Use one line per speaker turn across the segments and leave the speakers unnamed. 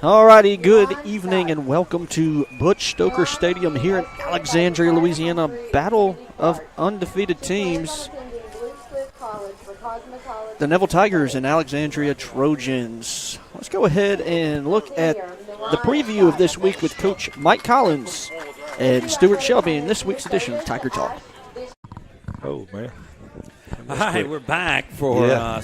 All righty, good evening and welcome to Butch Stoker Stadium here in Alexandria, Louisiana. Battle of undefeated teams. The Neville Tigers and Alexandria Trojans. Let's go ahead and look at the preview of this week with Coach Mike Collins and Stewart Shelby in this week's edition of Tiger Talk.
Oh, man.
All right, we're back for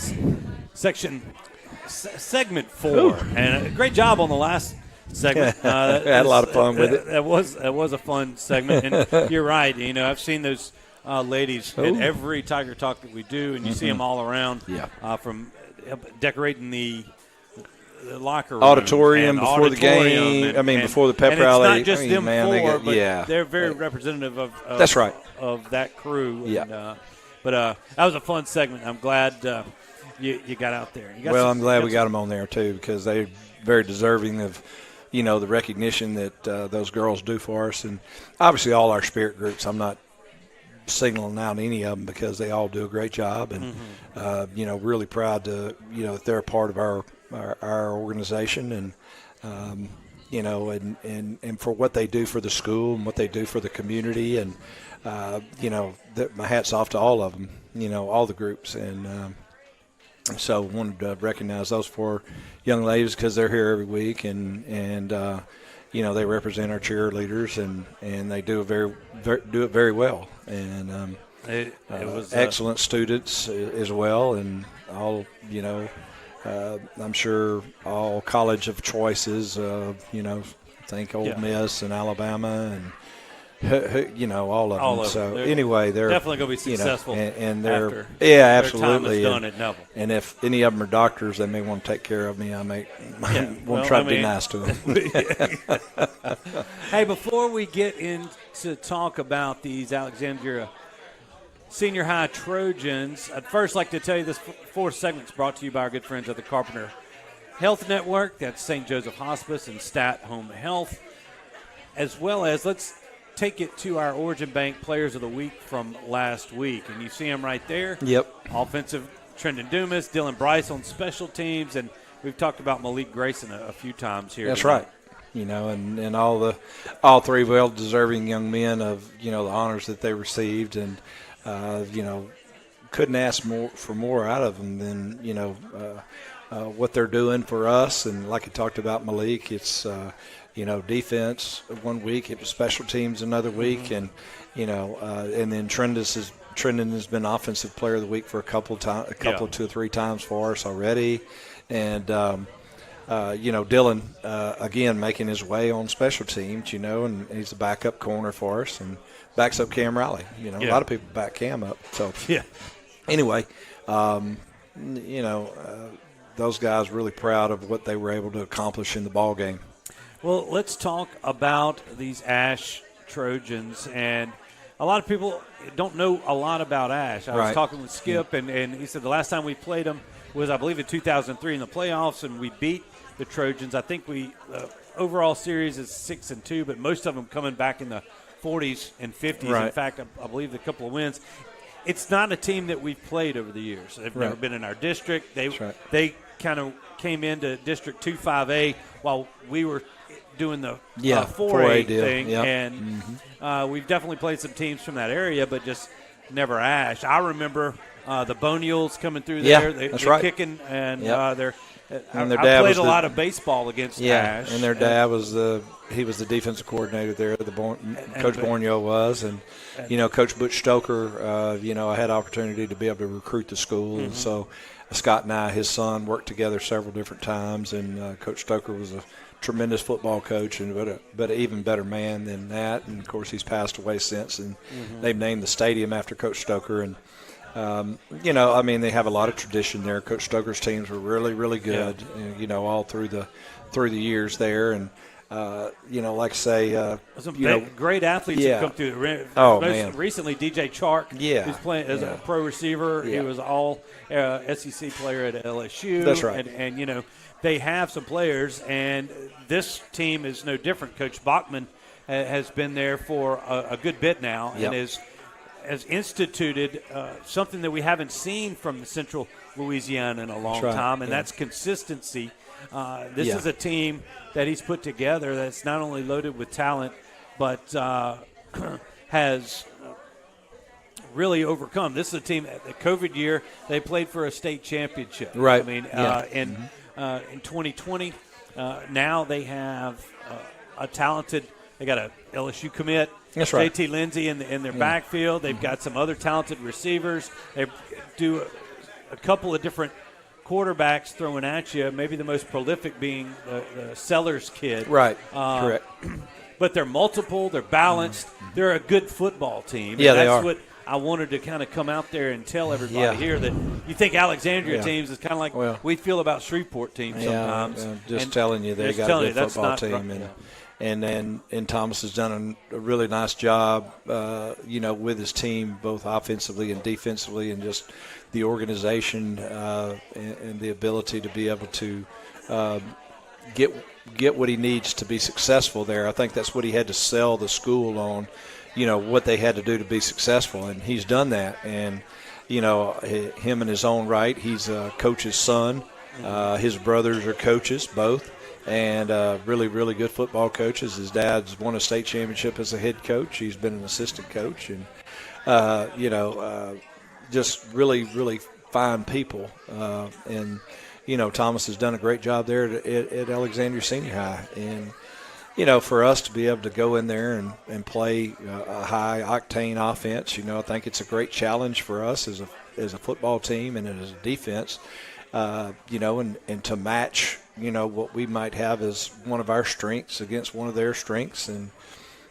segment 4, and a great job on the last segment.
I had a lot of fun with it.
That was a fun segment, and you're right. You know, I've seen those ladies at every Tiger Talk that we do, and you see them all around. From decorating the locker room,
auditorium before the game. Before the pep rally.
It's not just them four, but they're very representative of
that's right,
of that crew.
Yeah.
But that was a fun segment. I'm glad you got out there.
I'm glad we got them on there, too, because they're very deserving of, the recognition that those girls do for us. And obviously all our spirit groups, I'm not signaling out any of them because they all do a great job. And, really proud to, that they're a part of our organization and, and for what they do for the school and what they do for the community. And, my hat's off to all of them, all the groups. And so wanted to recognize those 4 young ladies because they're here every week. And they represent our cheerleaders and they do it very well. And
it was
excellent students as well. And all, I'm sure all college of choices, think Ole Miss and Alabama and, all of them. Anyway, they're
definitely going to be successful.
And they're
Their
absolutely.
time is done at Neville.
And if any of them are doctors, they may want to take care of me. I may want to try to be nice to them.
Hey, before we get into talk about these Alexandria Senior High Trojans, I'd first like to tell you this 4th segment is brought to you by our good friends at the Carpenter Health Network. That's St. Joseph Hospice and Stat Home Health. As well as, let's take it to our Origin Bank Players of the Week from last week. And you see them right there.
Yep.
Offensive, Trendon Dumas, Dylan Bryce on special teams, and we've talked about Malik Grayson a few times here.
That's right. And all 3 well-deserving young men of, the honors that they received. And, couldn't ask for more out of them than, what they're doing for us. And like I talked about Malik, it's defense 1 week, it was special teams another week, and and then Trendon has been offensive player of the week for a couple 2 or 3 times for us already, and Dylan again making his way on special teams, and he's a backup corner for us and backs up Cam Riley. A lot of people back Cam up. So anyway, those guys really proud of what they were able to accomplish in the ball game.
Well, let's talk about these Ash Trojans. And a lot of people don't know a lot about Ash. I was talking with Skip, and he said the last time we played them was, I believe, in 2003 in the playoffs, and we beat the Trojans. I think overall series is 6-2, but most of them coming back in the 40s and 50s.
Right.
In fact, I believe a couple of wins. It's not a team that we've played over the years. They've never been in our district. They kind of came into District 2-5A while we were doing the 4A thing, and we've definitely played some teams from that area, but just never Ash. I remember the Bonials coming through there. They're kicking, and I played a lot of baseball against Ash.
And their dad was the defensive coordinator there. Coach Borneo was, and Coach Butch Stoker. I had opportunity to be able to recruit the school, and so Scott and his son, worked together several different times, and Coach Stoker was a tremendous football coach, but an even better man than that. And of course, he's passed away since, and they've named the stadium after Coach Stoker. And they have a lot of tradition there. Coach Stoker's teams were really, really good, all through the years there. And like I say,
some great athletes have come through.
Man.
Recently, DJ Chark, who's playing as a pro receiver. He was all SEC player at LSU.
That's right.
And they have some players, and this team is no different. Coach Bachman has been there for a good bit now, and has instituted something that we haven't seen from the Central Louisiana in a long time, and that's consistency. This is a team that he's put together that's not only loaded with talent, but has really overcome. This is a team that the COVID year, they played for a state championship.
Right.
I mean, in 2020, now they have a talented – they got a LSU commit.
That's right.
JT Lindsay in their backfield. They've got some other talented receivers. They do a couple of different quarterbacks throwing at you, maybe the most prolific being the Sellers kid.
Right, correct.
But they're multiple, they're balanced, they're a good football team.
Yeah,
and
they
that's
are.
what I wanted to kind of come out there and tell everybody here that you think Alexandria teams is kind of like we feel about Shreveport teams sometimes.
Just telling you they got a good football team.
Right,
and Thomas has done a really nice job, with his team, both offensively and defensively, and just the organization and the ability to be able to get what he needs to be successful there. I think that's what he had to sell the school on, what they had to do to be successful, and he's done that. And him in his own right, he's a coach's son. His brothers are coaches, both. And really, really good football coaches. His dad's won a state championship as a head coach. He's been an assistant coach, and just really, really fine people. And Thomas has done a great job there at Alexandria Senior High. And for us to be able to go in there and play a high octane offense, I think it's a great challenge for us as a football team and as a defense. And to match, what we might have as one of our strengths against one of their strengths. And,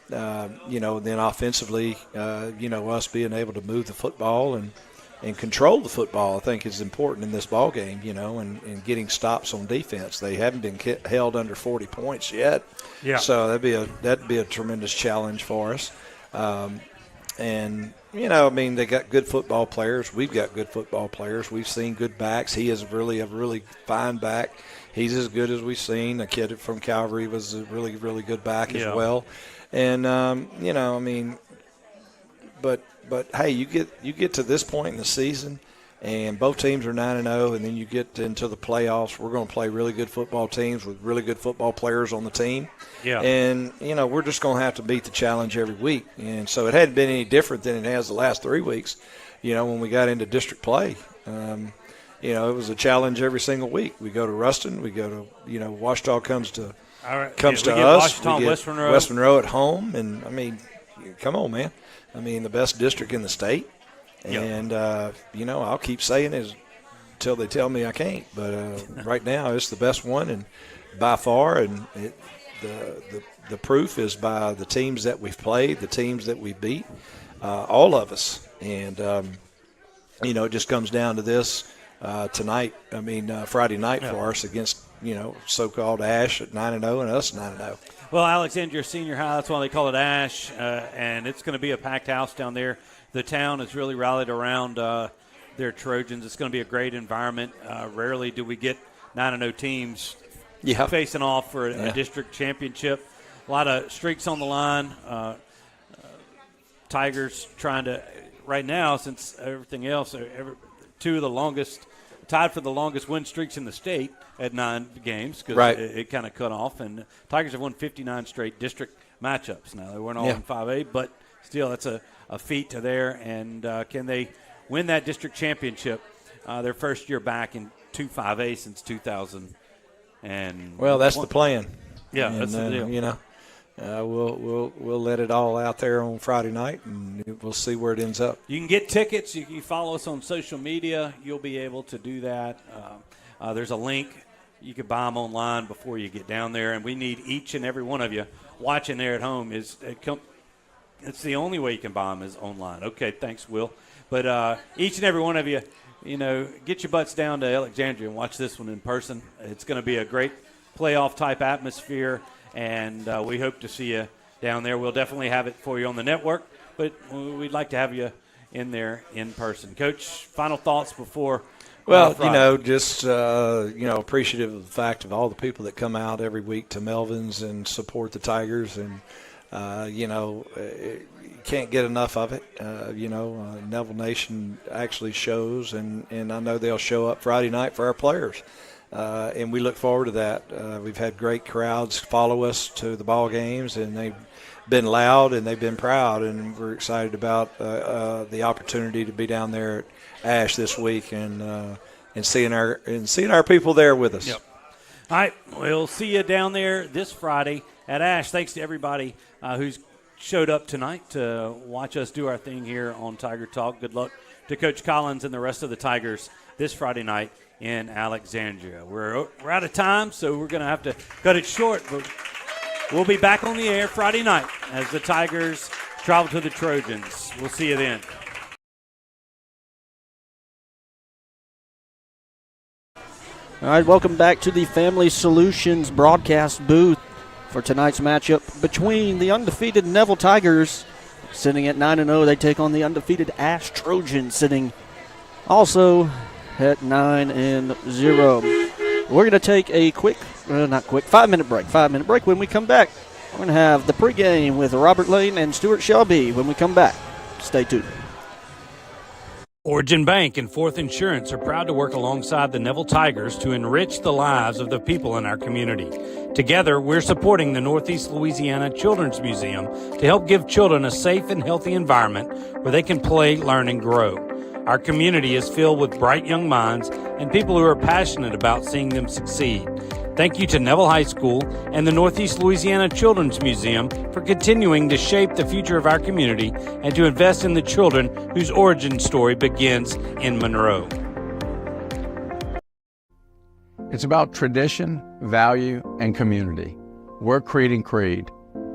then offensively, us being able to move the football and control the football, I think is important in this ball game, and getting stops on defense. They haven't been held under 40 points yet.
Yeah.
So that'd be a tremendous challenge for us. And, they got good football players. We've got good football players. We've seen good backs. He is really a really fine back. He's as good as we've seen. The kid from Calvary was a really, really good back as well. And, but hey, you get to this point in the season, and both teams are 9-0, and then you get into the playoffs. We're going to play really good football teams with really good football players on the team. Yeah. And, we're just going to have to beat the challenge every week. And so it hadn't been any different than it has the last 3 weeks, when we got into district play. It was a challenge every single week. We go to Ruston. We go to, Washita comes to us.
Washita,
we get
West Monroe.
West Monroe at home. And, come on, man. The best district in the state. And, I'll keep saying it until they tell me I can't. But right now it's the best one, and by far. And the proof is by the teams that we've played, the teams that we beat, all of us. And, it just comes down to this tonight. Friday night for us against, so-called Ash at 9-0 and us 9-0.
Well, Alexandria Senior High, that's why they call it Ash, and it's going to be a packed house down there. The town has really rallied around their Trojans. It's going to be a great environment. Rarely do we get 9-0 teams facing off for a district championship. A lot of streaks on the line. Tigers trying to, right now, since everything else, two of the longest, tied for the longest win streaks in the state at 9 games because it kind of cut off. And Tigers have won 59 straight district matchups now. They weren't all in 5A, but still that's a feat to there. And can they win that district championship their first year back in 2-5A since 2000?
Well, that's the plan.
Yeah, that's the deal.
We'll let it all out there on Friday night, and we'll see where it ends up.
You can get tickets. You follow us on social media. You'll be able to do that. There's a link. You can buy them online before you get down there, and we need each and every one of you watching there at home. It's the only way you can buy them is online. Okay, thanks, Will. But each and every one of you, get your butts down to Alexandria and watch this one in person. It's going to be a great playoff-type atmosphere, and we hope to see you down there. We'll definitely have it for you on the network, but we'd like to have you in there in person. Coach, final thoughts before
Friday. Just appreciative of the fact of all the people that come out every week to Melvin's and support the Tigers, and you can't get enough of it. Neville Nation actually shows, and I know they'll show up Friday night for our players. and we look forward to that. We've had great crowds follow us to the ball games, and they've been loud and they've been proud, and we're excited about the opportunity to be down there at Ash this week and seeing our people there with us.
Yep. All right, we'll see you down there this Friday at Ash. Thanks to everybody who's showed up tonight to watch us do our thing here on Tiger Talk. Good luck to Coach Collins and the rest of the Tigers this Friday night in Alexandria. We're out of time, so we're going to have to cut it short, but we'll be back on the air Friday night as the Tigers travel to the Trojans. We'll see you then.
All right, welcome back to the Family Solutions broadcast booth for tonight's matchup between the undefeated Neville Tigers, sitting at 9-0. They take on the undefeated Ash Trojans, sitting also at 9-0. We're going to take a quick, 5-minute break. 5-minute break. When we come back, we're going to have the pregame with Robert Lane and Stewart Shelby. When we come back, stay tuned.
Origin Bank and Fourth Insurance are proud to work alongside the Neville Tigers to enrich the lives of the people in our community. Together, we're supporting the Northeast Louisiana Children's Museum to help give children a safe and healthy environment where they can play, learn, and grow. Our community is filled with bright young minds and people who are passionate about seeing them succeed. Thank you to Neville High School and the Northeast Louisiana Children's Museum for continuing to shape the future of our community and to invest in the children whose origin story begins in Monroe.
It's about tradition, value, and community. We're Creed and Creed,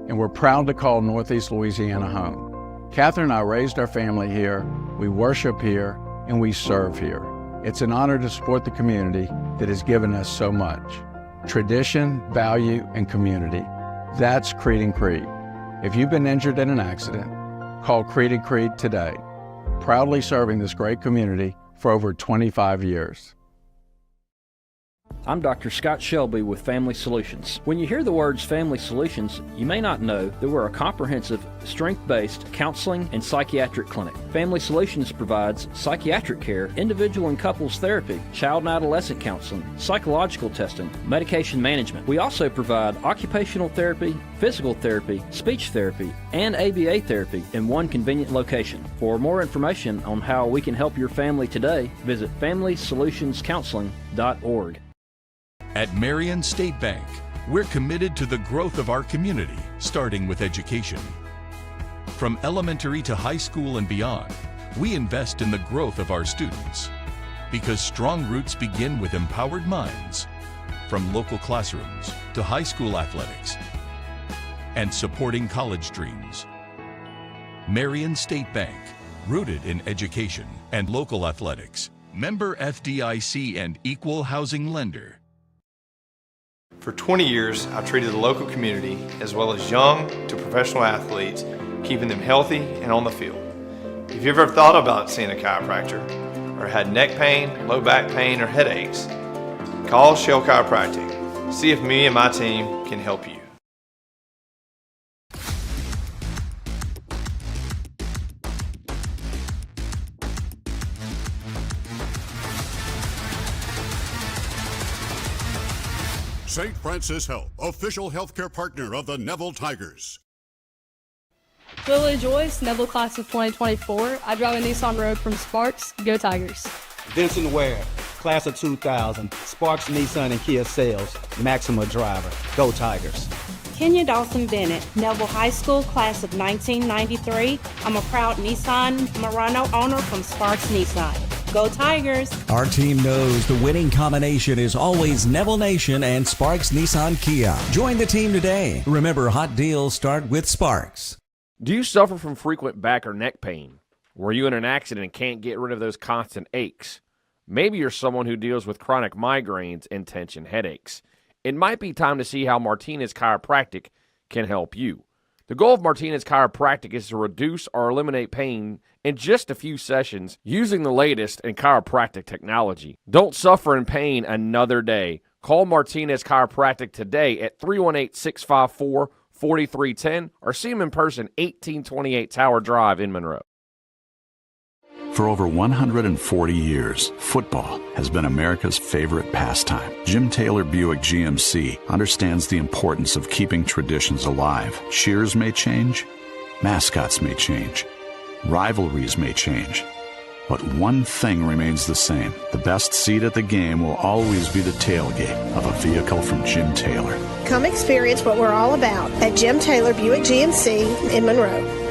and we're proud to call Northeast Louisiana home. Catherine and I raised our family here, we worship here, and we serve here. It's an honor to support the community that has given us so much. Tradition, value, and community. That's Creed and Creed. If you've been injured in an accident, call Creed and Creed today. Proudly serving this great community for over 25 years.
I'm Dr. Scott Shelby with Family Solutions. When you hear the words Family Solutions, you may not know that we're a comprehensive, strength-based counseling and psychiatric clinic. Family Solutions provides psychiatric care, individual and couples therapy, child and adolescent counseling, psychological testing, medication management. We also provide occupational therapy, physical therapy, speech therapy, and ABA therapy in one convenient location. For more information on how we can help your family today, visit FamilySolutionsCounseling.org.
At Marion State Bank, we're committed to the growth of our community, starting with education. From elementary to high school and beyond, we invest in the growth of our students. Because strong roots begin with empowered minds, from local classrooms to high school athletics, and supporting college dreams. Marion State Bank, rooted in education and local athletics. Member FDIC and equal housing lender.
For 20 years, I've treated the local community, as well as young to professional athletes, keeping them healthy and on the field. If you've ever thought about seeing a chiropractor, or had neck pain, low back pain, or headaches, call Shell Chiropractic. See if me and my team can help you.
St. Francis Health, official healthcare partner of the Neville Tigers.
Lily Joyce, Neville Class of 2024. I drive a Nissan Rogue from Sparks. Go Tigers.
Vincent Ware, Class of 2000, Sparks Nissan and Kia Sales, Maxima Driver. Go Tigers.
Kenya Dawson Bennett, Neville High School, Class of 1993. I'm a proud Nissan Murano owner from Sparks Nissan. Go Tigers!
Our team knows the winning combination is always Neville Nation and Sparks Nissan Kia. Join the team today. Remember, hot deals start with Sparks.
Do you suffer from frequent back or neck pain? Were you in an accident and can't get rid of those constant aches? Maybe you're someone who deals with chronic migraines and tension headaches. It might be time to see how Martinez Chiropractic can help you. The goal of Martinez Chiropractic is to reduce or eliminate pain in just a few sessions using the latest in chiropractic technology. Don't suffer in pain another day. Call Martinez Chiropractic today at 318-654-4310 or see them in person, 1828 Tower Drive in Monroe.
For over 140 years, football has been America's favorite pastime. Jim Taylor Buick GMC understands the importance of keeping traditions alive. Cheers may change, mascots may change, rivalries may change, but one thing remains the same. The best seat at the game will always be the tailgate of a vehicle from Jim Taylor.
Come experience what we're all about at Jim Taylor Buick GMC in Monroe.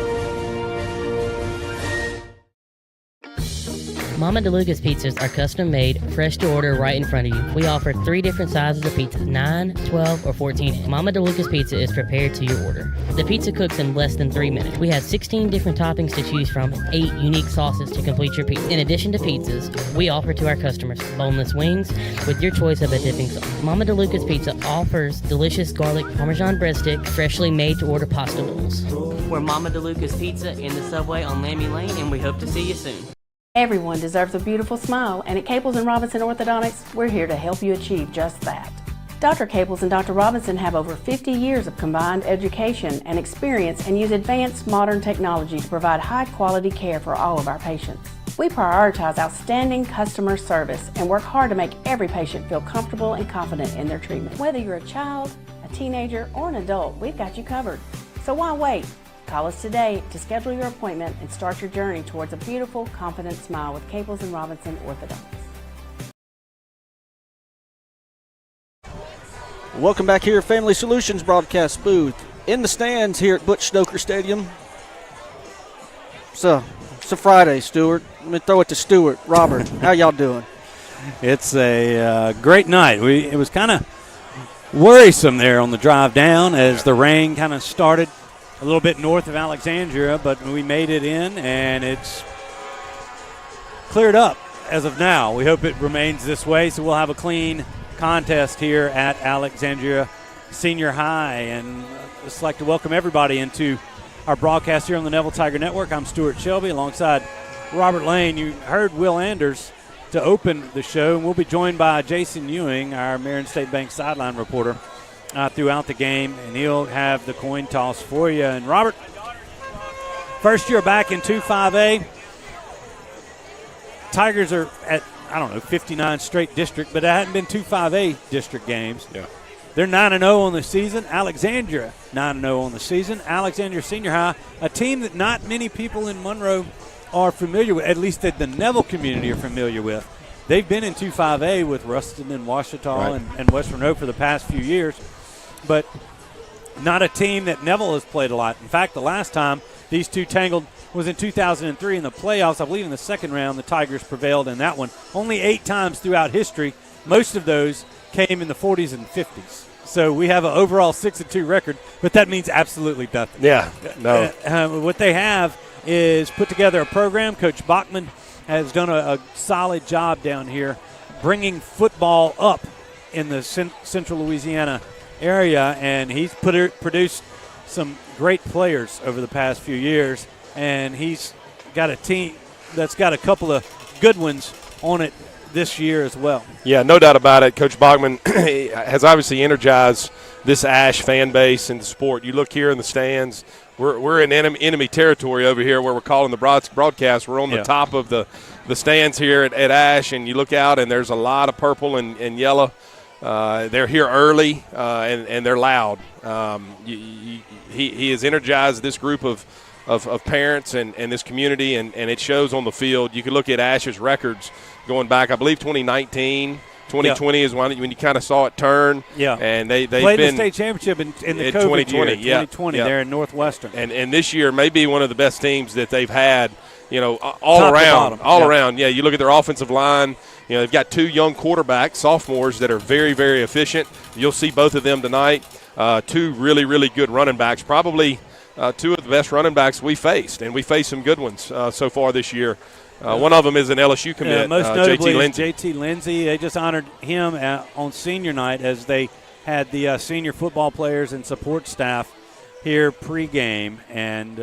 Mama DeLuca's pizzas are custom made, fresh to order right in front of you. We offer 3 different sizes of pizza, 9, 12, or 14. Mama DeLuca's pizza is prepared to your order. The pizza cooks in less than 3 minutes. We have 16 different toppings to choose from, 8 unique sauces to complete your pizza. In addition to pizzas, we offer to our customers boneless wings with your choice of a dipping sauce. Mama DeLuca's Pizza offers delicious garlic Parmesan breadstick, freshly made to order pasta bowls. We're Mama DeLuca's Pizza in the Subway on Lammy Lane, and we hope to see you soon.
Everyone deserves a beautiful smile, and at Caples & Robinson Orthodontics, we're here to help you achieve just that. Dr. Caples and Dr. Robinson have over 50 years of combined education and experience and use advanced modern technology to provide high-quality care for all of our patients. We prioritize outstanding customer service and work hard to make every patient feel comfortable and confident in their treatment. Whether you're a child, a teenager, or an adult, we've got you covered. So why wait? Call us today to schedule your appointment and start your journey towards a beautiful, confident smile with Caples & Robinson Orthodontics.
Welcome back here, Family Solutions broadcast booth. In the stands here at Butch Stoker Stadium. It's a Friday, Stewart. Let me throw it to Stewart. Robert, how y'all doing?
It's a great night. It was kind of worrisome there on the drive down as the rain kind of started a little bit north of Alexandria, but we made it in, and it's cleared up as of now. We hope it remains this way, so we'll have a clean contest here at Alexandria Senior High. And I'd just like to welcome everybody into our broadcast here on the Neville Tiger Network. I'm Stewart Shelby alongside Robert Lane. You heard Will Anders to open the show, and we'll be joined by Jason Ewing, our Marion State Bank sideline reporter, throughout the game, and he'll have the coin toss for you. And Robert, first year back in 2-5A, Tigers are at, 59 straight district, but it hadn't been 2-5A district games.
Yeah.
They're 9-0 on the season. Alexandria 9-0 on the season. Alexandria Senior High, a team that not many people in Monroe are familiar with, at least that the Neville community are familiar with. They've been in 2-5A with Ruston and Ouachita
right.
and West Monroe for the past few years, but not a team that Neville has played a lot. In fact, the last time these two tangled was in 2003 in the playoffs. I believe in the second round, the Tigers prevailed in that one. Only 8 times throughout history. Most of those came in the 40s and 50s. So we have an overall 6-2 record, but that means absolutely nothing.
Yeah, no.
What they have is put together a program. Coach Bachman has done a solid job down here bringing football up in the central Louisiana area, and he's produced some great players over the past few years, and he's got a team that's got a couple of good ones on it this year as well.
Yeah, no doubt about it. Coach Bachman has obviously energized this Ash fan base in the sport. You look here in the stands, we're in enemy territory over here where we're calling the broadcast. We're on the top of the stands here at Ash, and you look out and there's a lot of purple and yellow. They're here early, and they're loud. He has energized this group of parents and this community, and it shows on the field. You can look at Ash's records going back, I believe, 2019. 2020 is when you kind of saw it turn.
Yeah.
And they've
played
been
the state championship in the COVID
2020.
year, 2020 there in Northwestern.
And this year may be one of the best teams that they've had,
Top
around. Yeah, you look at their offensive line. They've got 2 young quarterbacks, sophomores, that are very, very efficient. You'll see both of them tonight. 2 really, really good running backs, probably 2 of the best running backs we faced, and we faced some good ones so far this year. One of them is an LSU commit,
most notably
JT Lindsay.
JT Lindsay. They just honored him on senior night as they had the senior football players and support staff here pregame, and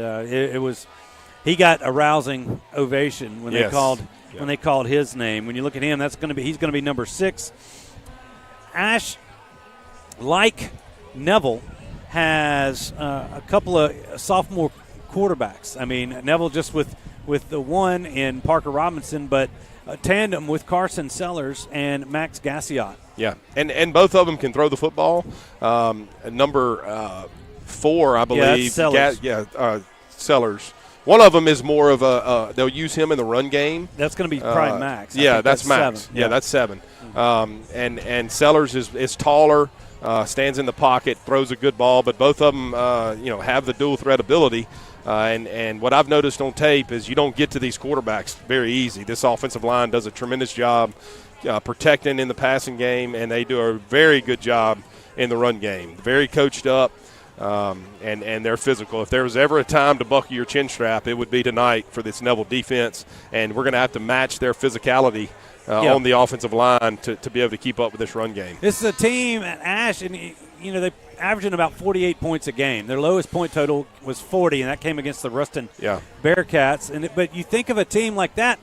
he got a rousing ovation when they called his name. When you look at him, he's going to be number 6. Ash, like Neville, has a couple of sophomore quarterbacks. I mean, Neville just with
with the one in Parker Robinson, but a tandem with Carson Sellers and Max Gassiot.
Yeah, and both of them can throw the football. Number 4, I believe.
Sellers.
Sellers. One of them is more of they'll use him in the run game.
That's going to be probably Max.
That's Max.
7.
Yeah, that's 7. And Sellers is taller, stands in the pocket, throws a good ball, but both of them, have the dual threat ability. And what I've noticed on tape is you don't get to these quarterbacks very easy. This offensive line does a tremendous job protecting in the passing game, and they do a very good job in the run game. Very coached up. And they're physical. If there was ever a time to buckle your chin strap, it would be tonight for this Neville defense, and we're going to have to match their physicality on the offensive line to be able to keep up with this run game.
This is a team at Ash, and they're averaging about 48 points a game. Their lowest point total was 40, and that came against the Ruston Bearcats. But you think of a team like that,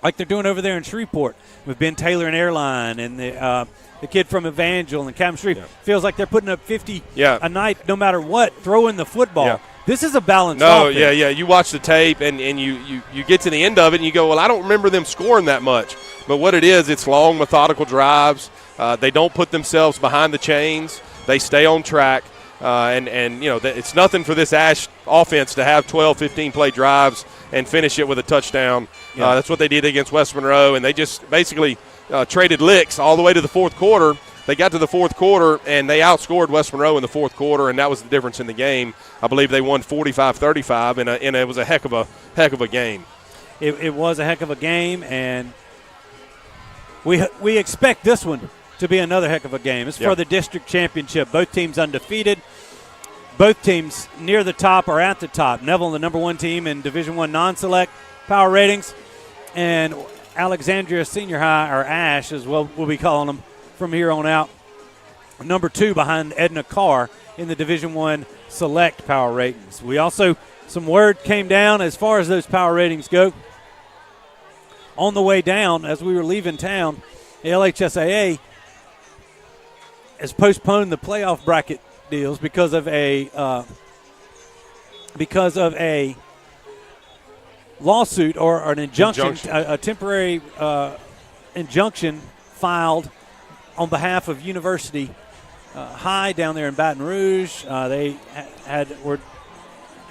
like they're doing over there in Shreveport with Ben Taylor and Airline and the kid from Evangel and Captain Shreve. Feels like they're putting up 50 a night no matter what, throwing the football.
Yeah.
This is a balanced offense.
You watch the tape and you get to the end of it and you go, well, I don't remember them scoring that much. But what it is, it's long, methodical drives. They don't put themselves behind the chains. They stay on track. It's nothing for this Ash offense to have 12, 15-play drives and finish it with a touchdown. That's what they did against West Monroe, and they just basically traded licks all the way to the fourth quarter. They got to the fourth quarter, and they outscored West Monroe in the fourth quarter, and that was the difference in the game. I believe they won 45-35, and it was a heck of a game.
It was a heck of a game, and we expect this one to be another heck of a game. It's for the district championship. Both teams undefeated. Both teams near the top or at the top. Neville, the number 1 team in Division I non-select power ratings, and Alexandria Senior High, or Ash as well we'll be calling them from here on out, number 2 behind Edna Carr in the Division I select power ratings. We also, some word came down as far as those power ratings go. On the way down, as we were leaving town, the LHSAA has postponed the playoff bracket deals because of a lawsuit or an injunction. A temporary injunction filed on behalf of University High down there in Baton Rouge. They had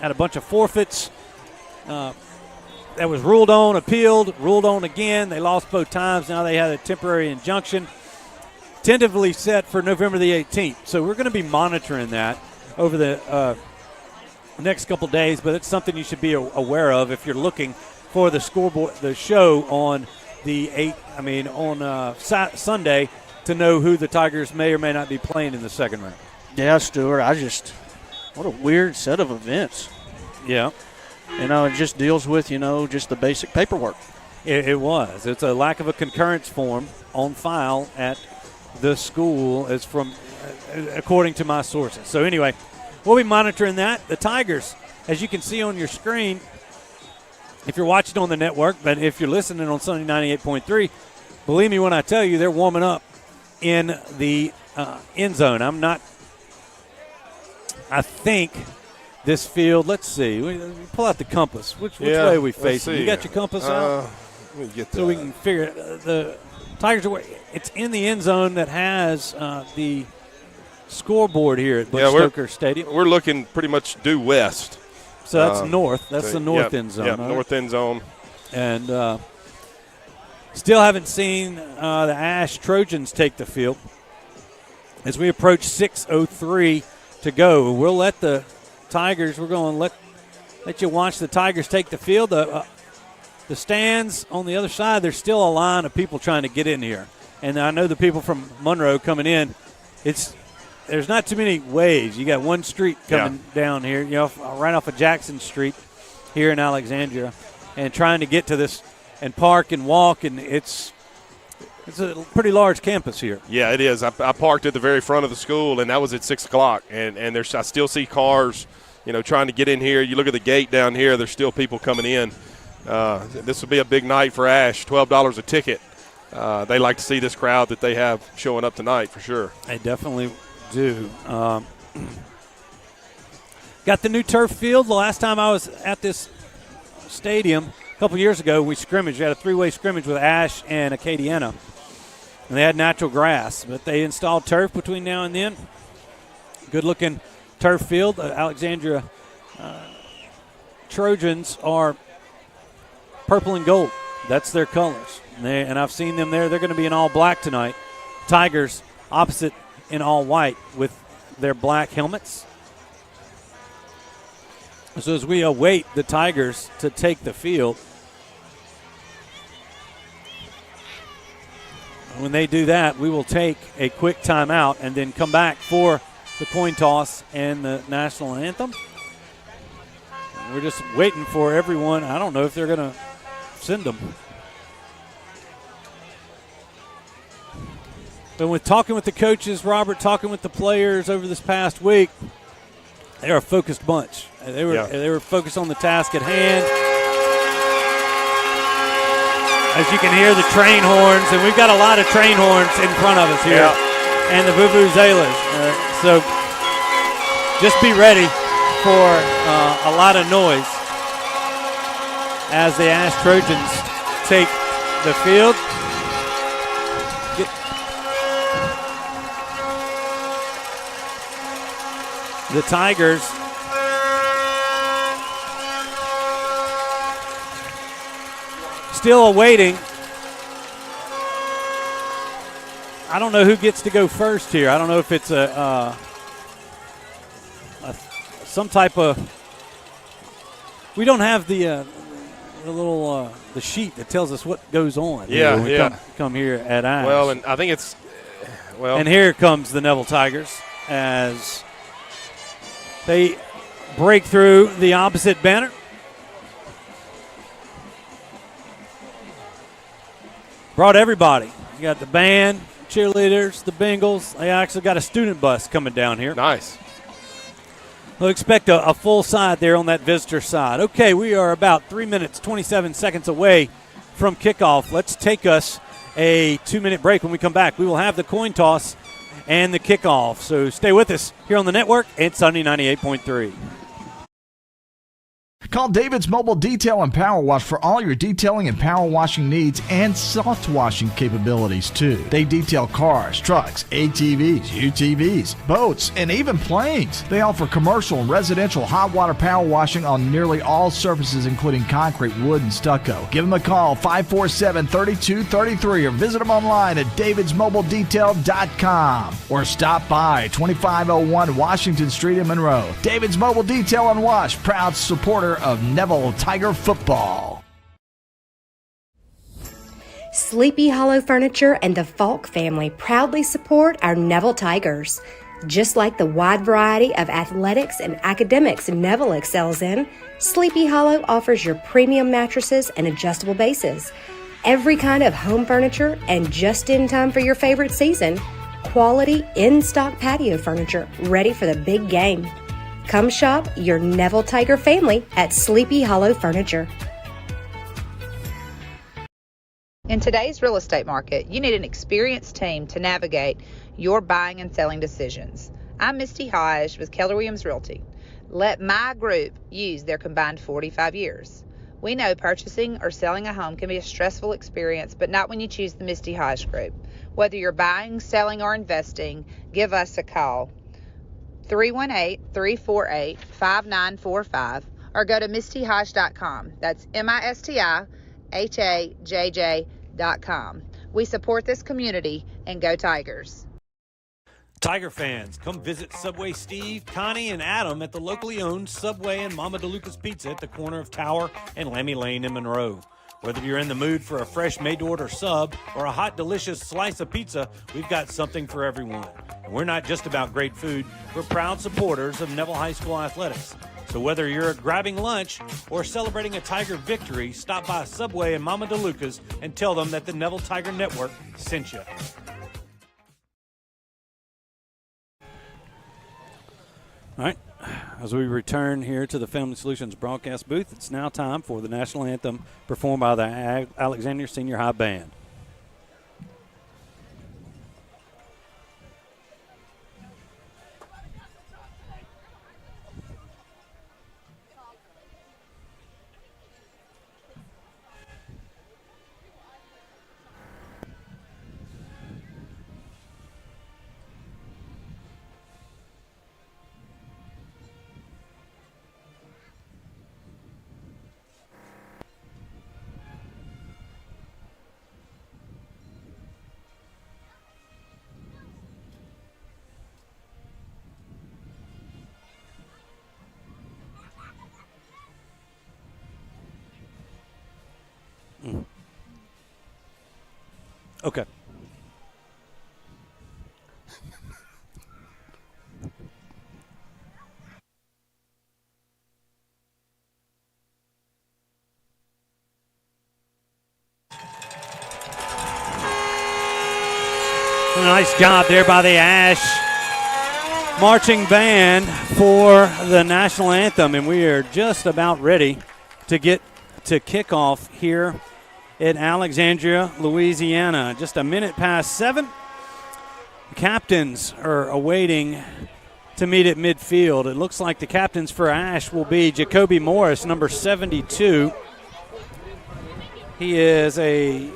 a bunch of forfeits. That was ruled on, appealed, ruled on again. They lost both times. Now they had a temporary injunction tentatively set for November the 18th. So we're going to be monitoring that over the next couple days, but it's something you should be aware of if you're looking for the scoreboard, the show on Sunday, to know who the Tigers may or may not be playing in the second round.
Yeah, Stewart, what a weird set of events.
Yeah.
It just deals with, just the basic paperwork.
It was. It's a lack of a concurrence form on file at the school, as from according to my sources. So anyway, we'll be monitoring that. The Tigers, as you can see on your screen, if you're watching on the network, but if you're listening on Sunday 98.3, believe me when I tell you they're warming up in the end zone. I think this field, let's see. We pull out the compass. Which way are we facing? You got your compass out?
Let me get that.
So we can figure it. The Tigers are, it's in the end zone that has the scoreboard here at Butch Stoker Stadium.
We're looking pretty much due west.
So that's north. That's the north end zone.
Yeah, north end zone.
And still haven't seen the Ash Trojans take the field. As we approach 6:03 to go, we'll let the Tigers, we're going to let you watch the Tigers take the field. The stands on the other side, there's still a line of people trying to get in here. And I know the people from Monroe coming in, there's not too many ways. You got one street coming down here, right off of Jackson Street here in Alexandria, and trying to get to this and park and walk, and it's a pretty large campus here.
Yeah, it is. I parked at the very front of the school, and that was at 6 o'clock. And I still see cars, trying to get in here. You look at the gate down here, there's still people coming in. This will be a big night for Ash, $12 a ticket. They like to see this crowd that they have showing up tonight for sure.
They definitely do. Got the new turf field. The last time I was at this Stadium a couple years ago. We scrimmaged. We had a three-way scrimmage with Ash and Acadiana. And they had natural grass, but they installed turf between now and then. Good-looking turf field. Alexandria Trojans are purple and gold. That's their colors. And I've seen them there. They're going to be in all black tonight. Tigers opposite in all white with their black helmets. So as we await the Tigers to take the field, when they do that, we will take a quick timeout and then come back for the coin toss and the national anthem. We're just waiting for everyone. I don't know if they're going to send them. But with talking with the coaches, Robert, talking with the players over this past week, they're a focused bunch. They were focused on the task at hand. As you can hear the train horns, and we've got a lot of train horns in front of us here, and the vuvuzelas. So just be ready for a lot of noise as the Ash Trojans take the field. The Tigers still awaiting. I don't know who gets to go first here. I don't know if it's some type of. We don't have the little the sheet that tells us what goes on. When we come here at Ash.
Well, and I think it's
And here comes the Neville Tigers as they break through the opposite banner. Brought everybody. You got the band, cheerleaders, the Bengals. They actually got a student bus coming down here.
Nice.
We'll expect a full side there on that visitor side. Okay, we are about 3 minutes, 27 seconds away from kickoff. Let's take us a 2-minute break. When we come back, we will have the coin toss and the kickoff. So stay with us here on the network. It's Sunday 98.3.
Call David's Mobile Detail and Power Wash for all your detailing and power washing needs and soft washing capabilities, too. They detail cars, trucks, ATVs, UTVs, boats, and even planes. They offer commercial and residential hot water power washing on nearly all surfaces, including concrete, wood, and stucco. Give them a call, 547-3233, or visit them online at davidsmobiledetail.com or stop by 2501 Washington Street in Monroe. David's Mobile Detail and Wash, proud supporter of Neville Tiger football.
Sleepy Hollow Furniture and the Falk family proudly support our Neville Tigers. Just like the wide variety of athletics and academics Neville excels in, Sleepy Hollow offers your premium mattresses and adjustable bases, every kind of home furniture, and just in time for your favorite season, quality in-stock patio furniture ready for the big game. Come shop your Neville Tiger family at Sleepy Hollow Furniture.
In today's real estate market, you need an experienced team to navigate your buying and selling decisions. I'm Misty Hodge with Keller Williams Realty. Let my group use their combined 45 years. We know purchasing or selling a home can be a stressful experience, but not when you choose the Misty Hodge Group. Whether you're buying, selling, or investing, give us a call. 318-348-5945 or go to mistyhodge.com. That's MISTIHAJJ.com. We support this community and go Tigers.
Tiger fans, come visit Subway Steve, Connie, and Adam at the locally owned Subway and Mama DeLuca's Pizza at the corner of Tower and Lammy Lane in Monroe. Whether you're in the mood for a fresh made-to-order sub or a hot, delicious slice of pizza, we've got something for everyone. And we're not just about great food, we're proud supporters of Neville High School athletics. So whether you're grabbing lunch or celebrating a Tiger victory, stop by Subway and Mama DeLuca's and tell them that the Neville Tiger Network sent you. All right, as we return here to the Family Solutions broadcast booth, it's now time for the national anthem performed by the Alexandria Senior High Band. Okay. A nice job there by the Ash marching band for the national anthem, and we are just about ready to get to kickoff here in Alexandria, Louisiana. Just a minute past 7. The captains are awaiting to meet at midfield. It looks like the captains for Ash will be Jacoby Morris, number 72. He is a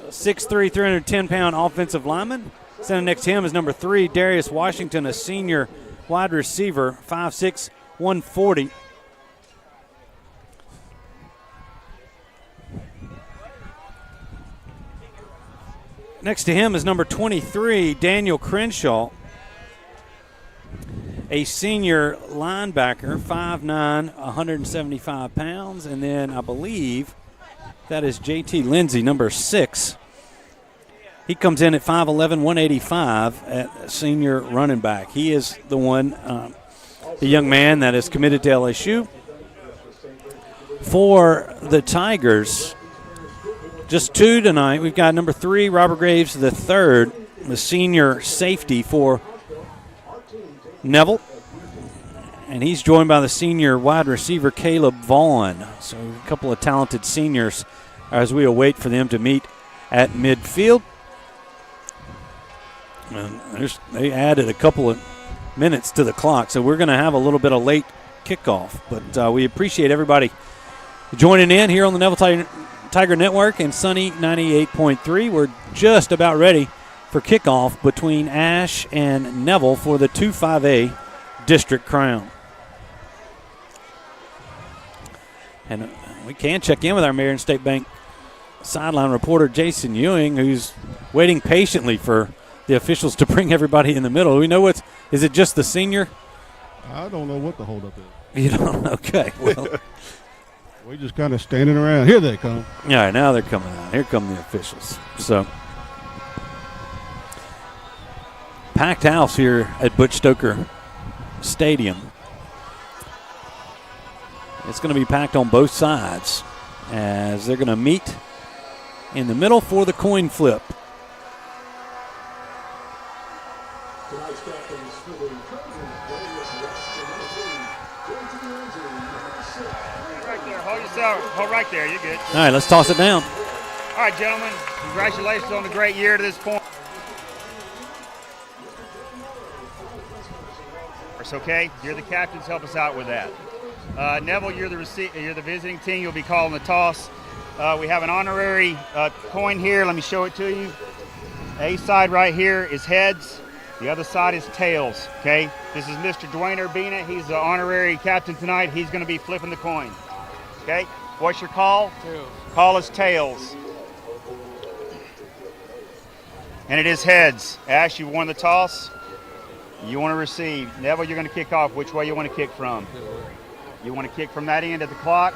6'3", 310-pound offensive lineman. Standing next to him is number 3, Darius Washington, a senior wide receiver, 5'6", 140. Next to him is number 23, Daniel Crenshaw, a senior linebacker, 5'9", 175 pounds. And then I believe that is J.T. Lindsay, number 6. He comes in at 5'11", 185 at senior running back. He is the one, the young man that is committed to LSU. For the Tigers, just 2 tonight. We've got number 3, Robert Graves III, the senior safety for Neville. And he's joined by the senior wide receiver, Caleb Vaughn. So a couple of talented seniors as we await for them to meet at midfield. And they added a couple of minutes to the clock, so we're going to have a little bit of late kickoff. But we appreciate everybody joining in here on the Neville Tiger Network and Sunny 98.3. We're just about ready for kickoff between Ash and Neville for the 2-5A district crown. And we can check in with our Marion State Bank sideline reporter, Jason Ewing, who's waiting patiently for the officials to bring everybody in the middle. We know is it just the senior?
I don't know what the holdup is.
You don't? Okay. Well,
we're just kind of standing around. Here they come.
All right, now they're coming out. Here come the officials. So, packed house here at Butch Stoker Stadium. It's going to be packed on both sides as they're going to meet in the middle for the coin flip.
Hold right there, you're good.
All right, let's toss it down.
All right, gentlemen, congratulations on the great year to this point. It's okay. You're the captains. Help us out with that. Neville, you're the visiting team. You'll be calling the toss. We have an honorary coin here. Let me show it to you. A side right here is heads. The other side is tails. Okay. This is Mr. Dwayne Urbina. He's the honorary captain tonight. He's going to be flipping the coin. Okay. What's your call? Tails. Call is tails. And it is heads. Ash, you won the toss. You want to receive. Neville, you're going to kick off. Which way you want to kick from? You want to kick from that end of the clock?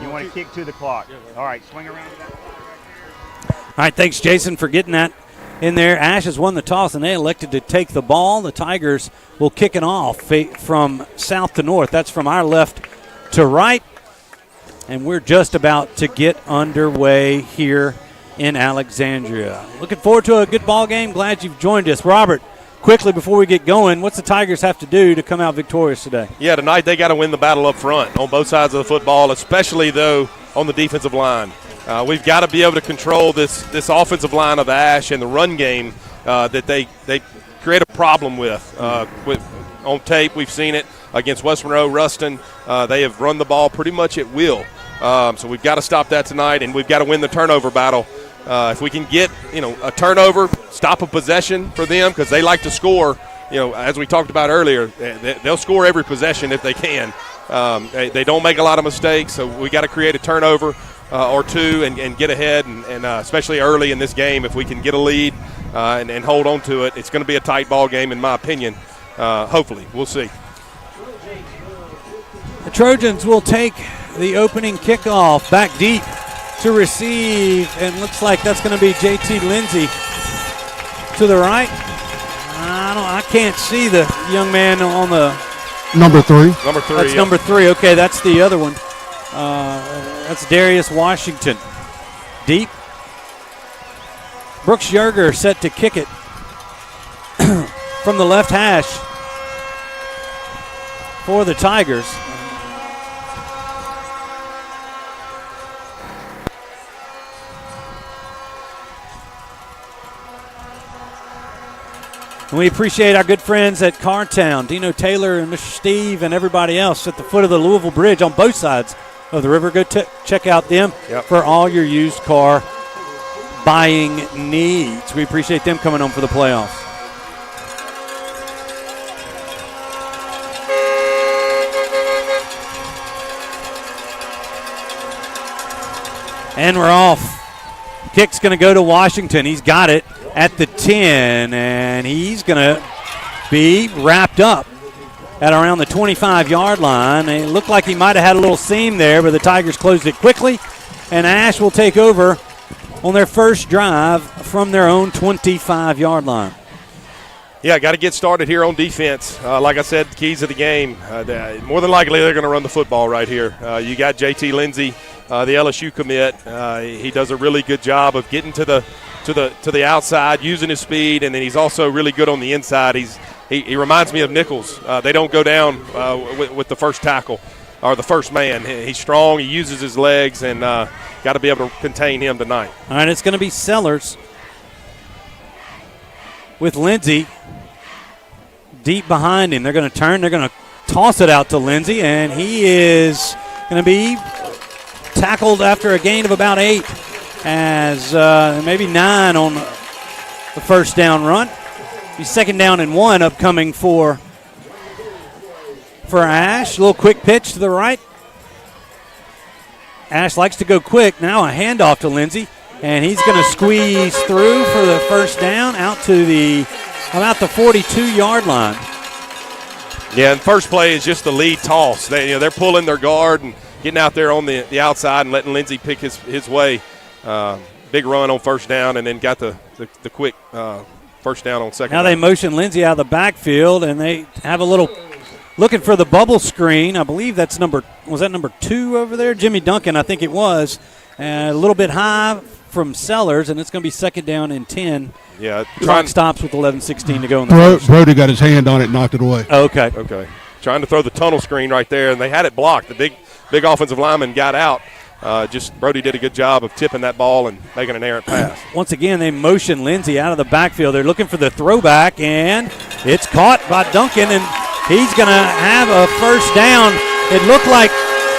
You want to kick to the clock. All right, swing around.
All right, thanks, Jason, for getting that in there. Ash has won the toss, and they elected to take the ball. The Tigers will kick it off from south to north. That's from our left to right. And we're just about to get underway here in Alexandria. Looking forward to a good ball game. Glad you've joined us. Robert, quickly before we get going, what's the Tigers have to do to come out victorious today?
Yeah, tonight they got to win the battle up front on both sides of the football, especially, though, on the defensive line. We've got to be able to control this offensive line of Ash and the run game that they create a problem with. On tape, we've seen it against West Monroe, Ruston. They have run the ball pretty much at will. So we've got to stop that tonight, and we've got to win the turnover battle. If we can get, a turnover, stop a possession for them, because they like to score. As we talked about earlier, they'll score every possession if they can. They don't make a lot of mistakes, so we got to create a turnover or two and get ahead, and especially early in this game, if we can get a lead and hold on to it, it's going to be a tight ball game, in my opinion. Hopefully, we'll see.
The Trojans will take the opening kickoff back deep
to receive, and looks like that's going to be J.T. Lindsay to the right. I can't see the young man on the
Number 3.
Number 3.
That's number 3. Okay, that's the other one. That's Darius Washington. Deep. Brooks Yerger set to kick it from the left hash for the Tigers. And we appreciate our good friends at Cartown, Dino Taylor and Mr. Steve and everybody else at the foot of the Louisville Bridge on both sides of the river. Go check out them for all your used car buying needs. We appreciate them coming on for the playoffs. And we're off. Kick's going to go to Washington. He's got it at the 10, and he's going to be wrapped up at around the 25-yard line. It looked like he might have had a little seam there, but the Tigers closed it quickly, and Ash will take over on their first drive from their own 25-yard line.
Yeah, got to get started here on defense. Like I said, the keys of the game. More than likely, they're going to run the football right here. You got J.T. Lindsay, the LSU commit. He does a really good job of getting to the outside, using his speed, and then he's also really good on the inside. He reminds me of Nichols. They don't go down with the first tackle or the first man. He's strong. He uses his legs, and got to be able to contain him tonight.
All right, it's going to be Sellers with Lindsay deep behind him. They're going to turn. They're going to toss it out to Lindsay, and he is going to be tackled after a gain of about 8, as maybe 9 on the first down run. He's second down and 1 upcoming for Ash. A little quick pitch to the right. Ash likes to go quick. Now a handoff to Lindsay, and he's going to squeeze through for the first down out to about the 42-yard line.
Yeah, and first play is just the lead toss. They're pulling their guard and getting out there on the outside and letting Lindsay pick his way. Big run on first down, and then got the quick first down on second
down. Now they motion Lindsay out of the backfield, and they have a little looking for the bubble screen. I believe that's number 2 over there? Jimmy Duncan, I think it was. A little bit high from Sellers, and it's going to be second down and 10.
Yeah,
clock stops with 11:16 to go in the first.
Brody got his hand on it and knocked it away.
Okay.
Trying to throw the tunnel screen right there, and they had it blocked. The big offensive lineman got out. Brody did a good job of tipping that ball and making an errant pass.
Once again, they motion Lindsay out of the backfield. They're looking for the throwback, and it's caught by Duncan, and he's going to have a first down. It looked like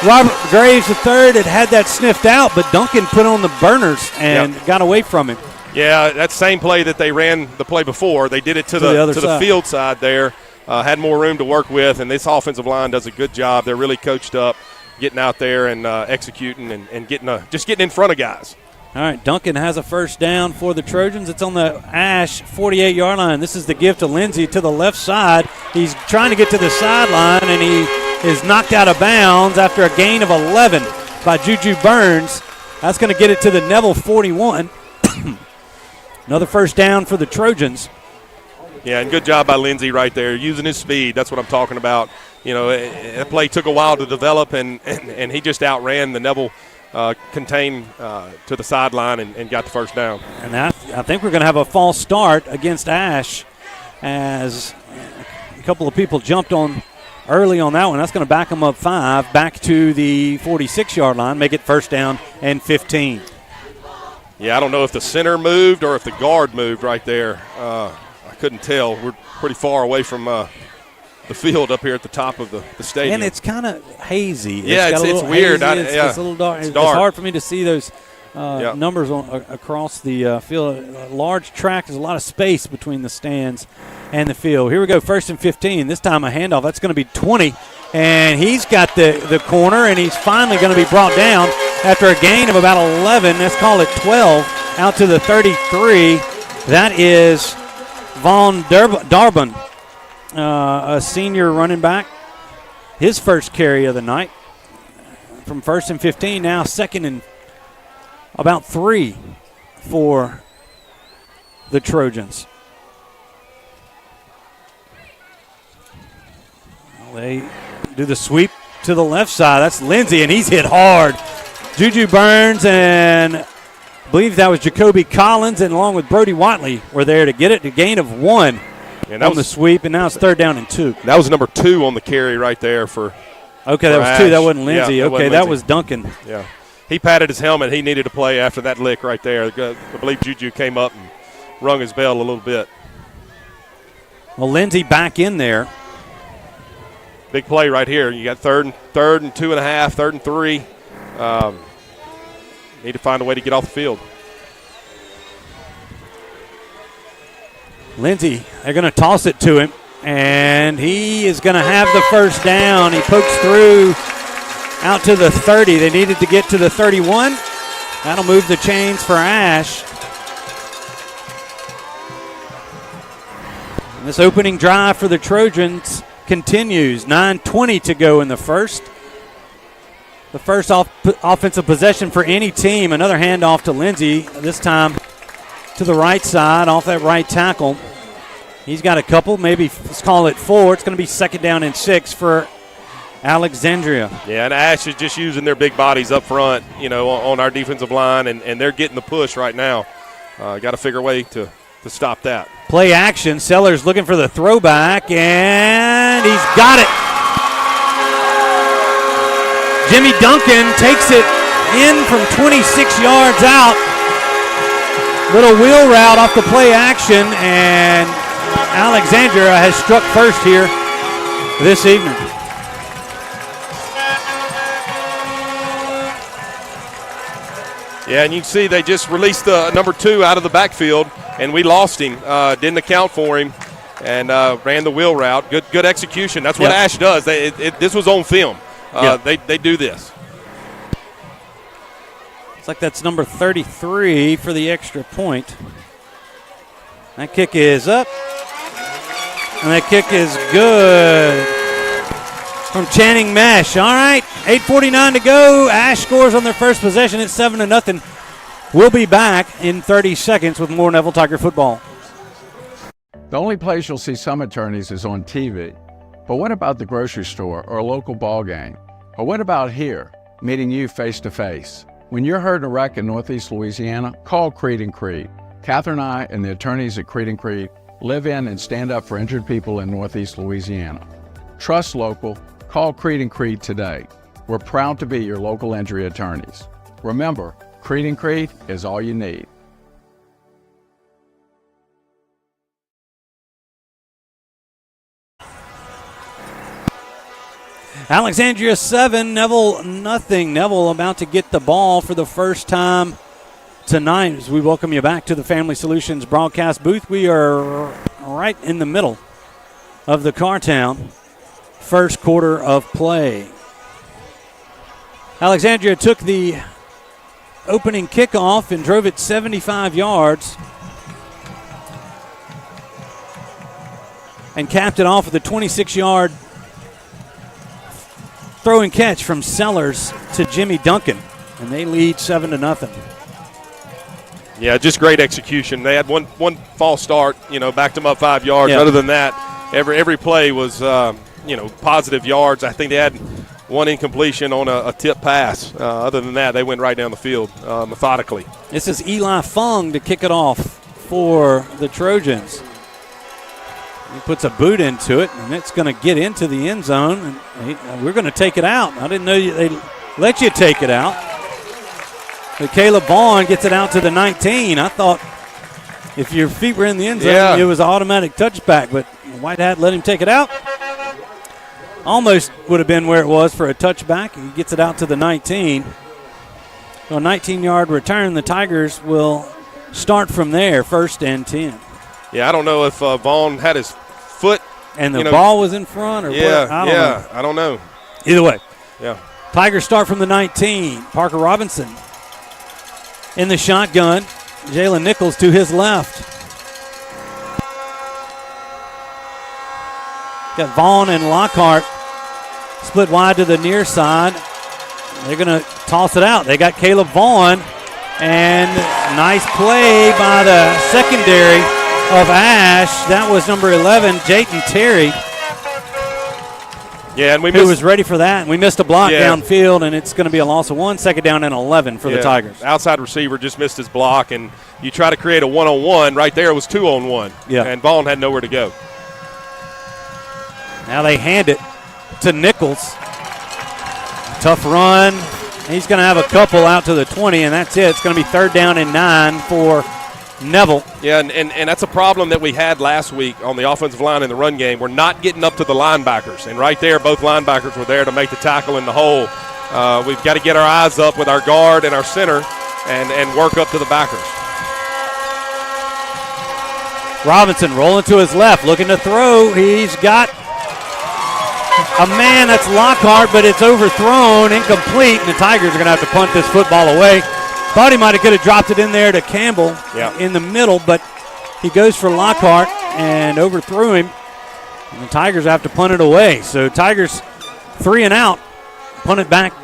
Robert Graves III had that sniffed out, but Duncan put on the burners and got away from him.
Yeah, that same play that they ran the play before, they did it to the field side there. Had more room to work with, and this offensive line does a good job. They're really coached up, getting out there and executing and getting in front of guys.
All right, Duncan has a first down for the Trojans. It's on the Ash 48-yard line. This is the give to Lindsay to the left side. He's trying to get to the sideline, and he is knocked out of bounds after a gain of 11 by Juju Burns. That's going to get it to the Neville 41. Another first down for the Trojans.
Yeah, and good job by Lindsay right there, using his speed. That's what I'm talking about. That play took a while to develop, and he just outran the Neville contain to the sideline and got the first down.
And I think we're going to have a false start against Ash, as a couple of people jumped on early on that one. That's going to back them up 5, back to the 46-yard line, make it first down and 15.
Yeah, I don't know if the center moved or if the guard moved right there. I couldn't tell. We're pretty far away from the field up here at the top of the stadium.
And it's kind of hazy.
Yeah, it's weird.
It's a little dark. It's hard for me to see those numbers across the field. A large track. There's a lot of space between the stands and the field. Here we go, first and 15. This time a handoff. That's going to be 20. And he's got the corner, and he's finally going to be brought down after a gain of about 11. Let's call it 12, out to the 33. That is Vaughn Darbin, a senior running back. His first carry of the night from first and 15, now second and about 3 for the Trojans. They do the sweep to the left side. That's Lindsey, and he's hit hard. Juju Burns and I believe that was Jacoby Collins, and along with Brody Watley were there to get it. A gain of 1 on the sweep, and now it's 3rd down and 2.
That was number 2 on the carry right there for.
Okay, that was
Ash.
2. That wasn't Lindsey.
Yeah,
Okay, that was Duncan.
Yeah. He patted his helmet. He needed to play after that lick right there. I believe Juju came up and rung his bell a little bit.
Well, Lindsey back in there.
Big play right here. You got third and 2.5, 3rd and 3. Need to find a way to get off the field.
Lindsey, they're going to toss it to him, and he is going to have the first down. He pokes through out to the 30. They needed to get to the 31. That'll move the chains for Ash. And this opening drive for the Trojans continues. 9:20 to go in the first. The first offensive possession for any team. Another handoff to Lindsey, this time to the right side off that right tackle. He's got a couple, maybe let's call it 4. It's going to be 2nd down and 6 for Alexandria.
Yeah, and Ash is just using their big bodies up front, on our defensive line, and they're getting the push right now. Got to figure a way to stop that.
Play action. Sellers looking for the throwback, and he's got it. Jimmy Duncan takes it in from 26 yards out. Little wheel route off the play action, and Alexandria has struck first here this evening.
Yeah, and you can see they just released number 2 out of the backfield, and we lost him. Didn't account for him, and ran the wheel route. Good execution. That's what Ash does. This was on film. They do this.
Looks like that's number 33 for the extra point. That kick is up, and that kick is good from Channing Mesh. All right, 8:49 to go. Ash scores on their first possession. It's 7-0. We'll be back in 30 seconds with more Neville Tiger football.
The only place you'll see some attorneys is on TV. But what about the grocery store or a local ball game? Or what about here, meeting you face to face? When you're hurt in a wreck in Northeast Louisiana, call Creed & Creed. Catherine and I and the attorneys at Creed & Creed live in and stand up for injured people in Northeast Louisiana. Trust local. Call Creed & Creed today. We're proud to be your local injury attorneys. Remember, Creed & Creed is all you need.
Alexandria 7, Neville nothing. Neville about to get the ball for the first time tonight as we welcome you back to the Family Solutions broadcast booth. We are right in the middle of the Cartown first quarter of play. Alexandria took the opening kickoff and drove it 75 yards and capped it off with a 26-yard throw and catch from Sellers to Jimmy Duncan, and they lead 7-0.
Yeah, just great execution. They had one false start, backed them up 5 yards. Other than that, every play was, positive yards. I think they had one incompletion on a tip pass. Other than that, they went right down the field methodically.
This is Eli Fung to kick it off for the Trojans. He puts a boot into it, and it's going to get into the end zone. And we're going to take it out. I didn't know they let you take it out. But Caleb Vaughn gets it out to the 19. I thought if your feet were in the end zone, it was an automatic touchback. But White Hat let him take it out. Almost would have been where it was for a touchback. He gets it out to the 19. So a 19-yard return. The Tigers will start from there, 1st and 10.
Yeah, I don't know if Vaughn had his foot.
And the ball was in front or what?
I don't know.
Either way.
Yeah.
Tigers start from the 19. Parker Robinson in the shotgun. Jalen Nichols to his left. Got Vaughn and Lockhart split wide to the near side. They're going to toss it out. They got Caleb Vaughn And nice play by the secondary of Ash. That was number 11, Jayton Terry.
Yeah, and
who was ready for that. And we missed a block downfield, and it's going to be a loss of 1, second down and 11 for the Tigers.
Outside receiver just missed his block, and you try to create a one-on-one. Right there, it was 2-on-1.
Yeah.
And Vaughn had nowhere to go.
Now they hand it to Nichols. Tough run. He's going to have a couple out to the 20, and that's it. It's going to be 3rd down and 9 for Neville.
Yeah, and that's a problem that we had last week on the offensive line in the run game. We're not getting up to the linebackers. And right there, both linebackers were there to make the tackle in the hole. We've got to get our eyes up with our guard and our center and work up to the backers.
Robinson rolling to his left, looking to throw. He's got a man, that's Lockhart, but it's overthrown, incomplete, and the Tigers are going to have to punt this football away. Thought he might have could have dropped it in there to Campbell in the middle, but he goes for Lockhart and overthrew him, and the Tigers have to punt it away. So Tigers 3 and out, punt it back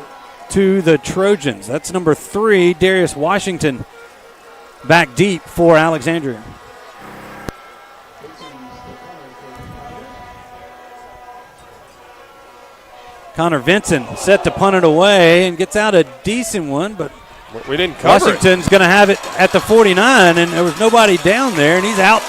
to the Trojans. That's number 3, Darius Washington, back deep for Alexandria. Connor Vinson set to punt it away and gets out a decent one, but
we didn't cover
Washington's going to have it at the 49, and there was nobody down there, and he's out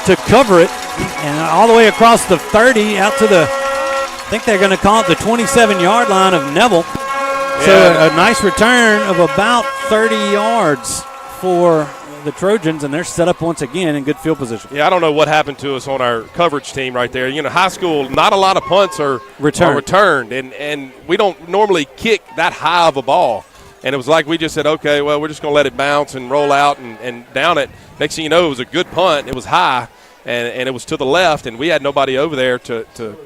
to cover it, and all the way across the 30 out to the, I think they're going to call it the 27-yard line of Neville. Yeah. So a nice return of about 30 yards for the Trojans, and they're set up once again in good field position.
Yeah, I don't know what happened to us on our coverage team right there. You know, high school, not a lot of punts are returned, and we don't normally kick that high of a ball. And it was like we just said, okay, well, we're just going to let it bounce and roll out and down it. Next thing you know, it was a good punt. It was high, and it was to the left, and we had nobody over there to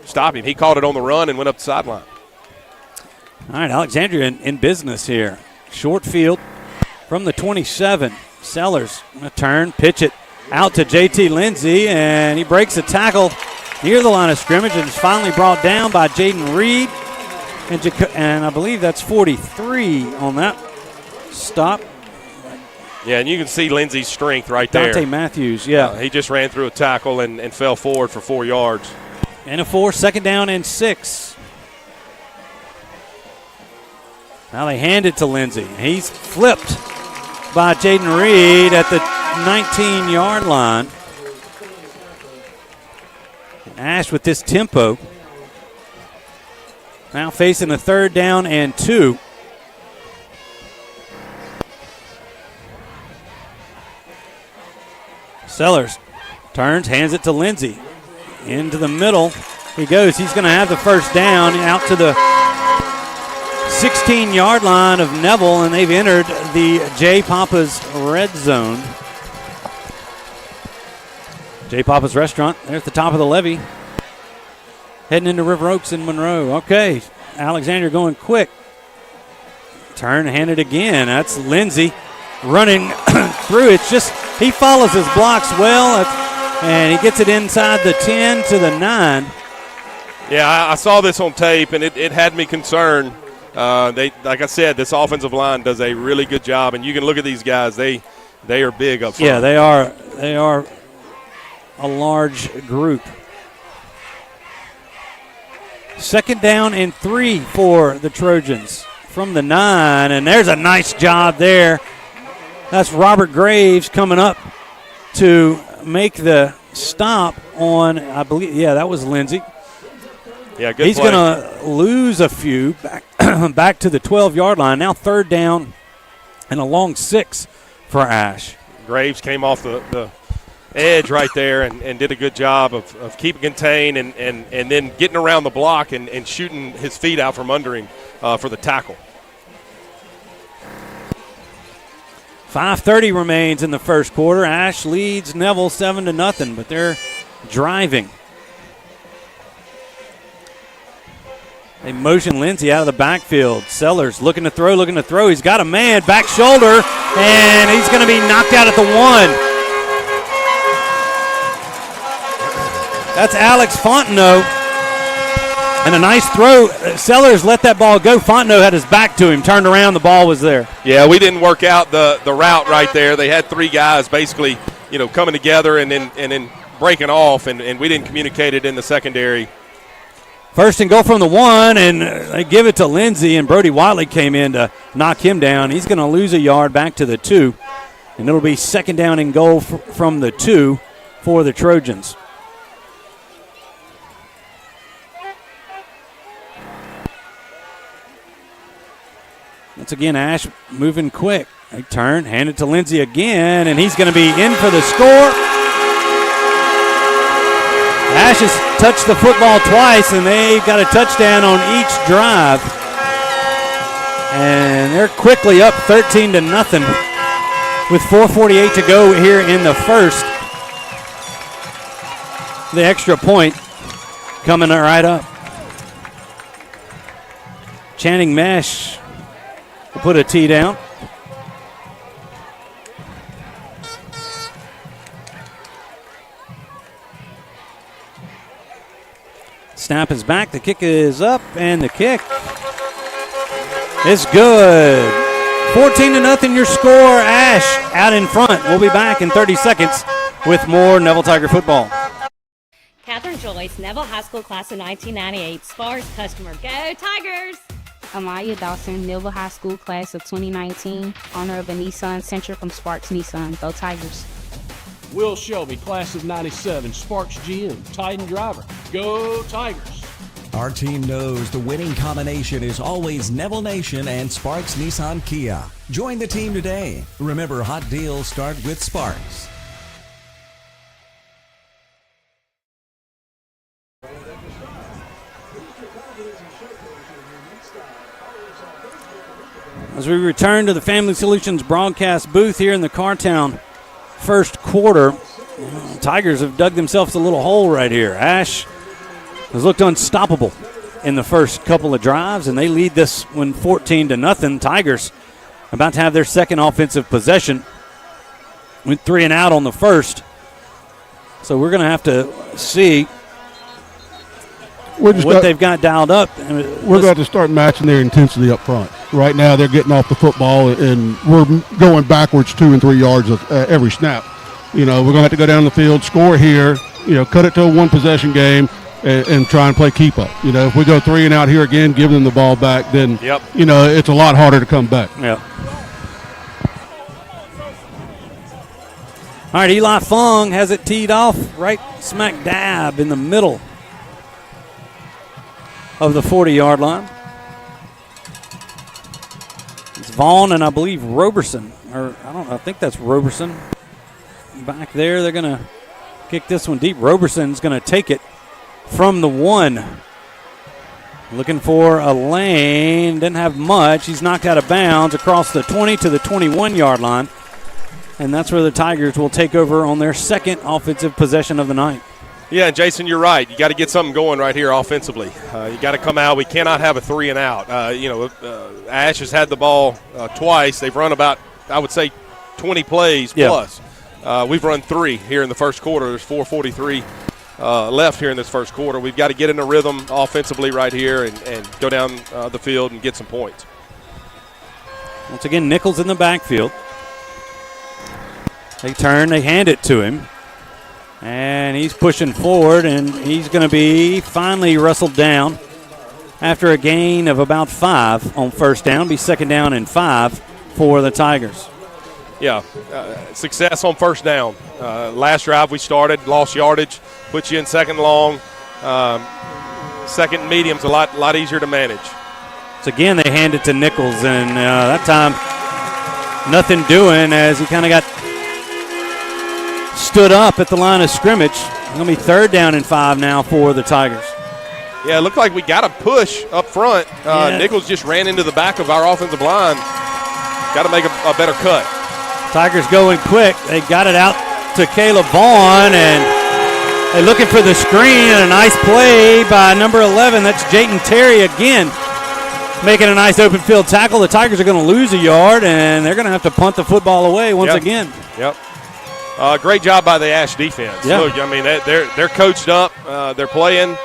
stop him. He caught it on the run and went up the sideline.
All right, Alexandria in business here. Short field from the 27. Sellers going to turn, pitch it out to J.T. Lindsay, and he breaks a tackle near the line of scrimmage and is finally brought down by Jaden Reed. And I believe that's 43 on that stop.
Yeah, and you can see Lindsay's strength right there.
Dante Matthews, yeah.
He just ran through a tackle and fell forward for 4 yards.
And a 4, second down and 6. Now they hand it to Lindsay. He's flipped by Jaden Reed at the 19-yard line. And Ash with this tempo. Now facing a 3rd down and 2. Sellers turns, hands it to Lindsay. Into the middle he goes. He's going to have the 1st down out to the 16-yard line of Neville, and they've entered the J. Papa's red zone. J. Papa's Restaurant, there at the top of the levee. Heading into River Oaks in Monroe. Okay, Alexandria going quick. Turn, hand it again. That's Lindsay running through. It's just, he follows his blocks well, and he gets it inside the 10 to the 9.
Yeah, I saw this on tape, and it had me concerned. Like I said, this offensive line does a really good job, and you can look at these guys. They are big up front.
Yeah, they are a large group. 2nd down and 3 for the Trojans from the 9, and there's a nice job there. That's Robert Graves coming up to make the stop on, I believe, that was Lindsay.
Yeah, good
He's
play.
going to lose a few back to the 12-yard line. Now 3rd down and a long 6 for Ash.
Graves came off the edge right there and did a good job of keeping contained and then getting around the block and shooting his feet out from under him for the tackle.
5:30 remains in the first quarter. Ash leads Neville 7-0, but they're driving. They motion Lindsay out of the backfield. Sellers looking to throw. He's got a man, back shoulder, and he's going to be knocked out at the 1. That's Alex Fontenot. And a nice throw. Sellers let that ball go. Fontenot had his back to him, turned around, the ball was there.
Yeah, we didn't work out the route right there. They had three guys basically, coming together and then breaking off, and we didn't communicate it in the secondary.
First and goal from the 1, and they give it to Lindsey, and Brody Wiley came in to knock him down. He's going to lose a yard back to the 2, and it'll be second down and goal from the 2 for the Trojans. Once again, Ash moving quick. They turn, hand it to Lindsey again, and he's going to be in for the score. Ash has touched the football twice, and they've got a touchdown on each drive. And they're quickly up 13-0 with 4:48 to go here in the first. The extra point coming right up. Channing Mesh will put a tee down. Snap is back, the kick is up, and the kick is good. 14-0 your score. Ash out in front. We'll be back in 30 seconds with more Neville Tiger football.
Catherine Joyce, Neville High School class of 1998, Sparks customer. Go Tigers!
Amaya Dawson, Neville High School class of 2019, owner of a Nissan Sentra from Sparks Nissan. Go Tigers!
Will Shelby, class of 97, Sparks GM, Titan driver. Go Tigers!
Our team knows the winning combination is always Neville Nation and Sparks Nissan Kia. Join the team today. Remember, hot deals start with Sparks.
As we return to the Family Solutions broadcast booth here in the Cartown first quarter, Tigers have dug themselves a little hole right here. Ash has looked unstoppable in the first couple of drives, and they lead this one 14-0. Tigers about to have their second offensive possession. Went 3 and out on the first. So we're going to have to see what they've got dialed up.
We're going to have to start matching their intensity up front. Right now they're getting off the football, and we're going backwards 2 and 3 yards every snap. We're going to have to go down the field, score here, cut it to a one-possession game, and try and play keep up. If we go 3 and out here again, give them the ball back, then, it's a lot harder to come back.
Yeah. All right, Eli Fong has it teed off right smack dab in the middle of the 40-yard line. It's Vaughn and I believe Roberson, I think that's Roberson. Back there, they're going to kick this one deep. Roberson's going to take it from the 1. Looking for a lane. Didn't have much. He's knocked out of bounds across the 20 to the 21-yard line. And that's where the Tigers will take over on their second offensive possession of the night.
Yeah, and Jason, you're right. You got to get something going right here offensively. You got to come out. We cannot have a 3 and out. Ash has had the ball twice. They've run about, I would say, 20 plays plus. We've run 3 here in the first quarter. There's 4:43 left here in this first quarter. We've got to get in a rhythm offensively right here and go down the field and get some points.
Once again, Nichols in the backfield. They turn, they hand it to him. And he's pushing forward, and he's going to be finally wrestled down after a gain of about 5 on first down. Be second down and 5 for the Tigers.
Yeah, success on first down. Last drive we started, lost yardage, put you in second long. Second medium's a lot easier to manage.
So again, they hand it to Nichols, and that time nothing doing as he kind of got stood up at the line of scrimmage. It's going to be third down and 5 now for the Tigers.
Yeah, it looked like we got a push up front. Nichols just ran into the back of our offensive line. Got to make a better cut.
Tigers going quick. They got it out to Caleb Vaughn, and they're looking for the screen, and a nice play by number 11. That's Jayton Terry again, making a nice open field tackle. The Tigers are going to lose a yard, and they're going to have to punt the football away once again.
Yep. Great job by the Ash defense.
Yeah.
Look, I mean, they're coached up. They're playing.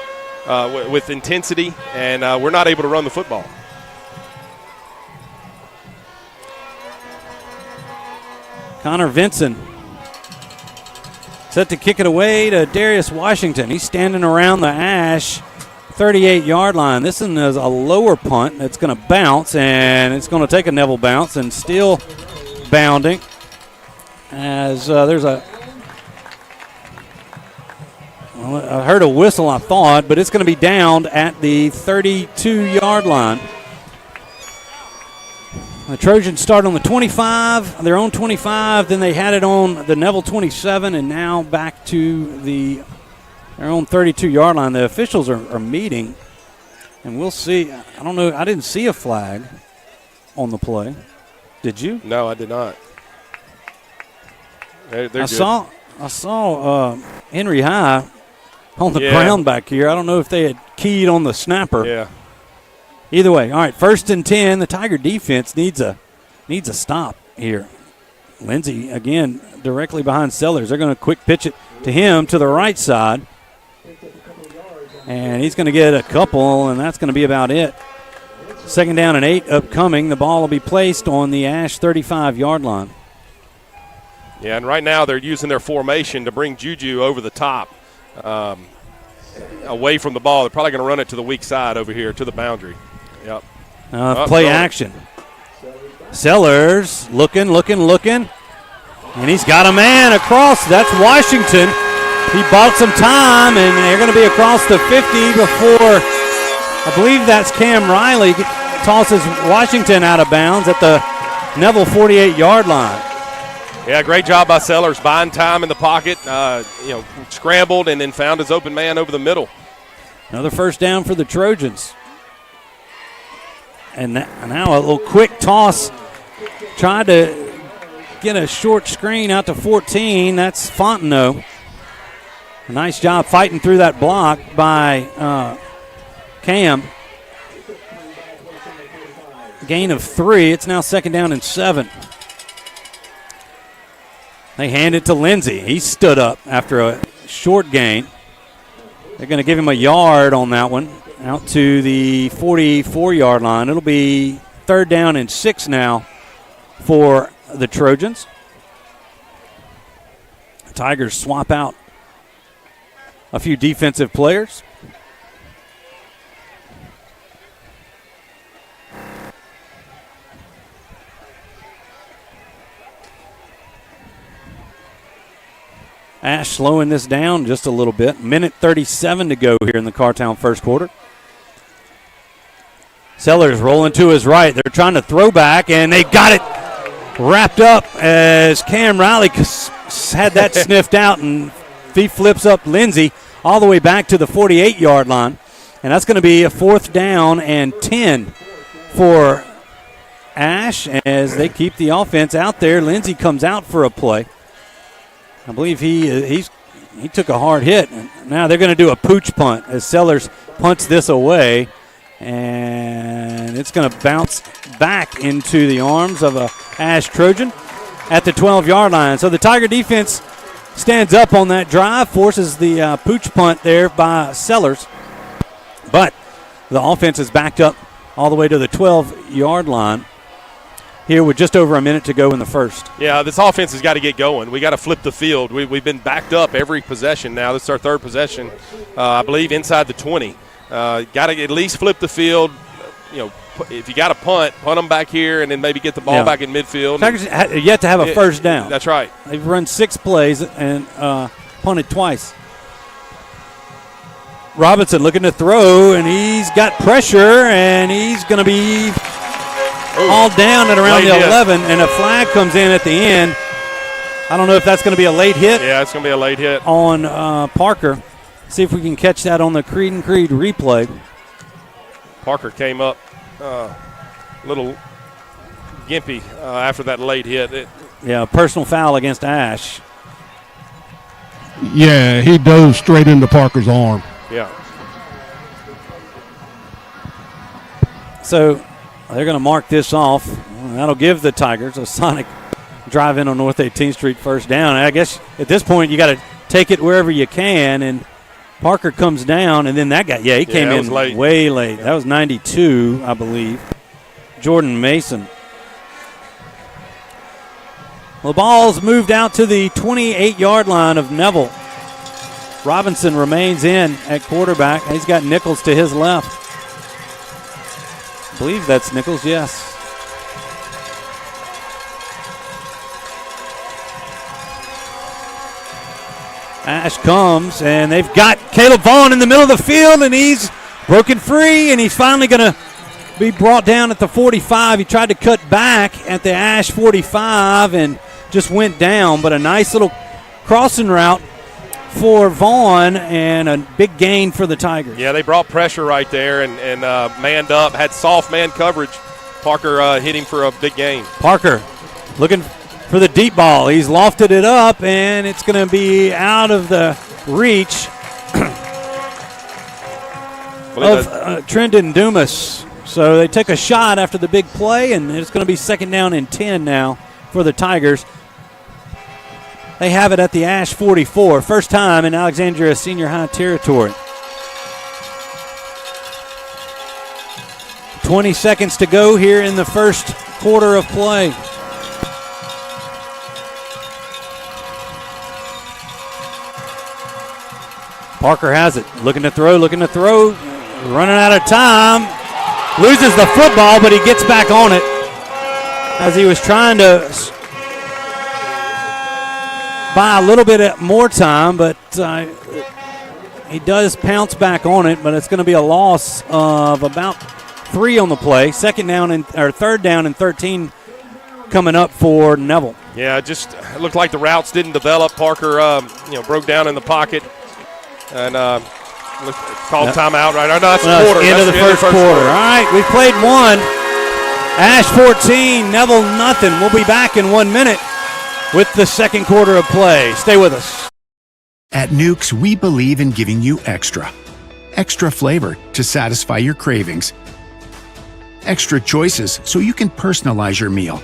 with intensity, and we're not able to run the football.
Connor Vinson set to kick it away to Darius Washington. He's standing around the Ash 38-yard line. This one is a lower punt. It's going to bounce, and it's going to take a Neville bounce and still bounding as there's a I heard a whistle, I thought, but it's going to be downed at the 32-yard line. The Trojans start on the 25, their own 25, then they had it on the Neville 27, and now back to their own 32-yard line. The officials are meeting, and we'll see. I don't know. I didn't see a flag on the play. Did you?
No, I did not. They're
I saw Henry High on the ground back here. I don't know if they had keyed on the snapper.
Yeah.
Either way, all right, 1st and 10. The Tiger defense needs a stop here. Lindsey, again, directly behind Sellers. They're going to quick pitch it to him to the right side. And he's going to get a couple, and that's going to be about it. 2nd down and 8 upcoming. The ball will be placed on the Ash 35-yard line.
Yeah, and right now they're using their formation to bring Juju over the top, away from the ball. They're probably going to run it to the weak side over here, to the boundary. Yep.
Play action. Sellers looking. And he's got a man across. That's Washington. He bought some time, and they're going to be across the 50 before, I believe that's Cam Riley, tosses Washington out of bounds at the Neville 48-yard line.
Yeah, great job by Sellers, buying time in the pocket, scrambled and then found his open man over the middle.
Another 1st down for the Trojans. And now a little quick toss. Tried to get a short screen out to 14. That's Fontenot. A nice job fighting through that block by Cam. Gain of 3. It's now 2nd down and 7. They hand it to Lindsey. He stood up after a short gain. They're going to give him a yard on that one, out to the 44-yard line. It'll be 3rd down and 6 now for the Trojans. The Tigers swap out a few defensive players. Ash slowing this down just a little bit. 1:37 to go here in the Cartown first quarter. Sellers rolling to his right. They're trying to throw back, and they got it wrapped up as Cam Riley had that sniffed out, and he flips up Lindsey all the way back to the 48-yard line. And that's going to be a 4th down and 10 for Ash as they keep the offense out there. Lindsey comes out for a play. I believe he took a hard hit. Now they're going to do a pooch punt as Sellers punts this away, and it's going to bounce back into the arms of a Ash Trojan at the 12-yard line. So the Tiger defense stands up on that drive, forces the pooch punt there by Sellers, but the offense is backed up all the way to the 12-yard line here with just over a minute to go in the first.
Yeah, this offense has got to get going. We got to flip the field. We've been backed up every possession now. This is our 3rd possession, I believe, inside the 20. Got to at least flip the field. If you got to punt them back here and then maybe get the ball back in midfield.
Tigers yet to have a 1st down.
That's right.
They've run 6 plays and punted twice. Robinson looking to throw, and he's got pressure, and he's going to be all down at around the 11, and a flag comes in at the end. I don't know if that's going to be a late hit.
Yeah, it's going to be a late hit
on Parker. See if we can catch that on the Creed and Creed replay.
Parker came up a little gimpy after that late hit.
Personal foul against Ash.
Yeah, he dove straight into Parker's arm.
Yeah.
So they're going to mark this off. That'll give the Tigers a sonic drive in on North 18th Street 1st down. I guess at this point you got to take it wherever you can, and Parker comes down, and then that guy, he came in
late.
way late. That was 92, I believe. Jordan Mason. The ball's moved out to the 28-yard line of Neville. Robinson remains in at quarterback. He's got Nichols to his left. I believe that's Nichols, yes. Ash comes, and they've got Caleb Vaughn in the middle of the field, and he's broken free, and he's finally going to be brought down at the 45. He tried to cut back at the Ash 45 and just went down, but a nice little crossing route for Vaughn and a big gain for the Tigers.
Yeah, they brought pressure right there and manned up, had soft man coverage. Parker hit him for a big gain.
Parker looking for the deep ball. He's lofted it up, and it's going to be out of the reach of Trendon Dumas. So they take a shot after the big play, and it's going to be 2nd down and 10 now for the Tigers. They have it at the Ash 44. First time in Alexandria senior high territory. 20 seconds to go here in the first quarter of play. Parker has it. Looking to throw. Running out of time. Loses the football, but he gets back on it as he was trying to buy a little bit more time, but he does pounce back on it, but it's going to be a loss of about 3 on the play. 3rd down and 13 coming up for Neville.
Yeah, it looked like the routes didn't develop. Parker, broke down in the pocket and called timeout right now. No, that's the quarter.
End of the first quarter. All right, we've played one. Ash 14, Neville nothing. We'll be back in 1 minute with the second quarter of play. Stay with us.
At Nukes, we believe in giving you extra. Extra flavor to satisfy your cravings. Extra choices so you can personalize your meal.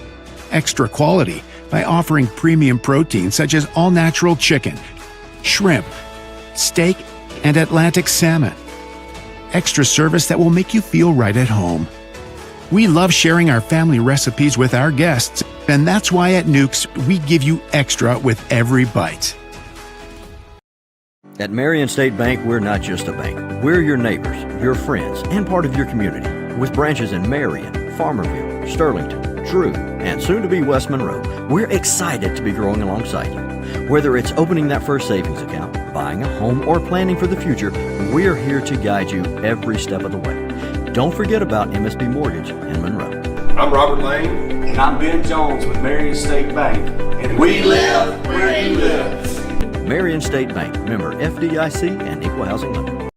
Extra quality by offering premium protein such as all-natural chicken, shrimp, steak, and Atlantic salmon. Extra service that will make you feel right at home. We love sharing our family recipes with our guests, and that's why at Nukes, we give you extra with every bite.
At Marion State Bank, we're not just a bank. We're your neighbors, your friends, and part of your community. With branches in Marion, Farmerville, Sterlington, Drew, and soon to be West Monroe, we're excited to be growing alongside you. Whether it's opening that first savings account, buying a home, or planning for the future, we're here to guide you every step of the way. Don't forget about MSB Mortgage in Monroe.
I'm Robert Lane. And I'm Ben Jones with Marion State Bank. And we live where you live.
Marion State Bank, member FDIC and equal housing lender.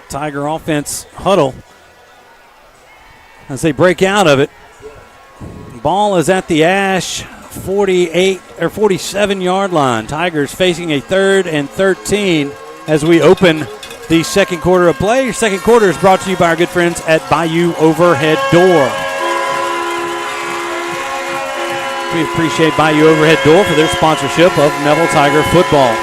Tiger offense huddle as they break out of it. Ball is at the Ash 47-yard line. Tigers facing a 3rd and 13 as we open the second quarter of play. Your second quarter is brought to you by our good friends at Bayou Overhead Door. We appreciate Bayou Overhead Door for their sponsorship of Neville Tiger football.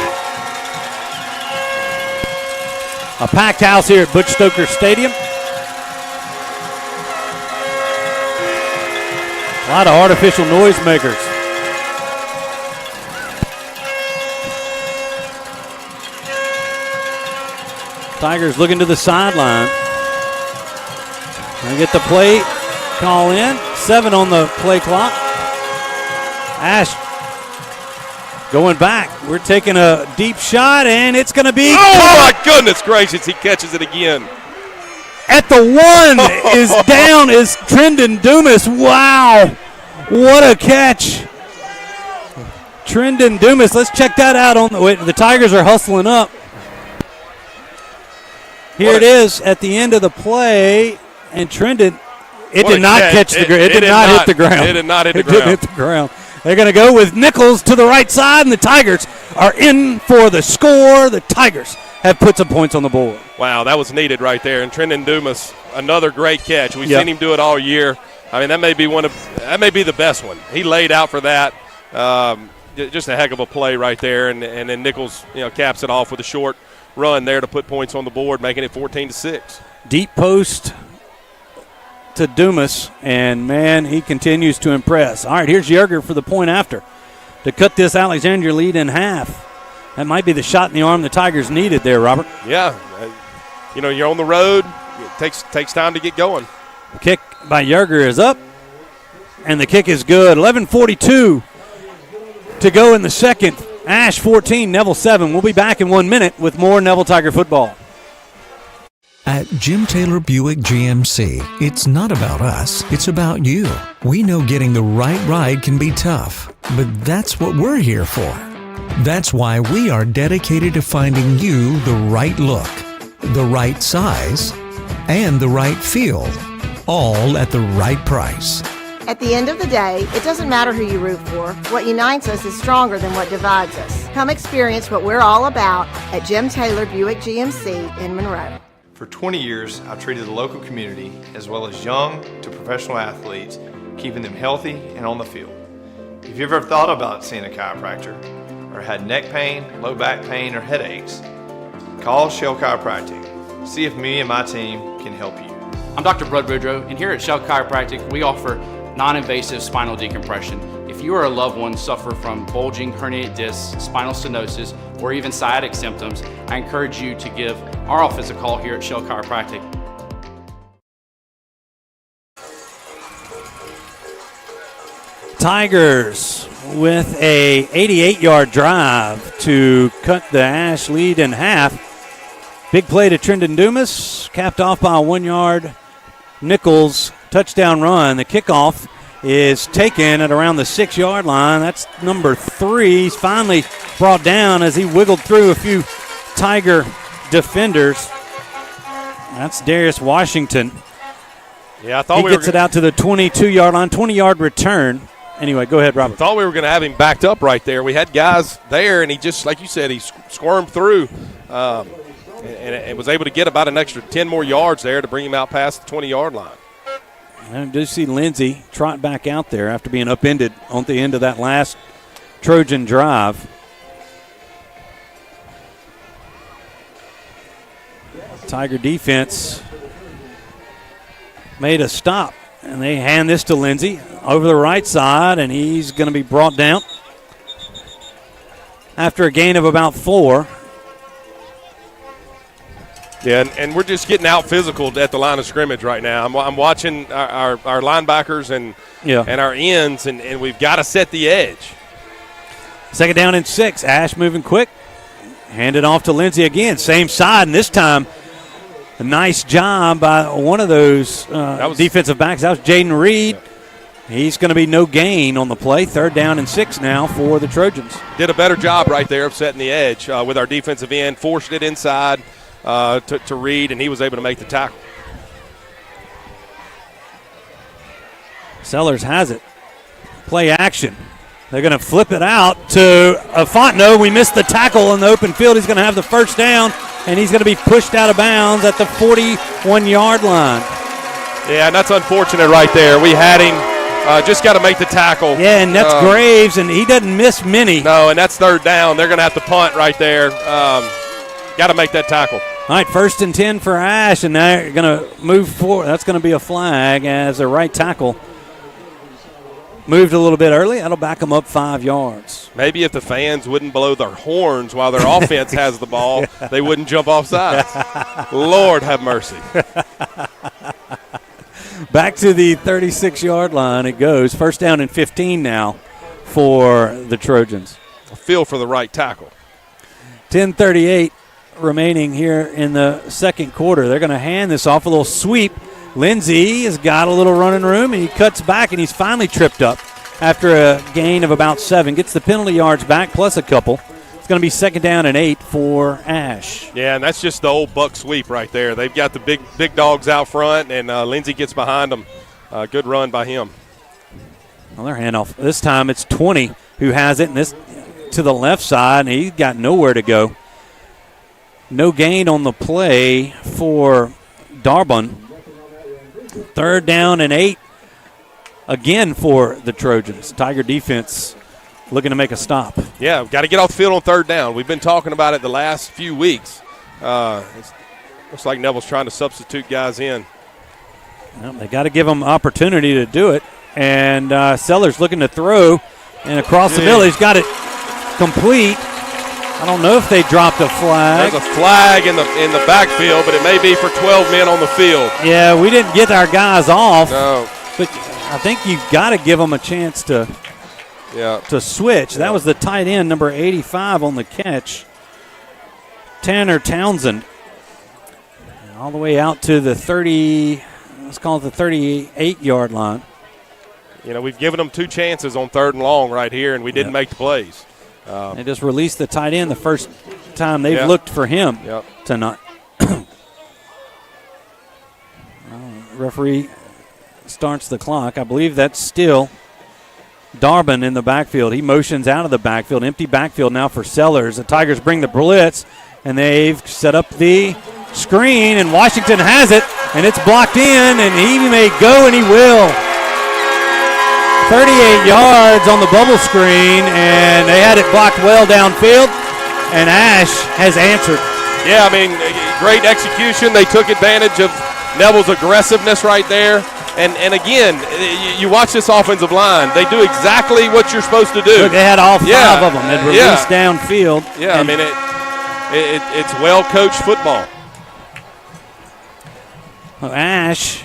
A packed house here at Butch Stoker Stadium. A lot of artificial noisemakers. Tigers looking to the sideline. They get the play call in. 7 on the play clock. Ash going back. We're taking a deep shot, and it's going to be.
Oh, my goodness gracious. He catches it again.
At the 1 is down is Trendon Dumas. Wow. What a catch. Trendon Dumas. Let's check that out. The Tigers are hustling up. Here it is at the end of the play, and Trendon. It did not catch the ground. It did not hit the ground.
It did not hit the
ground. It didn't hit the ground. They're going to go with Nichols to the right side, and the Tigers are in for the score. The Tigers have put some points on the board.
Wow, that was needed right there. And Trendon Dumas, another great catch. We've seen him do it all year. I mean, that may be the best one. He laid out for that. just a heck of a play right there, and then Nichols, caps it off with a short run there to put points on the board, making it 14-6.
Deep post to Dumas, and, man, he continues to impress. All right, here's Yerger for the point after to cut this Alexandria lead in half. That might be the shot in the arm the Tigers needed there, Robert.
Yeah. You're on the road. It takes time to get going.
The kick by Yerger is up, and the kick is good. 11:42 to go in the second. Ash 14, Neville 7. We'll be back in 1 minute with more Neville Tiger football.
At Jim Taylor Buick GMC, it's not about us, it's about you. We know getting the right ride can be tough, but that's what we're here for. That's why we are dedicated to finding you the right look, the right size, and the right feel, all at the right price.
At the end of the day, it doesn't matter who you root for. What unites us is stronger than what divides us. Come experience what we're all about at Jim Taylor Buick GMC in Monroe.
For 20 years, I've treated the local community, as well as young to professional athletes, keeping them healthy and on the field. If you've ever thought about seeing a chiropractor, or had neck pain, low back pain, or headaches, call Shell Chiropractic. See if me and my team can help you.
I'm Dr. Bud Woodrow, and here at Shell Chiropractic, we offer non-invasive spinal decompression. If you or a loved one suffer from bulging, herniated discs, spinal stenosis, or even sciatic symptoms, I encourage you to give our office a call here at Shell Chiropractic.
Tigers with a 88-yard drive to cut the Ash lead in half. Big play to Trendon Dumas, capped off by a 1-yard Nichols touchdown run. The kickoff is taken at around the 6-yard line. That's number 3. He's finally brought down as he wiggled through a few Tiger defenders. That's Darius Washington.
Yeah, I thought
he gets it out to the 22-yard line, 20-yard return. Anyway, go ahead, Robert.
I thought we were going to have him backed up right there. We had guys there, and he just, like you said, he squirmed through and was able to get about an extra 10 more yards there to bring him out past the 20-yard line.
I do see Lindsey trot back out there after being upended on the end of that last Trojan drive. Tiger defense made a stop, and they hand this to Lindsey over the right side, and he's going to be brought down after a gain of about 4.
Yeah, and we're just getting out physical at the line of scrimmage right now. I'm watching our linebackers and our ends, and we've got to set the edge.
Second down and 6. Ash moving quick. Hand it off to Lindsey again. Same side, and this time a nice job by one of those defensive backs. That was Jaden Reed. He's going to be no gain on the play. Third down and 6 now for the Trojans.
Did a better job right there of setting the edge with our defensive end. Forced it inside to Reed, and he was able to make the tackle.
Sellers has it. Play action. They're going to flip it out to Fontenot. We missed the tackle in the open field. He's going to have the first down, and he's going to be pushed out of bounds at the 41-yard line.
Yeah, and that's unfortunate right there. We had him. Just got to make the tackle.
Yeah, and that's Graves, and he doesn't miss many.
No, and that's third down. They're going to have to punt right there. Got to make that tackle.
All right, 1st and 10 for Ash, and they're going to move forward. That's going to be a flag as a right tackle moved a little bit early. That'll back them up 5 yards.
Maybe if the fans wouldn't blow their horns while their offense has the ball, they wouldn't jump off sides. Lord have mercy.
Back to the 36-yard line it goes. 1st down and 15 now for the Trojans.
A feel for the right tackle.
10:38 remaining here in the second quarter. They're going to hand this off, a little sweep. Lindsey has got a little running room, and he cuts back, and he's finally tripped up after a gain of about 7. Gets the penalty yards back plus a couple. It's going to be 2nd down and 8 for Ash.
Yeah, and that's just the old buck sweep right there. They've got the big dogs out front, and Lindsey gets behind them. Good run by him.
Another handoff. This time it's 20 who has it, and this to the left side, and he's got nowhere to go. No gain on the play for Darbun. 3rd down and 8 again for the Trojans. Tiger defense looking to make a stop.
Yeah, we've got to get off the field on third down. We've been talking about it the last few weeks. Looks like Neville's trying to substitute guys in.
Well, they got to give them opportunity to do it. And Sellers looking to throw, and across the middle, he's got it complete. I don't know if they dropped a flag.
There's a flag in the backfield, but it may be for 12 men on the field.
Yeah, we didn't get our guys off.
No.
But I think you've got to give them a chance to switch. That was the tight end, number 85 on the catch, Tanner Townsend. All the way out to the 30, let's call it the 38-yard line.
You know, we've given them 2 chances on third and long right here, and we didn't make the plays.
They just released the tight end the first time they've looked for him tonight. Referee starts the clock. I believe that's still Darbin in the backfield. He motions out of the backfield. Empty backfield now for Sellers. The Tigers bring the blitz, and they've set up the screen, and Washington has it, and it's blocked in, and he may go, and he will. 38 yards on the bubble screen, and they had it blocked well downfield, and Ash has answered.
Yeah, I mean, great execution. They took advantage of Neville's aggressiveness right there. And again, you watch this offensive line. They do exactly what you're supposed to do.
Look, they had all 5 of them. They'd released downfield.
Yeah, I mean, it's well-coached football.
Well, Ash,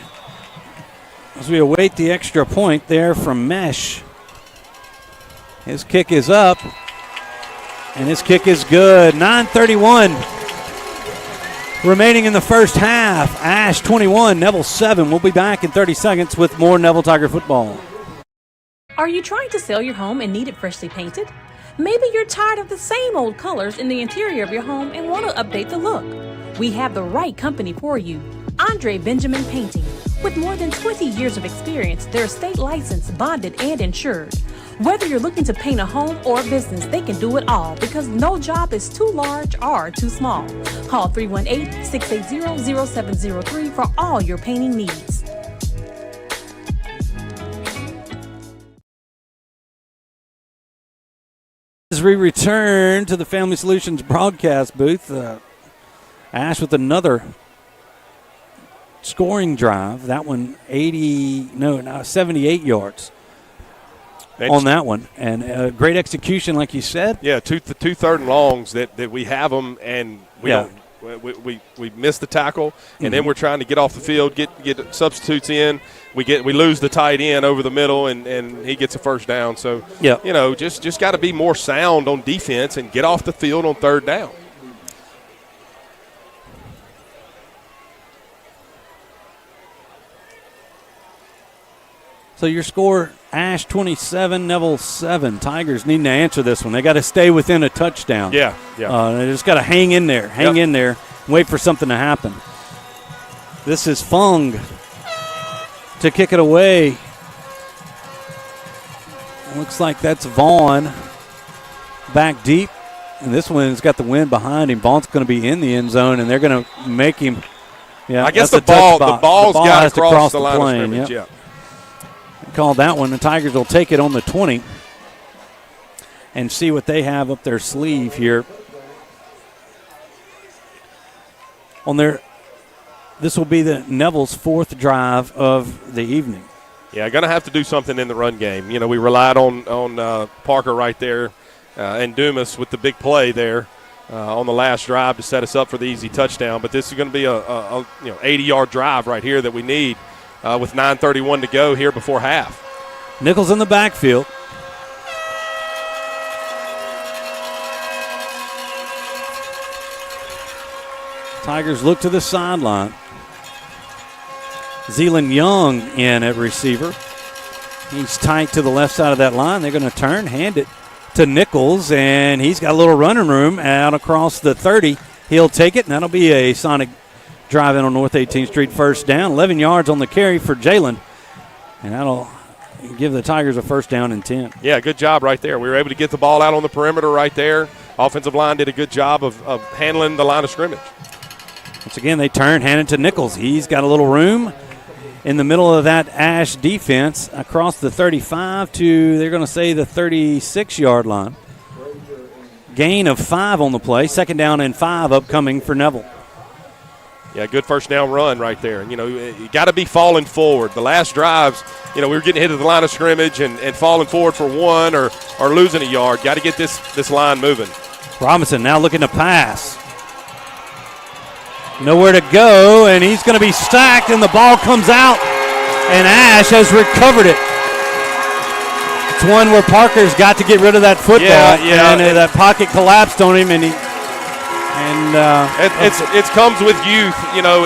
as we await the extra point there from Mesh, his kick is up, and his kick is good. 9:31 remaining in the first half. Ash 21, Neville 7. We'll be back in 30 seconds with more Neville Tiger football.
Are you trying to sell your home and need it freshly painted? Maybe you're tired of the same old colors in the interior of your home and want to update the look. We have the right company for you. Andre Benjamin Painting. With more than 20 years of experience, they're state licensed, bonded, and insured. Whether you're looking to paint a home or a business, they can do it all because no job is too large or too small. Call 318-680-0703 for all your painting needs.
As we return to the Family Solutions broadcast booth, Ash with another scoring drive. That one 78 yards on that one. And great execution, like you said.
Yeah, two third and longs that we have them, and we miss the tackle, and then we're trying to get off the field, get substitutes in. We lose the tight end over the middle, and he gets a first down. So, you know, just got to be more sound on defense and get off the field on third down.
So your score, Ash 27, Neville 7. Tigers needing to answer this one. They got to stay within a touchdown.
Yeah.
They just got to hang in there, and wait for something to happen. This is Fung to kick it away. Looks like that's Vaughn back deep. And this one's got the wind behind him. Vaughn's going to be in the end zone, and they're going to make him. Yeah,
I guess the ball's got to cross the line of scrimmage.
Yep. Called that one. The Tigers will take it on the 20 and see what they have up their sleeve here. This will be the Neville's 4th drive of the evening.
Yeah, going to have to do something in the run game. You know, we relied on Parker right there and Dumas with the big play there on the last drive to set us up for the easy touchdown. But this is going to be a 80-yard drive right here that we need. With 9:31 to go here before half.
Nichols in the backfield. Tigers look to the sideline. Zealand Young in at receiver. He's tight to the left side of that line. They're going to turn, hand it to Nichols, and he's got a little running room out across the 30. He'll take it, and that'll be a Sonic drive in on North 18th Street, first down. 11 yards on the carry for Jalen. And that'll give the Tigers a first down and 10.
Yeah, good job right there. We were able to get the ball out on the perimeter right there. Offensive line did a good job of handling the line of scrimmage.
Once again, they turn, hand it to Nichols. He's got a little room. in the middle of that Ash defense across the 35 to, they're going to say, the 36-yard line. Gain of 5 on the play. 2nd down and 5 upcoming for Neville.
Yeah, good first down run right there. You know, you got to be falling forward. The last drives, you know, we were getting hit at the line of scrimmage and falling forward for 1 or losing a yard. Got to get this line moving.
Robinson now looking to pass. Nowhere to go, and he's going to be sacked, and the ball comes out, and Ash has recovered it. It's one where Parker's got to get rid of that football, and that pocket collapsed on him, and
it comes with youth. You know,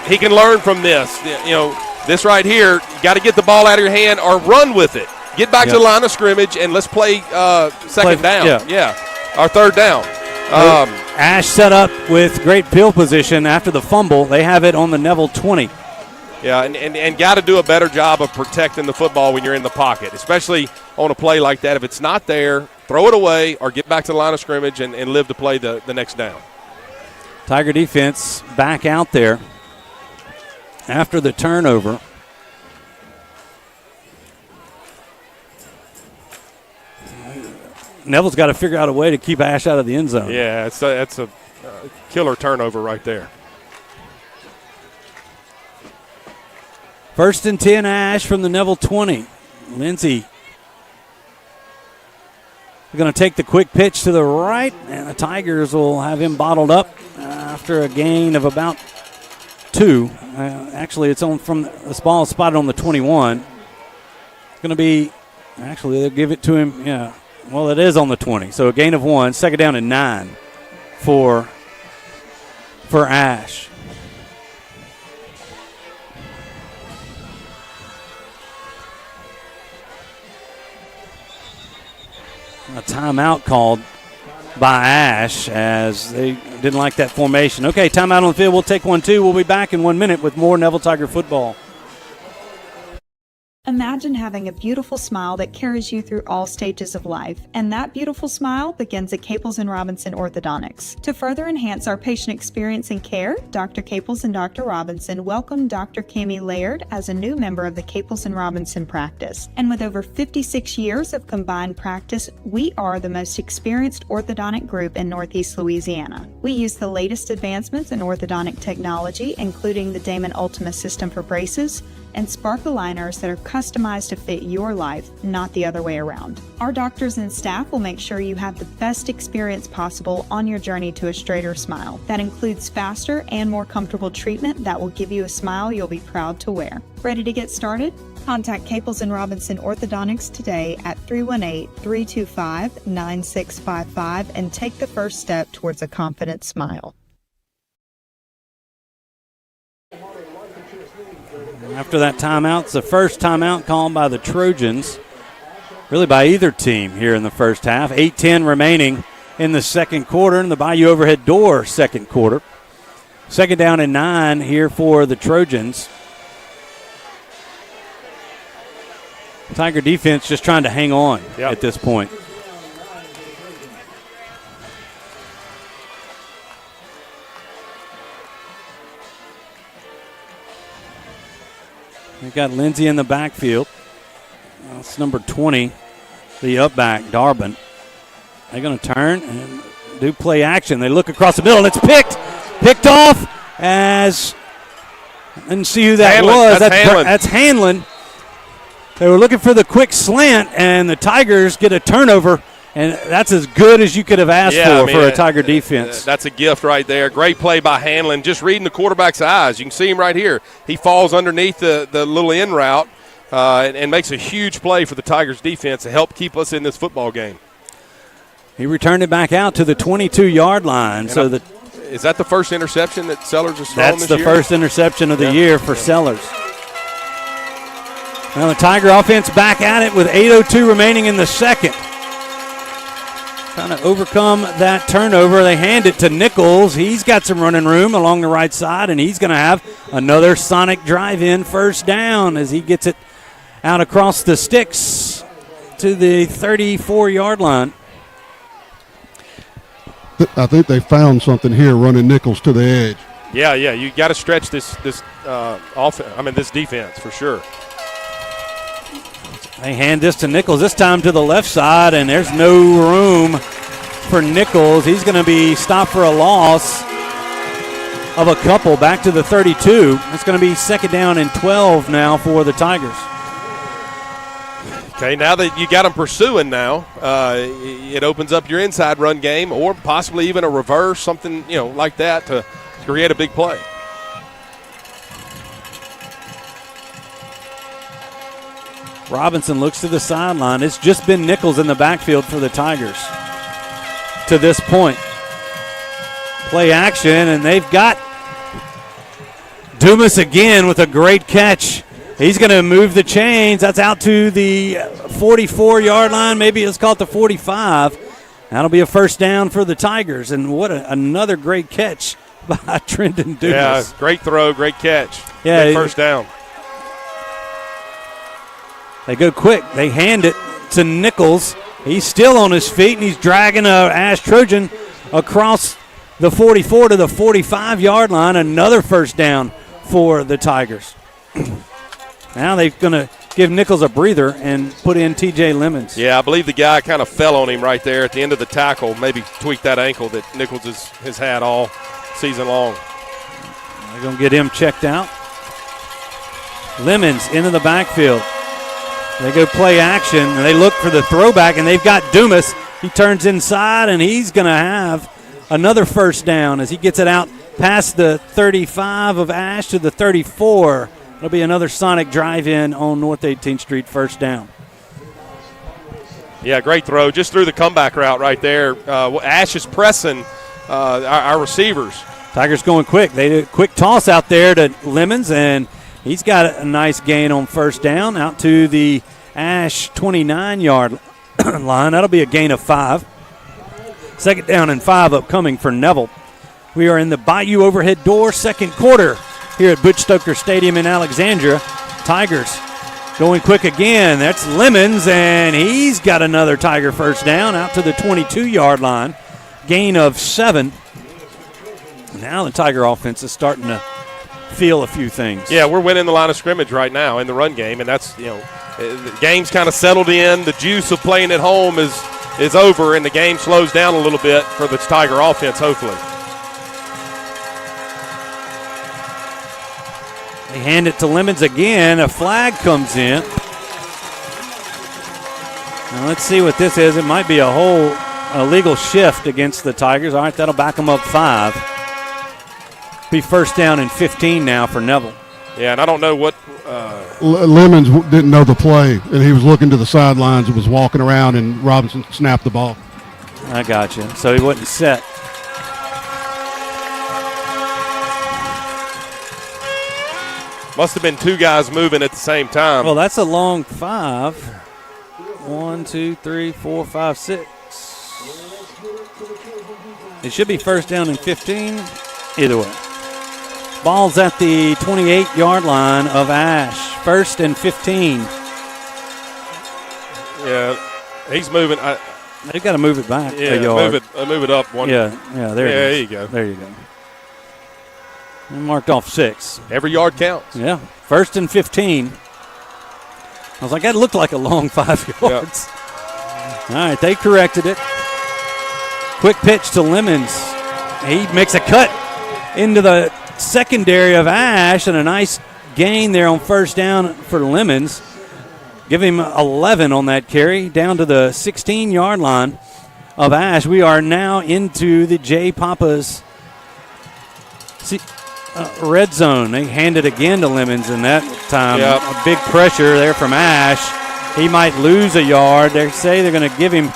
he can learn from this. You know, this right here, you got to get the ball out of your hand or run with it. Get back to the line of scrimmage, and let's play second down. Our 3rd down.
Ash set up with great field position after the fumble. They have it on the Neville 20.
Yeah, and got to do a better job of protecting the football when you're in the pocket, especially on a play like that. If it's not there, throw it away or get back to the line of scrimmage and live to play the next down.
Tiger defense back out there after the turnover. Neville's got to figure out a way to keep Ash out of the end zone.
Yeah, that's a killer turnover right there.
1st and 10 Ash from the Neville 20. Lindsey going to take the quick pitch to the right, and the Tigers will have him bottled up after a gain of about 2. Actually, it's on from the ball spotted on the 21. It's going to be, actually, they'll give it to him, yeah. Well, it is on the 20, so a gain of 1. 2nd down and 9 for Ash. A timeout called by Ash as they didn't like that formation. Okay, timeout on the field. We'll take 1, 2. We'll be back in 1 minute with more Neville Tiger football.
Imagine having a beautiful smile that carries you through all stages of life, and that beautiful smile begins at Caples & Robinson Orthodontics. To further enhance our patient experience and care, Dr. Caples and Dr. Robinson welcomed Dr. Cami Laird as a new member of the Caples & Robinson practice. And with over 56 years of combined practice, we are the most experienced orthodontic group in Northeast Louisiana. We use the latest advancements in orthodontic technology, including the Damon Ultima system for braces, and Spark aligners that are customized to fit your life, not the other way around. Our doctors and staff will make sure you have the best experience possible on your journey to a straighter smile. That includes faster and more comfortable treatment that will give you a smile you'll be proud to wear. Ready to get started? Contact Caples & Robinson Orthodontics today at 318-325-9655 and take the first step towards a confident smile.
After that timeout, it's the first timeout called by the Trojans, really by either team here in the first half. 8:10 remaining in the second quarter in the Bayou Overhead Door second quarter. 2nd down and 9 here for the Trojans. Tiger defense just trying to hang on at this point. They've got Lindsey in the backfield. That's number 20, the up back, Darbin. They're going to turn and do play action. They look across the middle, and it's picked off as I didn't see who that was. That's Hanlon. They were looking for the quick slant, and the Tigers get a turnover, and that's as good as you could have asked for a Tiger defense.
That's a gift right there. Great play by Hanlon. Just reading the quarterback's eyes. You can see him right here. He falls underneath the little in route and makes a huge play for the Tigers defense to help keep us in this football game.
He returned it back out to the 22-yard line.
Is that the first interception that Sellers has thrown this year?
That's the first interception of the year for Sellers. Now the Tiger offense back at it with 8:02 remaining in the second. Trying to overcome that turnover. They hand it to Nichols. He's got some running room along the right side, and he's going to have another Sonic drive-in first down as he gets it out across the sticks to the 34-yard line.
I think they found something here running Nichols to the edge.
Yeah, you got to stretch this defense for sure.
They hand this to Nichols, this time to the left side, and there's no room for Nichols. He's going to be stopped for a loss of a couple back to the 32. It's going to be 2nd down and 12 now for the Tigers.
Okay, now that you got them pursuing now, it opens up your inside run game or possibly even a reverse, something like that to create a big play.
Robinson looks to the sideline. It's just been Nichols in the backfield for the Tigers to this point. Play action, and they've got Dumas again with a great catch. He's going to move the chains. That's out to the 44-yard line. Maybe let's call it the 45. That'll be a 1st down for the Tigers. And what another great catch by Trendon Dumas.
Yeah, great throw, great catch.
Yeah,
Big 1st down.
They go quick. They hand it to Nichols. He's still on his feet, and he's dragging a Ash Trojan across the 44 to the 45-yard line. Another 1st down for the Tigers. Now they're going to give Nichols a breather and put in T.J. Lemons.
Yeah, I believe the guy kind of fell on him right there at the end of the tackle, maybe tweaked that ankle that Nichols has had all season long.
They're going to get him checked out. Lemons into the backfield. They go play action, and they look for the throwback, and they've got Dumas. He turns inside, and he's going to have another 1st down as he gets it out past the 35 of Ash to the 34. It'll be another Sonic drive-in on North 18th Street, 1st down.
Yeah, great throw. Just threw the comeback route right there. Ash is pressing our receivers.
Tigers going quick. They did a quick toss out there to Lemons, and he's got a nice gain on 1st down out to the Ash 29-yard line. That'll be a gain of 5. 2nd down and 5 upcoming for Neville. We are in the Bayou Overhead Door 2nd quarter here at Butch Stoker Stadium in Alexandria. Tigers going quick again. That's Lemons, and he's got another Tiger 1st down out to the 22-yard line. Gain of 7. Now the Tiger offense is starting to feel a few things.
Yeah, we're winning the line of scrimmage right now in the run game, and that's, the game's kind of settled in. The juice of playing at home is over, and the game slows down a little bit for the Tiger offense, hopefully.
They hand it to Lemons again. A flag comes in. Now let's see what this is. It might be a whole illegal shift against the Tigers. All right, that'll back them up 5. Be 1st down and 15 now for Neville.
Yeah, and I don't know what
Lemons didn't know the play, and he was looking to the sidelines and was walking around, and Robinson snapped the ball.
I got you. So he wasn't set.
Must have been 2 guys moving at the same time.
Well, that's a long 5. 1, 2, 3, 4, 5, 6. It should be 1st down and 15. Either way. Ball's at the 28-yard line of Ash. 1st and 15.
Yeah, he's moving.
They've got to move it back
a
yard.
Move it up one.
Yeah, there
you go.
There you go. And marked off 6.
Every yard counts.
Yeah, 1st and 15. I was like, that looked like a long 5 yards. Yep. All right, they corrected it. Quick pitch to Lemons. He makes a cut into the secondary of Ash, and a nice gain there on 1st down for Lemons. Give him 11 on that carry, down to the 16-yard line of Ash. We are now into the J. Papa's red zone. They hand it again to Lemons, and that time a big pressure there from Ash. He might lose a yard. They say they're going to give him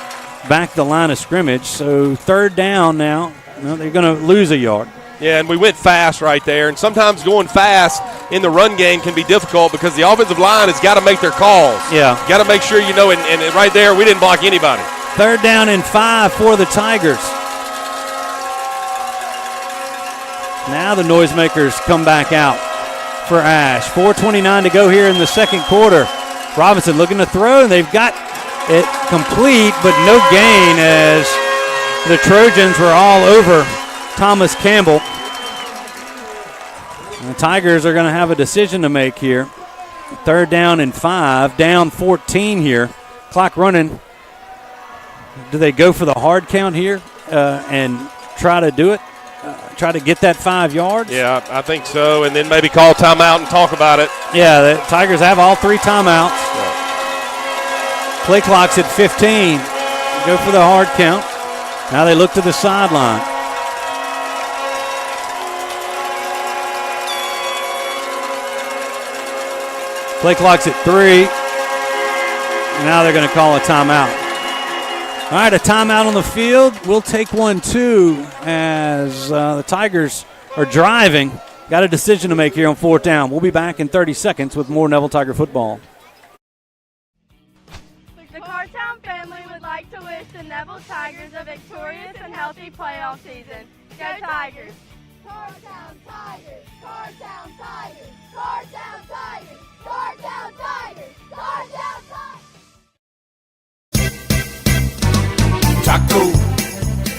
back the line of scrimmage. So 3rd down now. No, they're going to lose a yard.
Yeah, and we went fast right there. And sometimes going fast in the run game can be difficult because the offensive line has got to make their calls.
Yeah.
Got to make sure and right there we didn't block anybody.
3rd down and 5 for the Tigers. Now the noisemakers come back out for Ash. 4:29 to go here in the 2nd quarter. Robinson looking to throw, and they've got it complete, but no gain as the Trojans were all over Thomas Campbell. The Tigers are going to have a decision to make here. 3rd down and 5, down 14 here. Clock running. Do they go for the hard count here and try to do it? Try to get that 5 yards?
Yeah, I think so, and then maybe call timeout and talk about it.
Yeah, the Tigers have all 3 timeouts. Play clock's at 15. Go for the hard count. Now they look to the sideline. Play clock's at 3. Now they're going to call a timeout. All right, a timeout on the field. We'll take one, too, as the Tigers are driving. Got a decision to make here on 4th down. We'll be back in 30 seconds with more Neville Tiger football.
The Cartown family would like to wish the Neville Tigers a victorious and healthy playoff season. Go Tigers!
Cartown Tigers! Cartown Tigers! Cartown Tigers! Cartown Tigers! Cartown Tigers!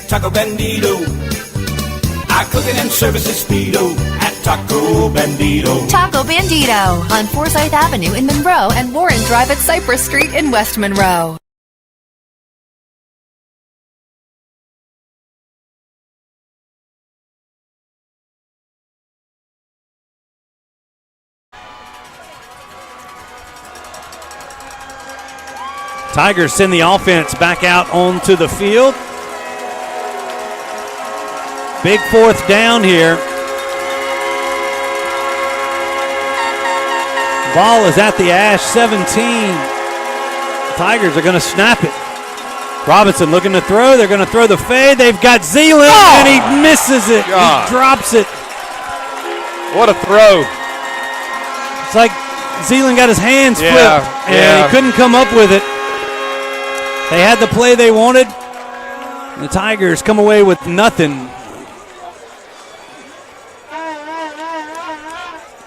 Taco Bandito. I cooking and services speedo at Taco Bandito.
Taco Bandito on Forsyth Avenue in Monroe and Warren Drive at Cypress Street in West Monroe.
Tigers send the offense back out onto the field. Big 4th down here. Ball is at the Ash 17. Tigers are going to snap it. Robinson looking to throw. They're going to throw the fade. They've got Zeeland, and he misses it.
God.
He drops it.
What a throw.
It's like Zeeland got his hands flipped, and he couldn't come up with it. They had the play they wanted. The Tigers come away with nothing.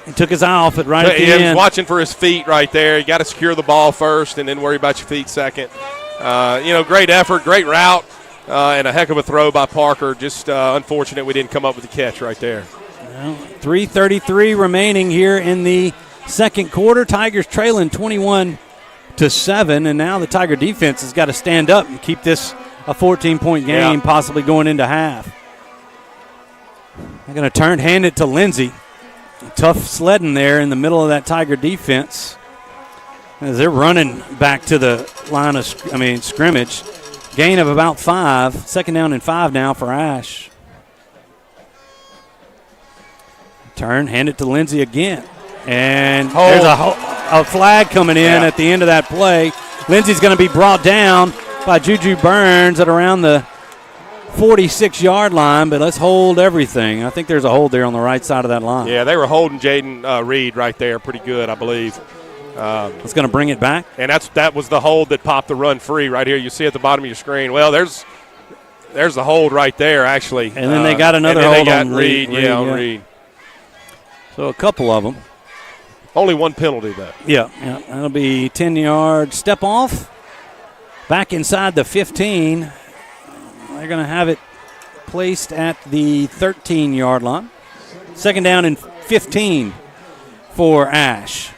He took his eye off it right at the end.
He was watching for his feet right there. You got to secure the ball first and then worry about your feet second. Great effort, great route, and a heck of a throw by Parker. Just unfortunate we didn't come up with the catch right there.
Well, 3:33 remaining here in the second quarter. Tigers trailing 21-7, and now the Tiger defense has got to stand up and keep this a 14-point game, possibly going into half. They're going to hand it to Lindsey. Tough sledding there in the middle of that Tiger defense as they're running back to the line of scrimmage. Gain of about 5. 2nd down and 5 now for Ash. Hand it to Lindsey again. And there's a flag coming in at the end of that play. Lindsey's going to be brought down by Juju Burns at around the 46-yard line, but let's hold everything. I think there's a hold there on the right side of that line.
Yeah, they were holding Jaden Reed right there pretty good, I believe.
It's going to bring it back.
And that was the hold that popped the run free right here. You see at the bottom of your screen. Well, there's the hold right there, actually.
And then they got another hold on
Reed. Reed.
So a couple of them.
Only one penalty, though.
Yeah. That'll be 10-yard step off. Back inside the 15. They're going to have it placed at the 13-yard line. 2nd down and 15 for Ash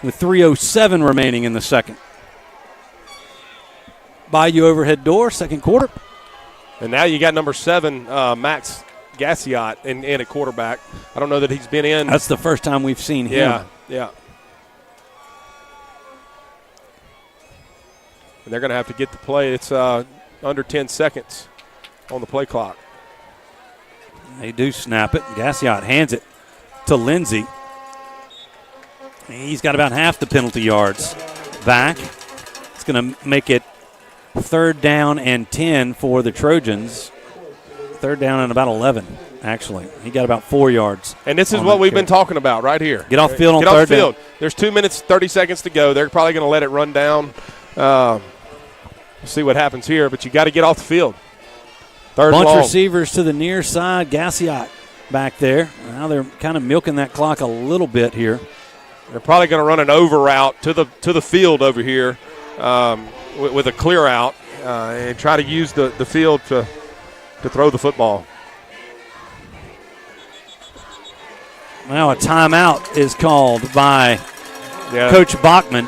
with 3:07 remaining in the second. Bayou overhead door, second quarter.
And now you got number 7, Max Gassiot in at quarterback. I don't know that he's been in.
That's the first time we've seen him.
Yeah. And they're going to have to get the play. It's under 10 seconds on the play clock.
They do snap it. Gassiot hands it to Lindsey. He's got about half the penalty yards back. It's going to make it 3rd down and 10 for the Trojans. 3rd down and about 11, actually. He got about 4 yards.
And this is what we've been talking about right here.
Get off field on 3rd down.
There's 2 minutes, 30 seconds to go. They're probably going to let it run down. We'll see what happens here, but you got to get off the field. 3rd
Bunch
long.
Receivers to the near side. Gassiot back there. Now they're kind of milking that clock a little bit here.
They're probably going to run an over route to the field over here with a clear out and try to use the field to throw the football.
Now a timeout is called by Coach Bachman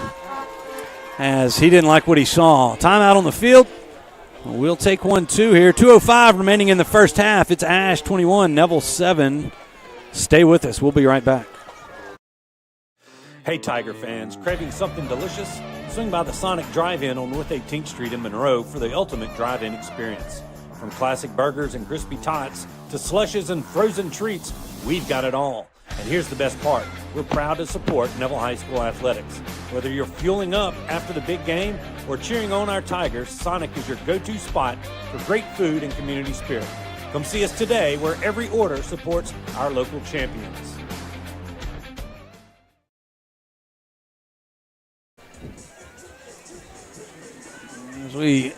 as he didn't like what he saw. Timeout on the field. We'll take 1-2 here. 2:05 remaining in the first half. It's Ash 21, Neville 7. Stay with us. We'll be right back. Hey, Tiger fans. Craving something delicious? Swing by the Sonic Drive-In on North 18th Street in Monroe for the ultimate drive-in experience. From classic burgers and crispy tots to slushes and frozen treats, we've got it all. And here's the best part. We're proud to support Neville High School athletics. Whether you're fueling up after the big game or cheering on our Tigers, Sonic is your go-to spot for great food and community spirit. Come see us today where every order supports our local champions. As we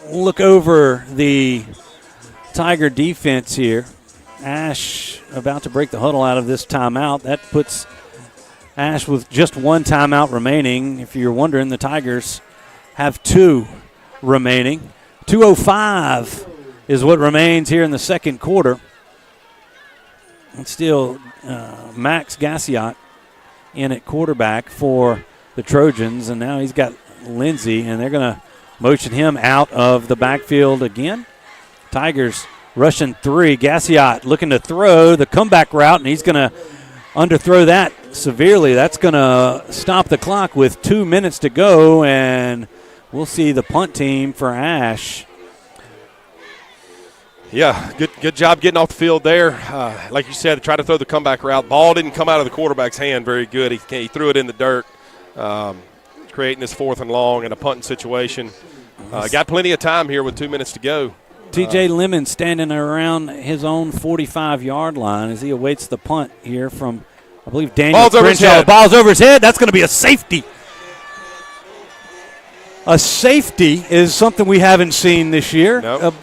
look over the Tiger defense here, Ash about to break the huddle out of this timeout. That puts Ash with just one timeout remaining. If you're wondering, the Tigers have 2 remaining. 2:05 is what remains here in the second quarter. And still Max Gassiot in at quarterback for the Trojans. And now he's got Lindsey, and they're going to motion him out of the backfield again. Tigers rushing 3. Gassiot looking to throw the comeback route, and he's going to underthrow that severely. That's going to stop the clock with 2 minutes to go, and we'll see the punt team for Ash.
Yeah, good job getting off the field there. Like you said, try to throw the comeback route. Ball didn't come out of the quarterback's hand very good. He threw it in the dirt, creating this 4th and long in a punting situation. Got plenty of time here with 2 minutes to go.
TJ Lemon standing around his own 45-yard line as he awaits the punt here from, I believe, Daniel Crenshaw. Ball's over his head. That's going to be a safety. A safety is something we haven't seen this year.
Nope.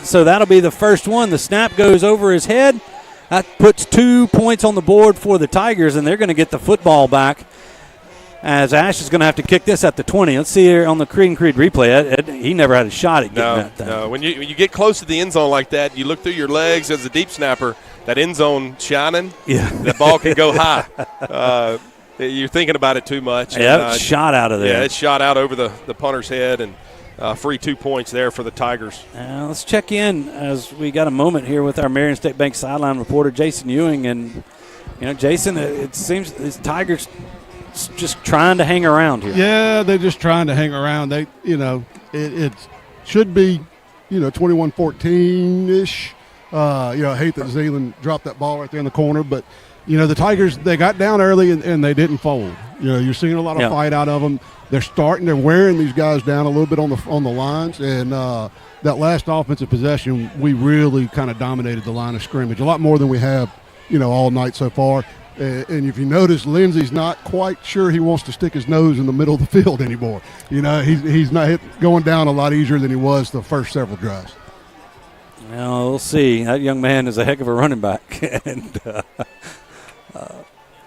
So that'll be the first one. The snap goes over his head. That puts 2 points on the board for the Tigers, and they're going to get the football back as Ash is going to have to kick this at the 20. Let's see here on the Creed replay. He never had a shot at getting that thing.
No, when you get close to the end zone like that, you look through your legs as a deep snapper, that end zone shining, that ball can go high. You're thinking about it too much.
Yeah, it's shot out of there.
Yeah, it's shot out over the punter's head, and free 2 points there for the Tigers.
Let's check in as we got a moment here with our Marion State Bank sideline reporter, Jason Ewing. And, Jason, it seems these Tigers – just trying to hang around here.
Yeah, they're just trying to hang around. They, it should be, 21-14-ish. I hate that Zeeland dropped that ball right there in the corner, but, the Tigers, they got down early and they didn't fold. You're seeing a lot of fight out of them. They're wearing these guys down a little bit on the lines, and that last offensive possession, we really kind of dominated the line of scrimmage, a lot more than we have, all night so far. And if you notice, Lindsey's not quite sure he wants to stick his nose in the middle of the field anymore. He's not going down a lot easier than he was the first several drives.
Well, we'll see. That young man is a heck of a running back. And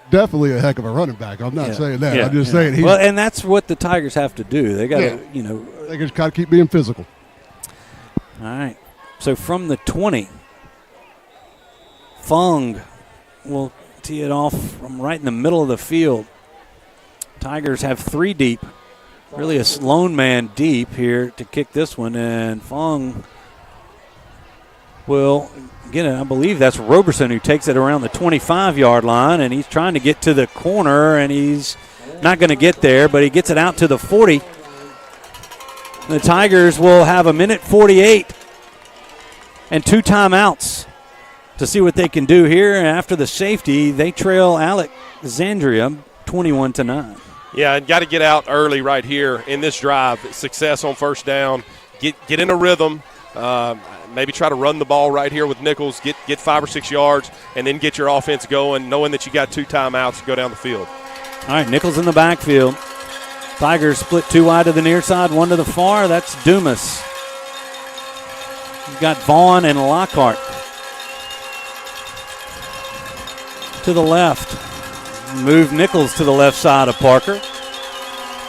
definitely a heck of a running back. I'm not saying that. I'm just saying
well, and that's what the Tigers have to do. They got to,
they just got to keep being physical.
All right. So from the 20, Fung will tee it off from right in the middle of the field. Tigers have 3 deep, really a lone man deep here to kick this one, and Fung will get it. I believe that's Roberson who takes it around the 25-yard line, and he's trying to get to the corner, and he's not going to get there, but he gets it out to the 40. The Tigers will have 1:48 and 2 timeouts to see what they can do here. After the safety, they trail Alexandria 21-9.
Yeah, and got to get out early right here in this drive. Success on first down. Get in a rhythm. Maybe try to run the ball right here with Nichols. Get 5 or 6 yards, and then get your offense going, knowing that you got 2 timeouts to go down the field.
All right, Nichols in the backfield. Tigers split 2 wide to the near side, 1 to the far. That's Dumas. You've got Vaughn and Lockhart. To the left. Move Nichols to the left side of Parker.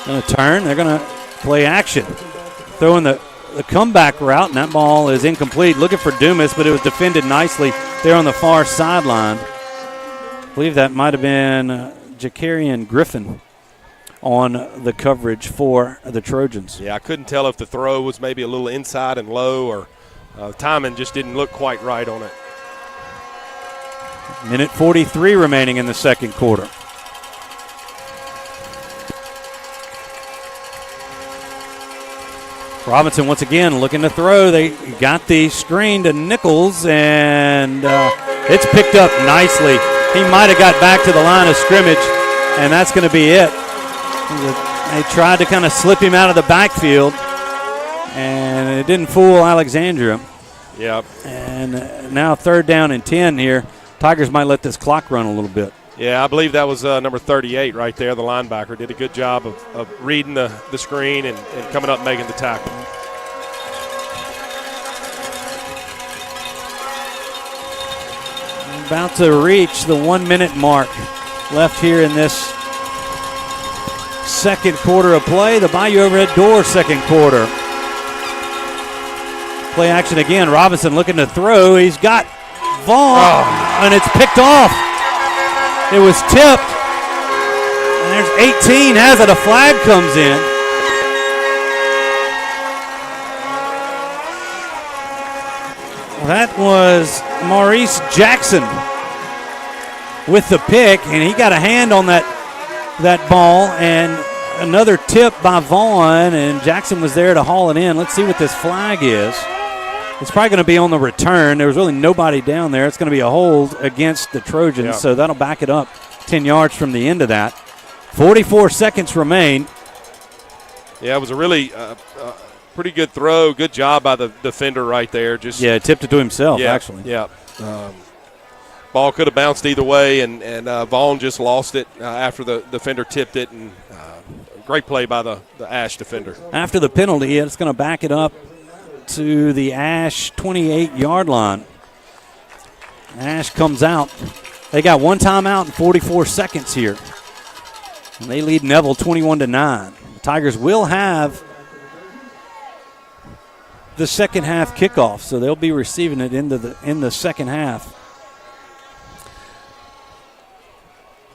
Going to turn. They're going to play action. Throwing the comeback route, and that ball is incomplete. Looking for Dumas, but it was defended nicely there on the far sideline. I believe that might have been Jakarian Griffin on the coverage for the Trojans.
Yeah, I couldn't tell if the throw was maybe a little inside and low, or timing just didn't look quite right on it.
Minute 43 remaining in the second quarter. Robinson once again looking to throw. They got the screen to Nichols, and it's picked up nicely. He might have got back to the line of scrimmage, and that's going to be it. They tried to kind of slip him out of the backfield, and it didn't fool Alexandria.
Yep.
And now 3rd down and 10 here. Tigers might let this clock run a little bit.
Yeah, I believe that was number 38 right there, the linebacker. Did a good job of reading the screen and coming up and making the tackle.
About to reach the 1 minute mark left here in this second quarter of play. The Bayou Overhead Door second quarter. Play action again. Robinson looking to throw. He's got Vaughn, and it's picked off. It was tipped. And there's 18 as it. A flag comes in. That was Maurice Jackson with the pick, and he got a hand on that ball, and another tip by Vaughn, and Jackson was there to haul it in. Let's see what this flag is. It's probably going to be on the return. There was really nobody down there. It's going to be a hold against the Trojans, so that'll back it up 10 yards from the end of that. 44 seconds remain.
Yeah, it was a really pretty good throw. Good job by the defender right there.
Tipped it to himself, actually.
Yeah. Ball could have bounced either way, and Vaughn just lost it after the defender tipped it, and great play by the Ash defender.
After the penalty, it's going to back it up to the Ash 28-yard line. Ash comes out. They got one timeout in 44 seconds here. And they lead Neville 21-9. The Tigers will have the second half kickoff, so they'll be receiving it in the second half.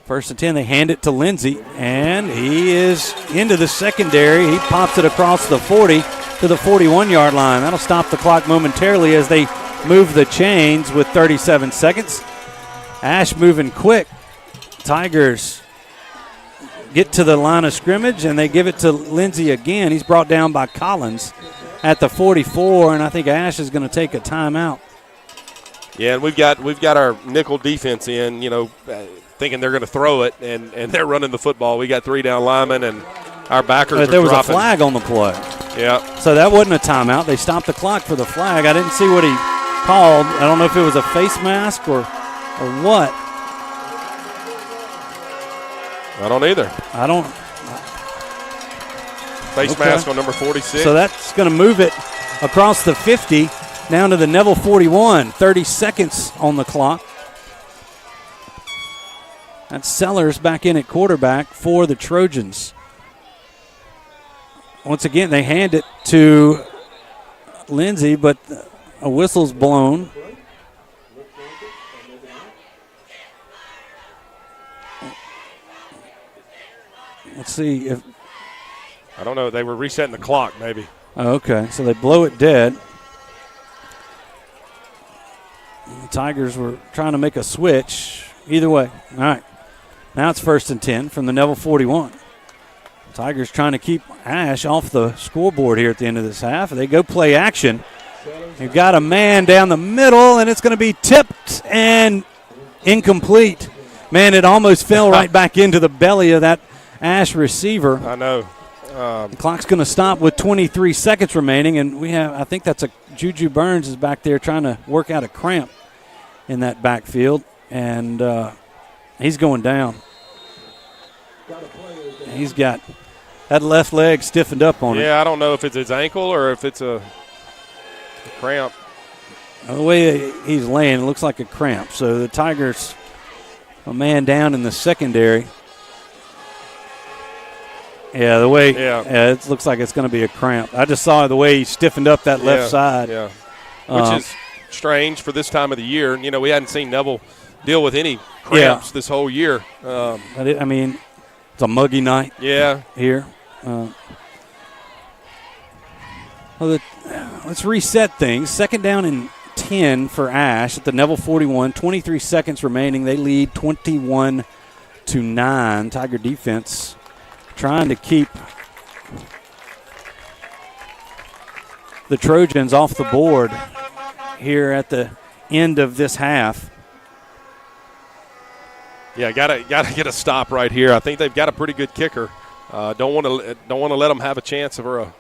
1st and 10, they hand it to Lindsey, and he is into the secondary. He pops it across the 40 to the 41-yard line. That'll stop the clock momentarily as they move the chains with 37 seconds. Ash moving quick. Tigers get to the line of scrimmage, and they give it to Lindsey again. He's brought down by Collins at the 44, and I think Ash is going to take a timeout.
Yeah, and we've got our nickel defense in, thinking they're going to throw it, and they're running the football. We got 3 down linemen, and our backers are
There was
dropping.
a flag on the play.
Yeah.
So that wasn't a timeout. They stopped the clock for the flag. I didn't see what he called. I don't know if it was a face mask or what.
I don't either. Face mask on number 46.
So that's going to move it across the 50 down to the Neville 41. 30 seconds on the clock. That's Sellers back in at quarterback for the Trojans. Once again, they hand it to Lindsey, but a whistle's blown. Let's see if.
I don't know. They were resetting the clock, maybe.
Oh, okay, so they blow it dead. The Tigers were trying to make a switch. Either way. All right. Now it's 1st and 10 from the Neville 41. Tigers trying to keep Ash off the scoreboard here at the end of this half. They go play action. You've got a man down the middle, and it's going to be tipped and incomplete. Man, it almost fell right back into the belly of that Ash receiver.
I know.
The clock's going to stop with 23 seconds remaining, and I think that's Juju Burns is back there trying to work out a cramp in that backfield, and he's going down. He's got that left leg stiffened up on it.
Yeah, I don't know if it's his ankle or if it's a cramp.
The way he's laying, it looks like a cramp. So the Tigers, a man down in the secondary. Yeah, the way it looks like it's going to be a cramp. I just saw the way he stiffened up that left side.
Yeah, which is strange for this time of the year. We hadn't seen Neville deal with any cramps this whole year.
I mean, it's a muggy night.
Yeah.
Here. Let's reset things. 2nd down and 10 for Ash at the Neville 41. 23 seconds remaining. They lead 21-9. Tiger defense trying to keep the Trojans off the board here at the end of this half.
Yeah, gotta get a stop right here. I think they've got a pretty good kicker. Don't want to let them have a chance for a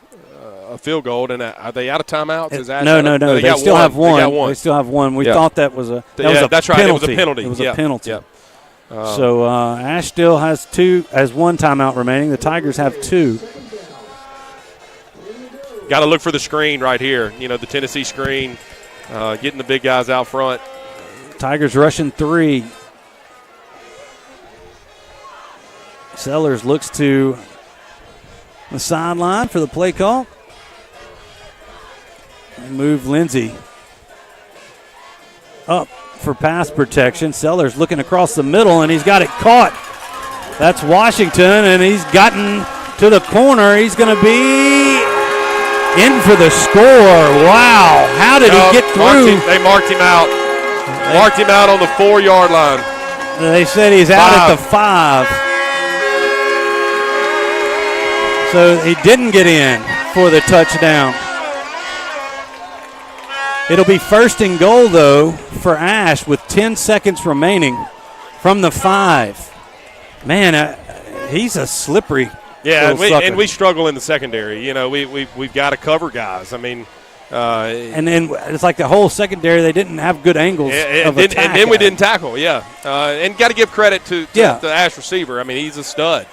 field goal. And are they out of timeouts?
No. They still have one. They still have one. We thought that was a
that's right. It was a penalty.
It was a penalty. Yeah. So Ash still has one timeout remaining. The Tigers have 2.
Got to look for the screen right here. The Tennessee screen, getting the big guys out front.
Tigers rushing 3. Sellers looks to the sideline for the play call. And move Lindsey up for pass protection. Sellers looking across the middle, and he's got it caught. That's Washington, and he's gotten to the corner. He's going to be in for the score. Wow. How did he get through?
They marked him out. Marked him out on the 4-yard line.
They said he's out at the 5. So he didn't get in for the touchdown. It'll be 1st and goal, though, for Ash with 10 seconds remaining from the 5. Man, he's a slippery little sucker.
And we struggle in the secondary. We've got to cover guys. I mean,
and then it's like the whole secondary, they didn't have good angles of attack.
And then we didn't tackle, and got to give credit to the Ash receiver. I mean, he's a stud.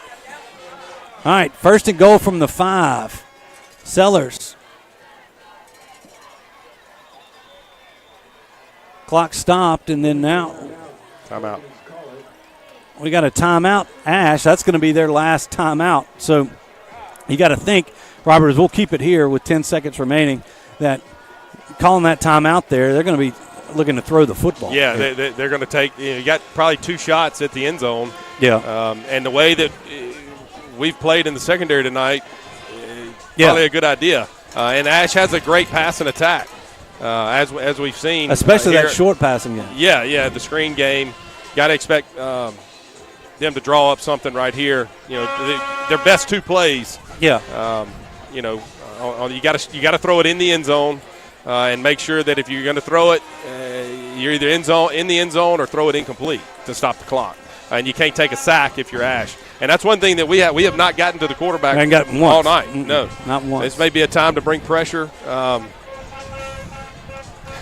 All right, 1st and goal from the 5. Sellers. Clock stopped, and then now.
Timeout.
We got a timeout, Ash. That's going to be their last timeout. So you got to think, Robert, as we'll keep it here with 10 seconds remaining, that calling that timeout there, they're going to be looking to throw the football.
Yeah, they're going to take, you got probably 2 shots at the end zone.
Yeah.
And the way that we've played in the secondary tonight, probably a good idea. And Ash has a great passing attack, as we've seen.
Especially that short passing game.
Yeah, the screen game. Got to expect them to draw up something right here. Their best 2 plays.
Yeah.
You got to throw it in the end zone, and make sure that if you're going to throw it, you're either in the end zone or throw it incomplete to stop the clock. And you can't take a sack if you're Ash. And that's one thing that we have not gotten to the quarterback all night. No,
not once.
This may be a time to bring pressure.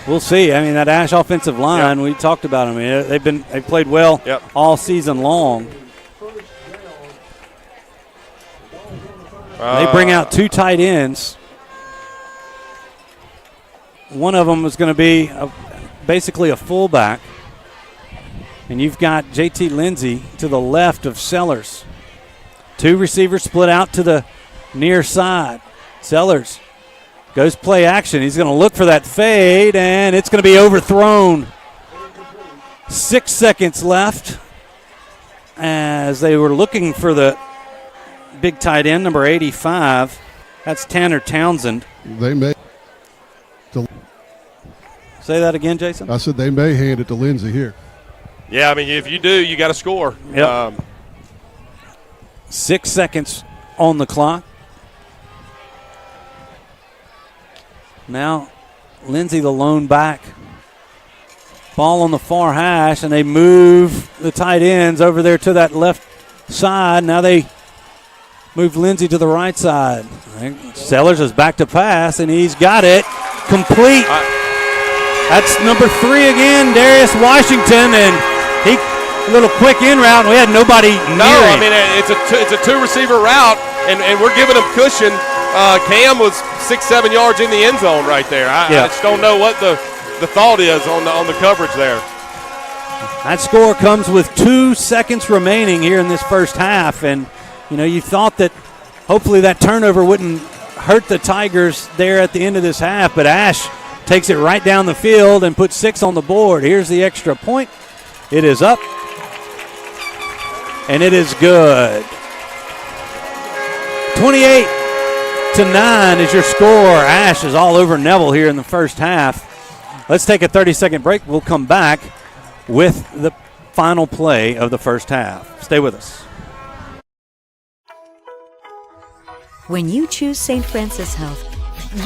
We'll see. I mean, that Ash offensive line, we talked about them. I mean, they've played well all season long. They bring out 2 tight ends. One of them is going to be basically a fullback. And you've got JT Lindsey to the left of Sellers. 2 receivers split out to the near side. Sellers goes play action. He's going to look for that fade, and it's going to be overthrown. 6 seconds left as they were looking for the big tight end, number 85. That's Tanner Townsend.
They may.
Say that again, Jason?
I said they may hand it to Lindsey here.
Yeah, I mean, if you do, you got to score.
Yep. 6 seconds on the clock. Now, Lindsey, the lone back. Ball on the far hash, and they move the tight ends over there to that left side. Now they move Lindsey to the right side. Sellers is back to pass, and he's got it complete. That's number 3 again, Darius Washington, and he little quick in route. We had nobody near him.
I mean, it's a 2-receiver route, and we're giving them cushion. Cam was 6-7 yards in the end zone right there. I just don't know what the thought is on the coverage there.
That score comes with 2 seconds remaining here in this first half, and you thought that hopefully that turnover wouldn't hurt the Tigers there at the end of this half, but Ash takes it right down the field and puts 6 on the board. Here's the extra point It is up, and it is good. 28-9 is your score. Ash is all over Neville here in the first half. Let's take a 30-second break. We'll come back with the final play of the first half. Stay with us.
When you choose St. Francis Health,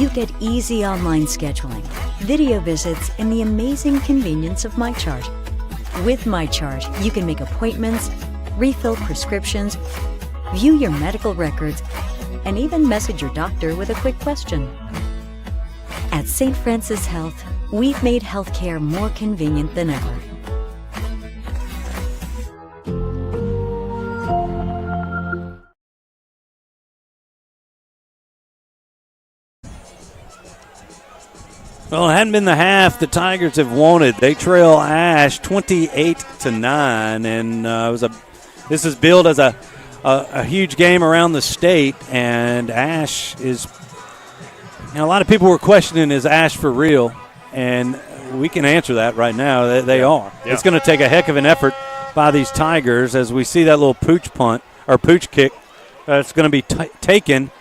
you get easy online scheduling, video visits, and the amazing convenience of MyChart. With MyChart, you can make appointments, refill prescriptions, view your medical records, and even message your doctor with a quick question. At St. Francis Health, we've made healthcare more convenient than ever.
Well, it hadn't been the half the Tigers have wanted. They trail Ash 28-9, and this is billed as a huge game around the state. And Ash is, a lot of people were questioning, is Ash for real? And we can answer that right now. They are. Yeah. It's going to take a heck of an effort by these Tigers as we see that little pooch punt or pooch kick. It's going to be taken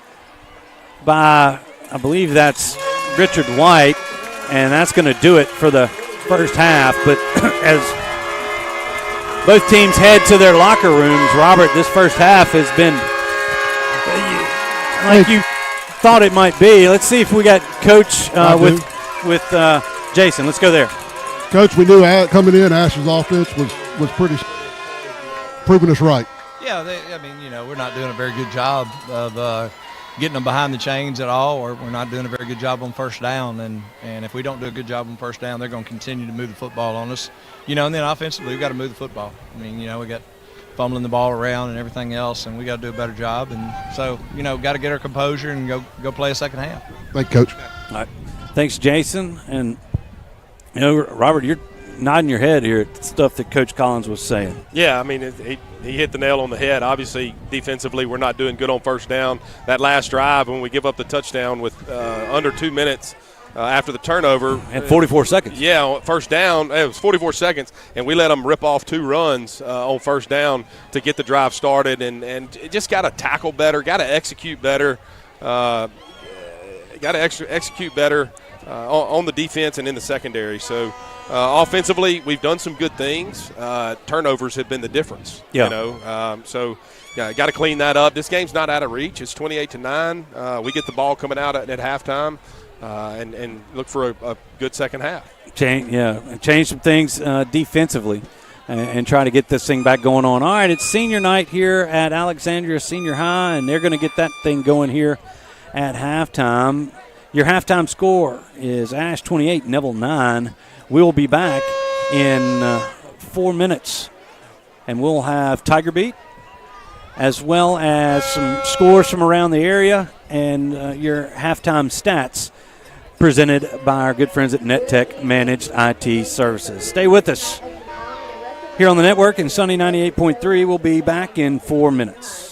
by, I believe that's Richard White. And that's going to do it for the first half. But as both teams head to their locker rooms, Robert, this first half has been like you thought it might be. Let's see if we got Coach with Jason. Let's go there.
Coach, we knew coming in, Ash's offense was pretty proving us right.
Yeah, we're not doing a very good job of getting them behind the chains at all, or we're not doing a very good job on first down. And if we don't do a good job on first down, they're going to continue to move the football on us. And then offensively, we've got to move the football. We got fumbling the ball around and everything else, and we got to do a better job. And so, got to get our composure and go play a second half.
Thank you, Coach.
All right. Thanks, Jason. And, Robert, you're nodding your head here at stuff that Coach Collins was saying.
Yeah, he hit the nail on the head. Obviously, defensively, we're not doing good on first down. That last drive, when we give up the touchdown with under 2 minutes after the turnover.
And 44 seconds.
Yeah, first down, it was 44 seconds, and we let them rip off 2 runs on first down to get the drive started. And just got to tackle better, got to execute better, on the defense and in the secondary. So, offensively, we've done some good things. Turnovers have been the difference.
Yeah.
So got to clean that up. This game's not out of reach. It's 28-9. We get the ball coming out at halftime, and look for a good second half.
Change some things defensively, and try to get this thing back going on. All right, it's senior night here at Alexandria Senior High, and they're going to get that thing going here at halftime. Your halftime score is Ash 28, Neville 9. We'll be back in 4 minutes, and we'll have Tiger Beat as well as some scores from around the area and your halftime stats presented by our good friends at NetTech Managed IT Services. Stay with us here on the network in Sunny 98.3. We'll be back in 4 minutes.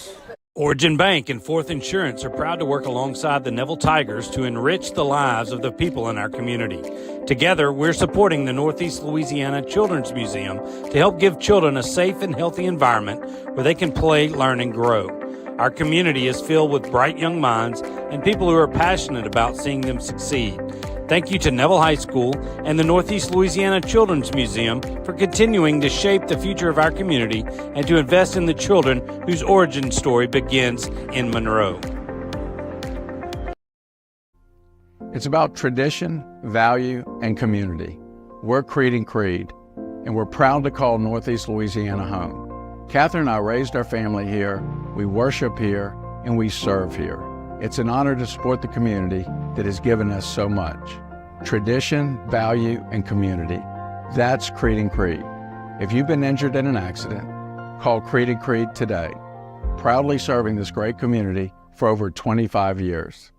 Origin Bank and Fourth Insurance are proud to work alongside the Neville Tigers to enrich the lives of the people in our community. Together, we're supporting the Northeast Louisiana Children's Museum to help give children a safe and healthy environment where they can play, learn, and grow. Our community is filled with bright young minds and people who are passionate about seeing them succeed. Thank you to Neville High School and the Northeast Louisiana Children's Museum for continuing to shape the future of our community and to invest in the children whose origin story begins in Monroe.
It's about tradition, value, and community. We're Creed and Creed, and we're proud to call Northeast Louisiana home. Catherine and I raised our family here, we worship here, and we serve here. It's an honor to support the community that has given us so much. Tradition, value, and community. That's Creed and Creed. If you've been injured in an accident, call Creed and Creed today. Proudly serving this great community for over 25 years.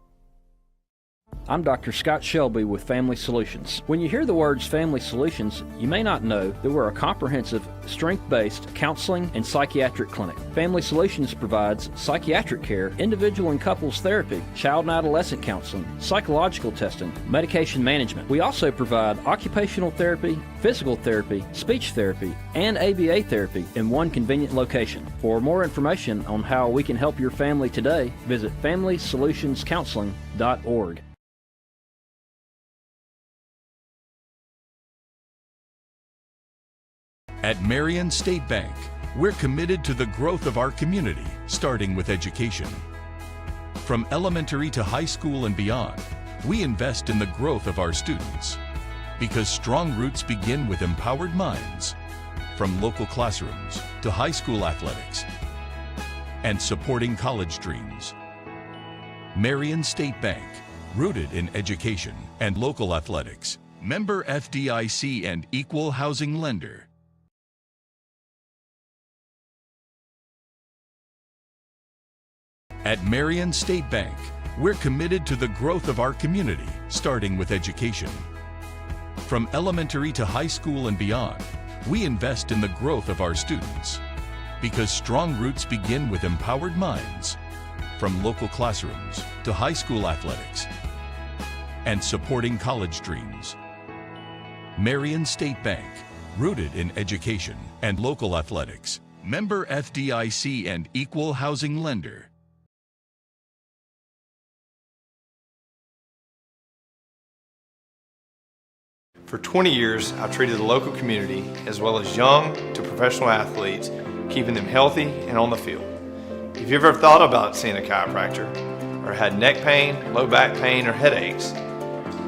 I'm Dr. Scott Shelby with Family Solutions. When you hear the words Family Solutions, you may not know that we're a comprehensive strength-based counseling and psychiatric clinic. Family Solutions provides psychiatric care, individual and couples therapy, child and adolescent counseling, psychological testing, medication management. We also provide occupational therapy, physical therapy, speech therapy, and ABA therapy in one convenient location. For more information on how we can help your family today, visit FamilySolutionsCounseling.org.
At Marion State Bank, we're committed to the growth of our community, starting with education. From elementary to high school and beyond, we invest in the growth of our students. Because strong roots begin with empowered minds, from local classrooms to high school athletics, and supporting college dreams. Marion State Bank, rooted in education and local athletics. Member FDIC and equal housing lender. At Marion State Bank, we're committed to the growth of our community, starting with education. From elementary to high school and beyond, we invest in the growth of our students. Because strong roots begin with empowered minds, from local classrooms to high school athletics, and supporting college dreams. Marion State Bank, rooted in education and local athletics. Member FDIC and equal housing lender.
For 20 years, I've treated the local community as well as young to professional athletes, keeping them healthy and on the field. If you've ever thought about seeing a chiropractor or had neck pain, low back pain, or headaches,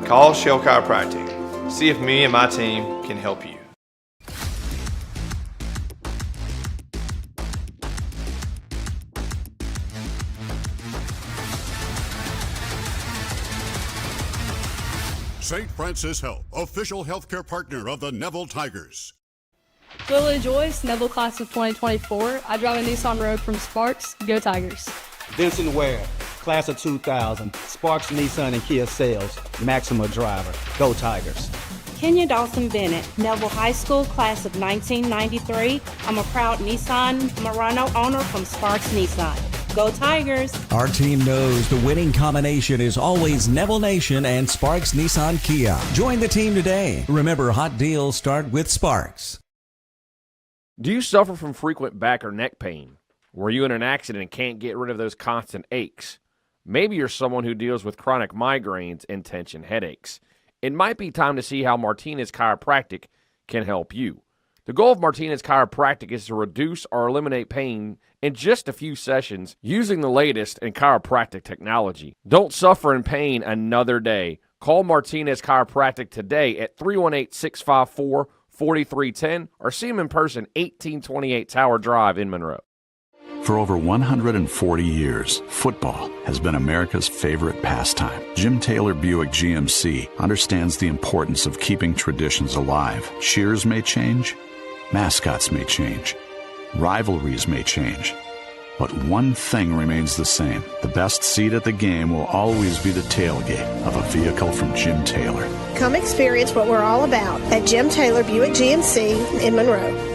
call Shell Chiropractic. See if me and my team can help you.
St. Francis Health, official healthcare partner of the Neville Tigers.
Lily Joyce, Neville Class of 2024. I drive a Nissan Rogue from Sparks. Go Tigers.
Vincent Ware, Class of 2000. Sparks Nissan and Kia Sales. Maxima Driver. Go Tigers.
Kenya Dawson Bennett, Neville High School, Class of 1993. I'm a proud Nissan Murano owner from Sparks Nissan. Go Tigers!
Our team knows the winning combination is always Neville Nation and Sparks Nissan Kia. Join the team today. Remember, hot deals start with Sparks.
Do you suffer from frequent back or neck pain? Were you in an accident and can't get rid of those constant aches? Maybe you're someone who deals with chronic migraines and tension headaches. It might be time to see how Martinez Chiropractic can help you. The goal of Martinez Chiropractic is to reduce or eliminate pain in just a few sessions using the latest in chiropractic technology. Don't suffer in pain another day. Call Martinez Chiropractic today at 318-654-4310 or see them in person, 1828 Tower Drive in Monroe.
For over 140 years, football has been America's favorite pastime. Jim Taylor Buick GMC understands the importance of keeping traditions alive. Cheers may change, mascots may change, rivalries may change, but one thing remains the same. The best seat at the game will always be the tailgate of a vehicle from Jim Taylor.
Come experience what we're all about at Jim Taylor Buick GMC in Monroe.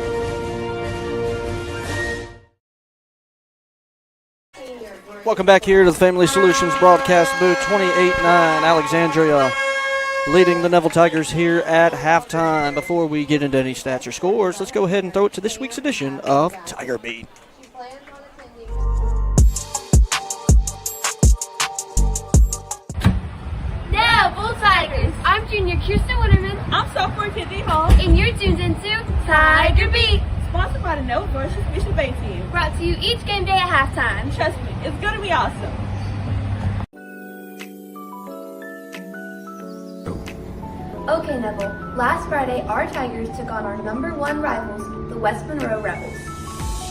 Welcome back here to the Family Solutions broadcast booth. 28-9, Alexandria leading the Neville Tigers here at halftime. Before we get into any stats or scores, let's go ahead and throw it to this week's edition of Tiger Beat.
Neville Tigers. I'm junior Kirsten Winterman. I'm sophomore Kizzy Hall. And you're tuned into Tiger Beat. Sponsored by the Neville versus Bishop Bay team. Brought to you each game day at halftime. Trust me, it's going to be awesome. Okay, Neville. Last Friday, our Tigers took on our #1 rivals, the West Monroe Rebels.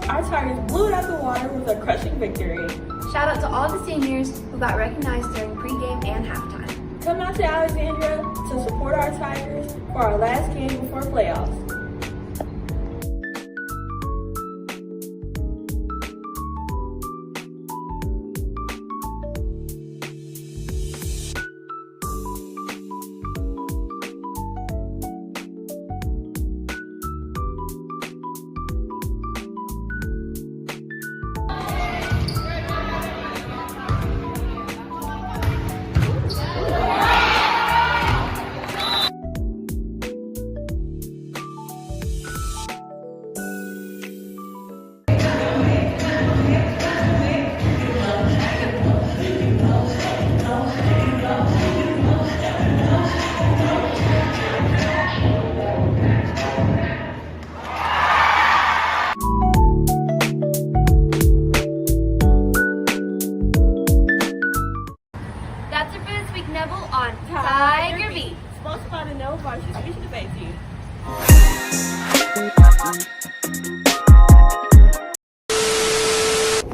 Our Tigers blew it out the water with a crushing victory. Shout out to all the seniors who got recognized during pregame and halftime. Come out to Alexandria to support our Tigers for our last game before playoffs.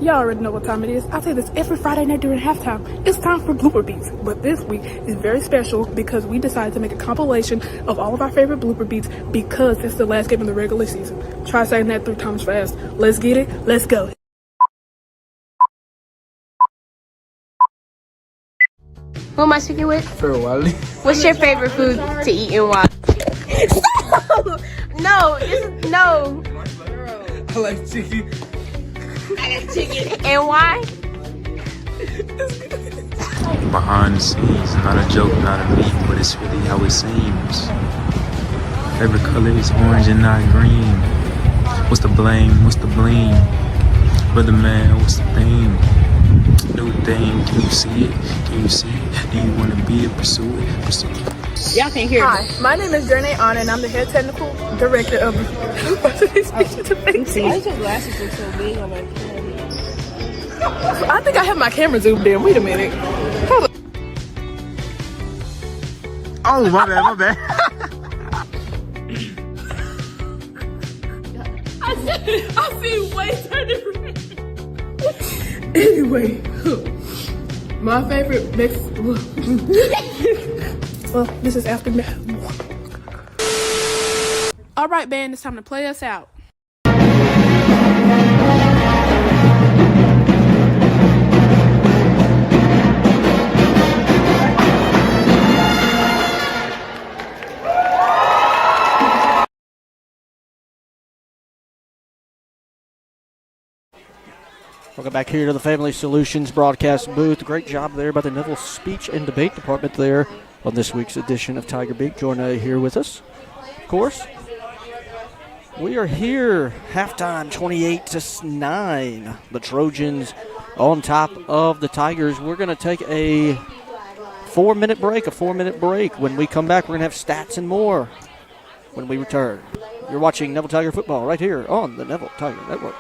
Y'all already know what time it is. I say this every Friday night during halftime. It's time for blooper beats. But this week is very special because we decided to make a compilation of all of our favorite blooper beats because it's the last game of the regular season. Try saying that 3 times fast. Let's get it. Let's go.
Who am I speaking with?
Farrell Wiley.
What's your favorite food to eat and why? No.
I like chicken.
I like chicken. And why?
Behind the scenes, not a joke, not a meme, but it's really how it seems. Favorite color is orange and not green. What's the blame? What's the blame? Brother man, what's the theme? New thing, can you see it? Can you see it? Do you want to be it? Pursue it? Pursue it.
Y'all can hear
Hi, my name is Janae Anna, and I'm the head technical director of Varsity Speech and Debate Team.
Why does your glasses look so big on my camera?
I think I have my camera zoomed in. Wait a minute. Hold on.
Oh, my bad.
I see way turning. Anyway, my favorite well, this is after me. All right, band, it's time to play us out.
Welcome back here to the Family Solutions broadcast booth. Great job there by the Neville Speech and Debate Department there on this week's edition of Tiger Beat. Jornay here with us. Of course, we are here, halftime 28-9. The Trojans on top of the Tigers. We're going to take a 4-minute break. When we come back, we're going to have stats and more when we return. You're watching Neville Tiger football right here on the Neville Tiger Network.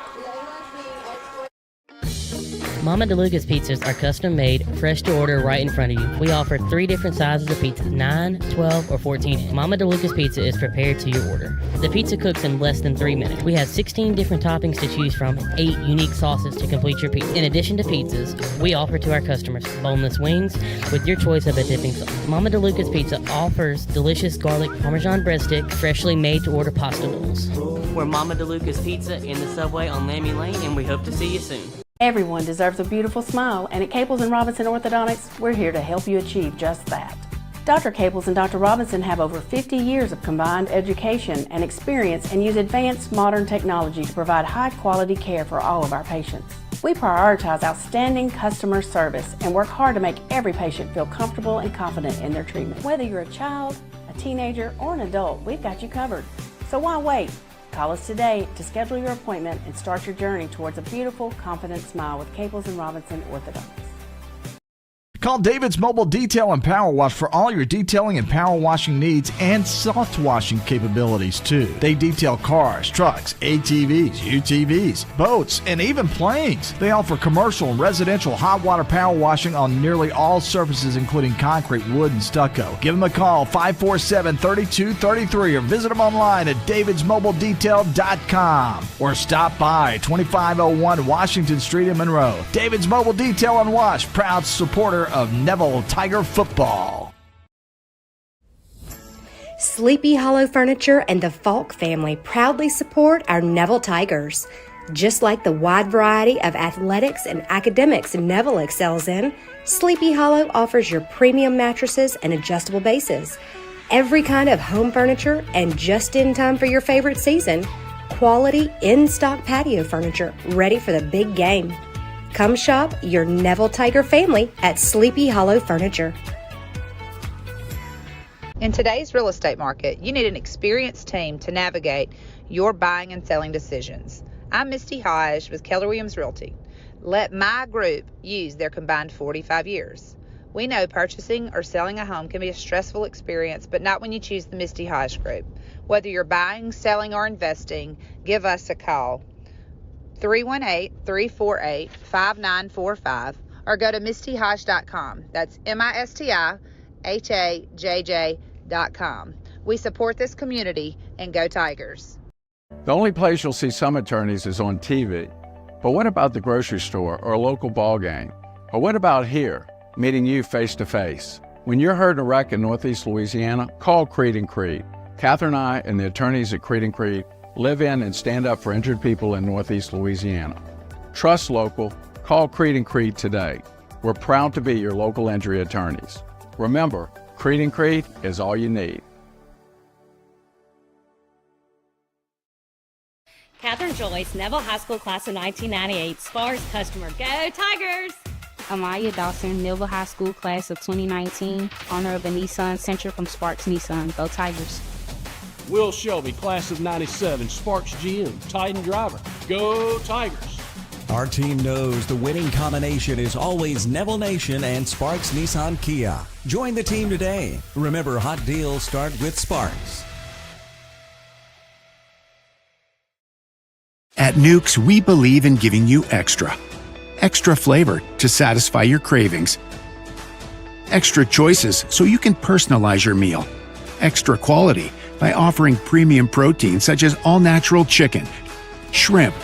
Mama DeLuca's pizzas are custom made, fresh to order right in front of you. We offer 3 different sizes of pizza, 9, 12, or 14. Mama DeLuca's pizza is prepared to your order. The pizza cooks in less than 3 minutes. We have 16 different toppings to choose from, 8 unique sauces to complete your pizza. In addition to pizzas, we offer to our customers boneless wings with your choice of a dipping sauce. Mama DeLuca's Pizza offers delicious garlic Parmesan breadstick, freshly made to order pasta noodles. We're Mama DeLuca's Pizza in the subway on Lammy Lane, and we hope to see you soon.
Everyone deserves a beautiful smile, and at Caples & Robinson Orthodontics, we're here to help you achieve just that. Dr. Caples and Dr. Robinson have over 50 years of combined education and experience and use advanced modern technology to provide high-quality care for all of our patients. We prioritize outstanding customer service and work hard to make every patient feel comfortable and confident in their treatment. Whether you're a child, a teenager, or an adult, we've got you covered. So why wait? Call us today to schedule your appointment and start your journey towards a beautiful, confident smile with Caples & Robinson Orthodontics.
Call David's Mobile Detail and Power Wash for all your detailing and power washing needs and soft washing capabilities, too. They detail cars, trucks, ATVs, UTVs, boats, and even planes. They offer commercial and residential hot water power washing on nearly all surfaces, including concrete, wood, and stucco. Give them a call, 547-3233, or visit them online at davidsmobiledetail.com or stop by 2501 Washington Street in Monroe. David's Mobile Detail and Wash, proud supporter of Neville Tiger football.
Sleepy Hollow Furniture and the Falk family proudly support our Neville Tigers. Just like the wide variety of athletics and academics Neville excels in, Sleepy Hollow offers your premium mattresses and adjustable bases, every kind of home furniture, and just in time for your favorite season, quality in-stock patio furniture ready for the big game. Come shop your Neville Tiger family at Sleepy Hollow Furniture.
In today's real estate market, you need an experienced team to navigate your buying and selling decisions. I'm Misty Hodge with Keller Williams Realty. Let my group use their combined 45 years. We know purchasing or selling a home can be a stressful experience, but not when you choose the Misty Hodge Group. Whether you're buying, selling, or investing, give us a call. 318-348-5945 or go to mistyhodge.com. That's MISTIHAJJ.com. We support this community and go Tigers.
The only place you'll see some attorneys is on TV. But what about the grocery store or a local ball game? Or what about here, meeting you face to face? When you're hurt in a wreck in Northeast Louisiana, call Creed & Creed. Catherine and I and the attorneys at Creed & Creed live in and stand up for injured people in Northeast Louisiana. Trust local. Call Creed & Creed today. We're proud to be your local injury attorneys. Remember, Creed & Creed is all you need.
Catherine Joyce, Neville High School class of 1998, Sparks customer. Go Tigers!
Amaya Dawson, Neville High School class of 2019, owner of a Nissan Sentra from Sparks Nissan. Go Tigers!
Will Shelby, class of 97, Sparks GM, Titan driver. Go Tigers!
Our team knows the winning combination is always Neville Nation and Sparks Nissan Kia. Join the team today. Remember, hot deals start with Sparks.
At Nukes, we believe in giving you extra. Extra flavor to satisfy your cravings. Extra choices so you can personalize your meal. Extra quality by offering premium protein such as all-natural chicken, shrimp,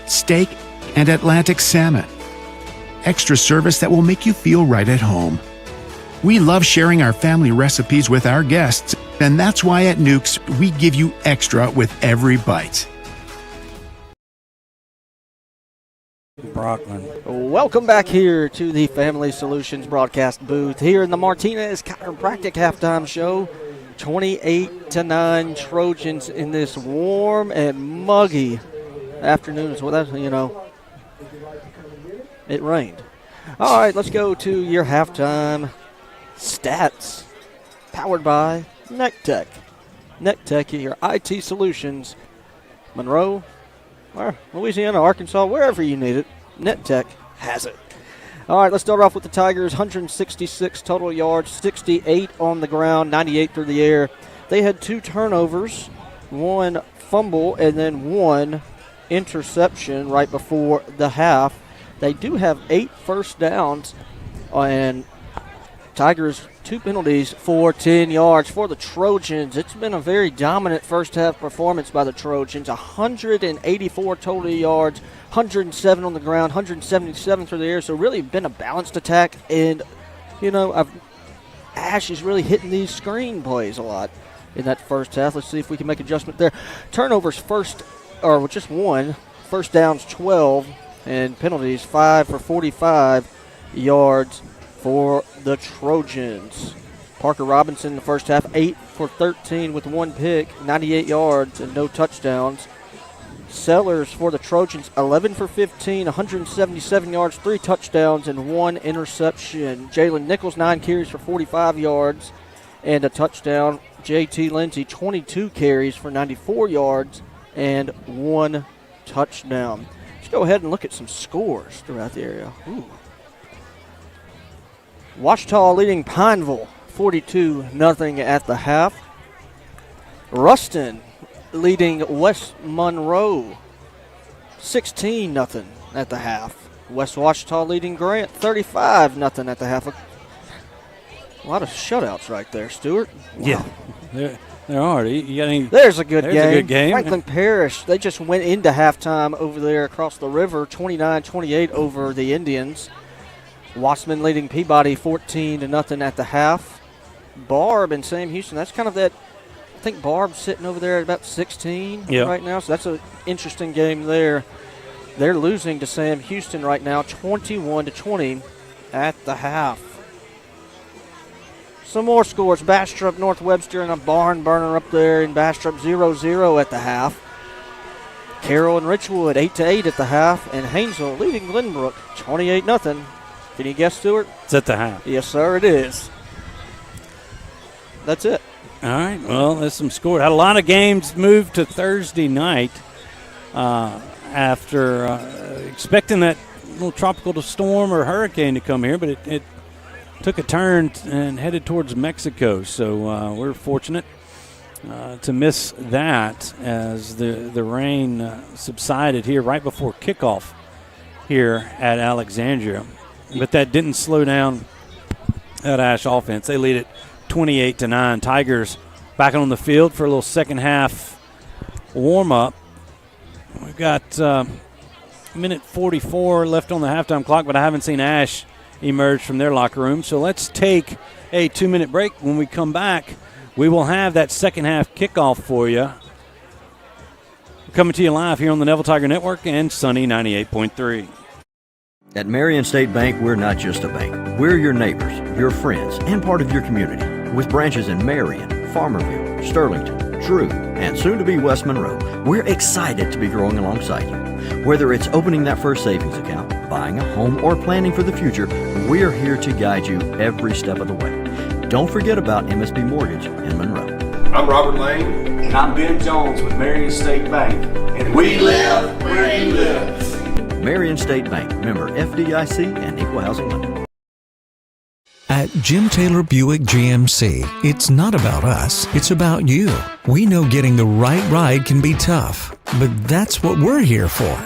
steak, and Atlantic salmon. Extra service that will make you feel right at home. We love sharing our family recipes with our guests, and that's why at Nukes, we give you extra with every bite.
Brockman. Welcome back here to the Family Solutions broadcast booth here in the Martinez Chiropractic halftime show. 28-9 Trojans in this warm and muggy afternoon as well. That, it rained. All right, let's go to your halftime stats. Powered by NetTech. NetTech, your IT solutions. Monroe, or Louisiana, Arkansas, wherever you need it, NetTech has it. All right, let's start off with the Tigers. 166 total yards, 68 on the ground, 98 through the air. They had 2 turnovers, 1 fumble, and then 1 interception right before the half. They do have 8 first downs, and Tigers 2 penalties for 10 yards. For the Trojans, it's been a very dominant first half performance by the Trojans. 184 total yards, 107 on the ground, 177 through the air. So really been a balanced attack. And, Ash is really hitting these screen plays a lot in that first half. Let's see if we can make adjustment there. Turnovers just 1. First downs 12. And penalties 5 for 45 yards for the Trojans. Parker Robinson in the first half, 8 for 13 with 1 pick, 98 yards and no touchdowns. Sellers for the Trojans, 11 for 15, 177 yards, 3 touchdowns, and 1 interception. Jalen Nichols, 9 carries for 45 yards and a touchdown. J.T. Lindsey, 22 carries for 94 yards and 1 touchdown. Let's go ahead and look at some scores throughout the area. Ooh. Ouachita leading Pineville 42-0 at the half. Ruston leading West Monroe 16-0 at the half. West Ouachita leading Grant 35-0 at the half. A lot of shutouts right there, Stewart. Wow.
Yeah, there are. You got any?
There's a good
game.
Franklin Parish, they just went into halftime over there across the river, 29-28 over the Indians. Wassman leading Peabody 14-0 at the half. Barb and Sam Houston, that's kind of that. I think Barb's sitting over there at about 16 right now, so that's an interesting game there. They're losing to Sam Houston right now, 21-20 at the half. Some more scores. Bastrop, North Webster, and a barn burner up there in Bastrop, 0-0 at the half. Carroll and Richwood, 8-8 at the half, and Haynesville leading Glenbrook, 28-0. Can you guess, Stewart?
It's at the half.
Yes, sir, it is. That's it.
All right, well, there's some score. Had a lot of games moved to Thursday night after expecting that little tropical storm or hurricane to come here, but it took a turn and headed towards Mexico. So we're fortunate to miss that as the rain subsided here right before kickoff here at Alexandria. But that didn't slow down that Ash offense. They lead it 28-9. Tigers back on the field for a little second half warm-up. We've got minute 44 left on the halftime clock, but I haven't seen Ash emerge from their locker room. So let's take a 2-minute break. When we come back, we will have that second half kickoff for you. Coming to you live here on the Neville Tiger Network and Sunny 98.3.
At Marion State Bank, we're not just a bank. We're your neighbors, your friends, and part of your community. With branches in Marion, Farmerville, Sterlington, Drew, and soon to be West Monroe, we're excited to be growing alongside you. Whether it's opening that first savings account, buying a home, or planning for the future, we're here to guide you every step of the way. Don't forget about MSB Mortgage in Monroe.
I'm Robert Lane.
And I'm Ben Jones with Marion State Bank. And we live where you live.
Marion State Bank, member FDIC and Equal Housing Lender.
At Jim Taylor Buick GMC, it's not about us, it's about you. We know getting the right ride can be tough, but that's what we're here for.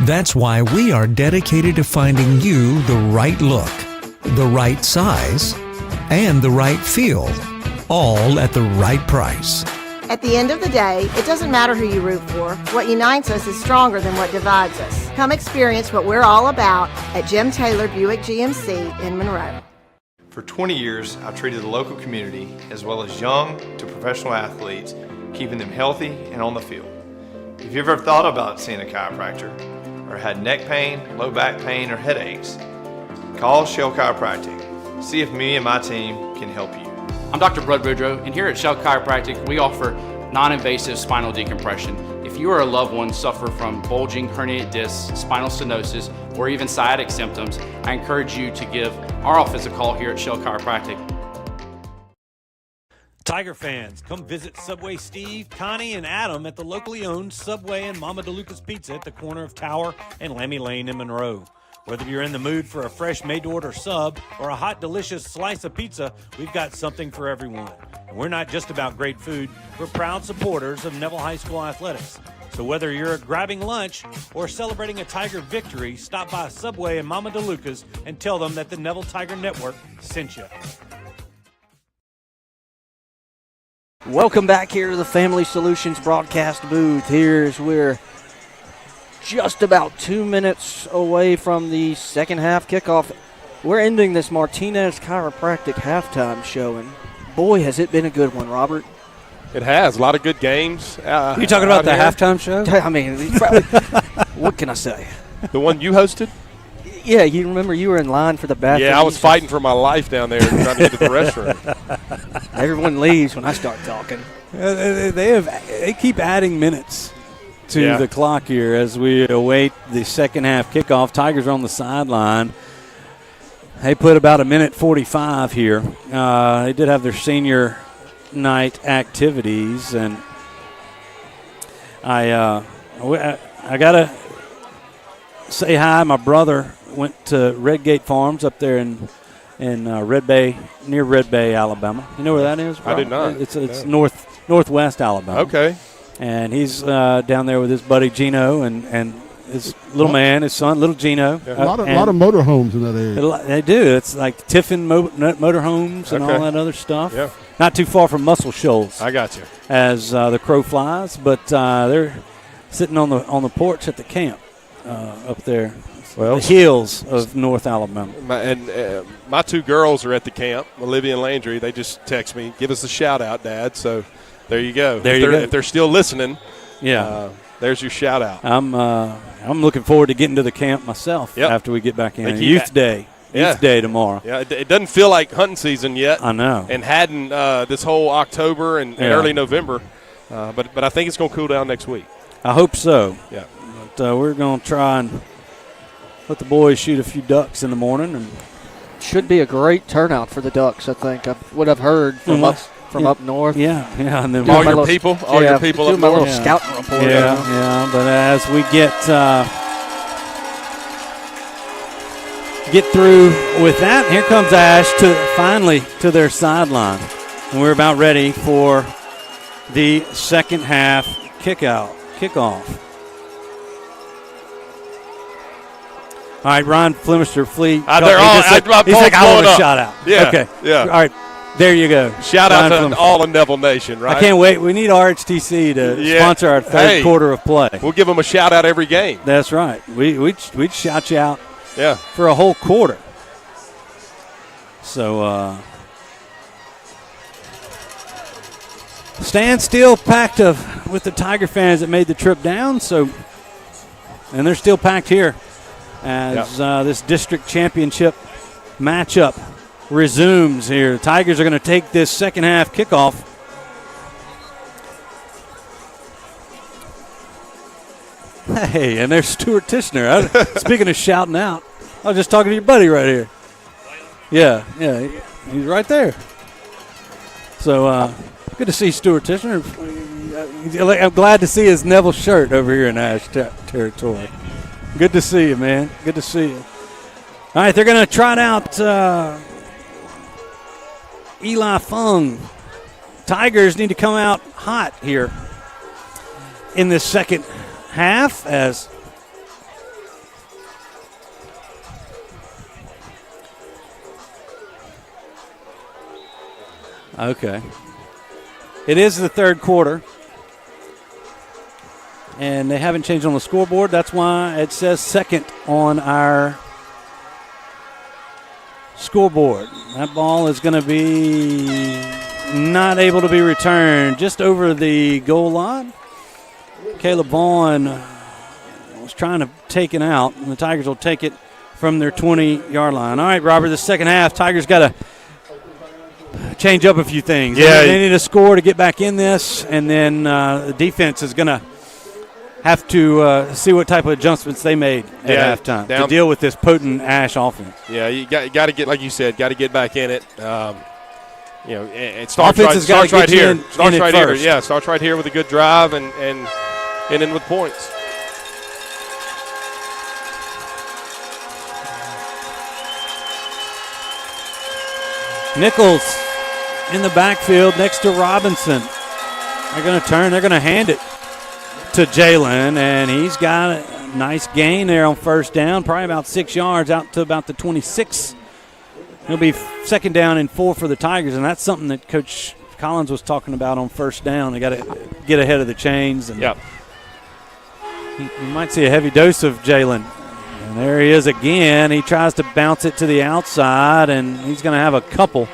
That's why we are dedicated to finding you the right look, the right size, and the right feel, all at the right price.
At the end of the day, it doesn't matter who you root for. What unites us is stronger than what divides us. Come experience what we're all about at Jim Taylor Buick GMC in Monroe.
For 20 years, I've treated the local community as well as young to professional athletes, keeping them healthy and on the field. If you've ever thought about seeing a chiropractor or had neck pain, low back pain, or headaches, call Shell Chiropractic. See if me and my team can help you.
I'm Dr. Bud Boudreaux, and here at Shell Chiropractic, we offer non-invasive spinal decompression. If you or a loved one suffer from bulging herniated discs, spinal stenosis, or even sciatic symptoms, I encourage you to give our office a call here at Shell Chiropractic.
Tiger fans, come visit Subway Steve, Connie, and Adam at the locally owned Subway and Mama DeLuca's Pizza at the corner of Tower and Lammy Lane in Monroe. Whether you're in the mood for a fresh made-to-order sub or a hot, delicious slice of pizza, we've got something for everyone. And we're not just about great food, we're proud supporters of Neville High School athletics. So whether you're grabbing lunch or celebrating a Tiger victory, stop by Subway and Mama DeLuca's and tell them that the Neville Tiger Network sent you.
Welcome back here to the Family Solutions broadcast booth. Here's where just about 2 minutes away from the second half kickoff. We're ending this Martinez Chiropractic halftime show, and boy, has it been a good one, Robert.
It has. A lot of good games.
You talking about the halftime show?
I mean, probably, what can I say?
The one you hosted?
Yeah, you remember you were in line for the bathroom.
Yeah, I was fighting for my life down there trying to get to the restroom.
Everyone leaves when I start talking.
They keep adding minutes to the clock here as we await the second half kickoff. Tigers are on the sideline. They put about a minute 45 here. They did have their senior night activities, and I gotta say hi. My brother went to Redgate Farms up there in Red Bay, near Red Bay, Alabama. You know where that is, bro?
I did not.
It's northwest Alabama.
Okay.
And he's down there with his buddy Gino and his little man, his son, little Gino.
A lot of motorhomes in that area.
They do. It's like Tiffin motorhomes and all that other stuff.
Yeah.
Not too far from Muscle Shoals.
I got you.
As the crow flies, but they're sitting on the porch at the camp up there. Well, the hills of North Alabama.
My two girls are at the camp, Olivia and Landry. They just text me, give us a shout out, Dad. So there you go. If they're still listening, there's your shout out.
I'm looking forward to getting to the camp myself after we get back in. Youth Day tomorrow.
Yeah, it doesn't feel like hunting season yet.
I know.
And hadn't this whole October and early November, but I think it's going to cool down next week.
I hope so.
Yeah.
But we're going to try and let the boys shoot a few ducks in the morning, and
should be a great turnout for the Ducks. I think what I've heard from up north.
Yeah, and then
all your people up
my
north.
Little scouting report.
Yeah. But as we get through with that, here comes Ash finally to their sideline, and we're about ready for the second half kickoff. All right, Ron Flemister, Fleet.
He's like,
I want a shout out.
Yeah.
Okay.
Yeah.
All right. There you go.
Shout out to all of Neville Nation, right?
I can't wait. We need RHTC to sponsor our third quarter of play.
We'll give them a shout out every game.
That's right. We'd shout you out
for
a whole quarter. So stand still packed with the Tiger fans that made the trip down. And they're still packed here as this district championship matchup resumes here. The Tigers are going to take this second half kickoff. Hey, and there's Stewart Tishner. Speaking of shouting out, I was just talking to your buddy right here. Yeah, he's right there. So good to see Stewart Tishner. I'm glad to see his Neville shirt over here in Ash territory. Good to see you, man. Good to see you. All right, they're going to trot out Eli Fung. Tigers need to come out hot here in this second half as okay. It is the third quarter, and they haven't changed on the scoreboard. That's why it says second on our scoreboard. That ball is going to be not able to be returned. Just over the goal line. Caleb Vaughn was trying to take it out, and the Tigers will take it from their 20-yard line. All right, Robert, the second half, Tigers got to change up a few things.
Yeah.
They need a score to get back in this, and then the defense is going to have to see what type of adjustments they made at halftime to deal with this potent Ash offense.
Yeah, you got to get, like you said, got to get back in it. It starts
Offense
right here.
Starts right here.
Yeah, starts right here with a good drive and in with points.
Nichols in the backfield next to Robinson. They're going to turn. They're going to hand it to Jalen, and he's got a nice gain there on first down, probably about 6 yards out to about the 26. It'll be second down and 4 for the Tigers, and that's something that Coach Collins was talking about on first down. They got to get ahead of the chains. And you might see a heavy dose of Jalen. And there he is again. He tries to bounce it to the outside, and he's going to have a couple.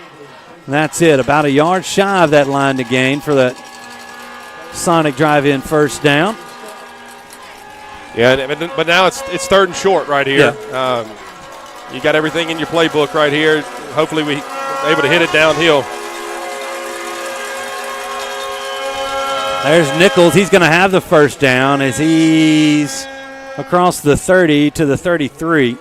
And that's it. About a yard shy of that line to gain for that Sonic drive-in first down.
Yeah, but now it's third and short right here.
Yeah.
You got everything in your playbook right here. Hopefully we able to hit it downhill.
There's Nichols. He's going to have the first down as he's across the 30 to the 33.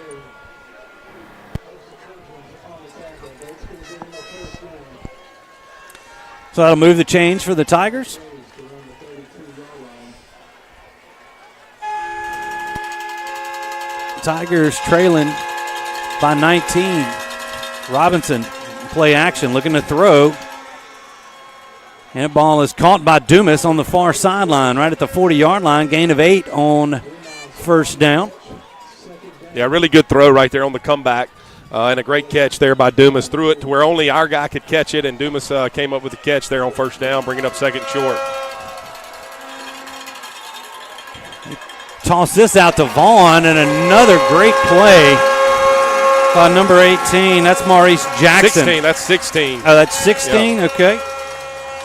So that'll move the chains for the Tigers. Tigers trailing by 19. Robinson, play action, looking to throw. And the ball is caught by Dumas on the far sideline, right at the 40-yard line. Gain of 8 on first down.
Yeah, really good throw right there on the comeback. And a great catch there by Dumas. Threw it to where only our guy could catch it, and Dumas came up with the catch there on first down, bringing up second short.
Toss this out to Vaughn, and another great play by number 18. That's Maurice Jackson.
16, that's 16.
Oh, that's 16?
Yep.
Okay.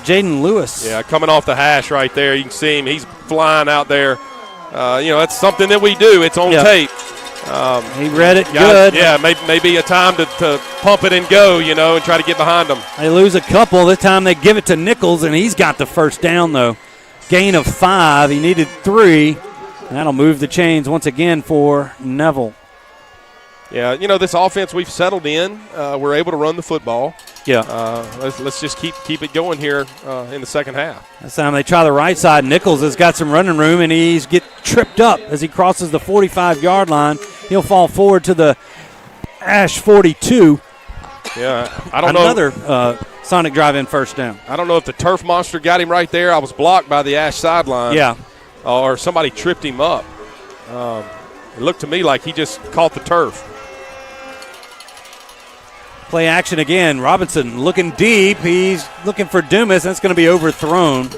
Jaden Lewis.
Yeah, coming off the hash right there. You can see him. He's flying out there. That's something that we do. It's on tape.
He read it good.
Yeah, maybe a time to pump it and go, and try to get behind them.
They lose a couple. This time they give it to Nichols, and he's got the first down, though. Gain of 5. He needed 3. That'll move the chains once again for Neville.
Yeah, this offense we've settled in. We're able to run the football.
Yeah.
Let's just keep it going here in the second half.
This time they try the right side. Nichols has got some running room, and he's get tripped up as he crosses the 45-yard line. He'll fall forward to the Ash 42.
Yeah, I don't know.
Another Sonic drive-in first down.
I don't know if the turf monster got him right there. I was blocked by the Ash sideline.
Yeah.
Or somebody tripped him up. It looked to me like he just caught the turf.
Play action again. Robinson looking deep. He's looking for Dumas. That's going to be overthrown.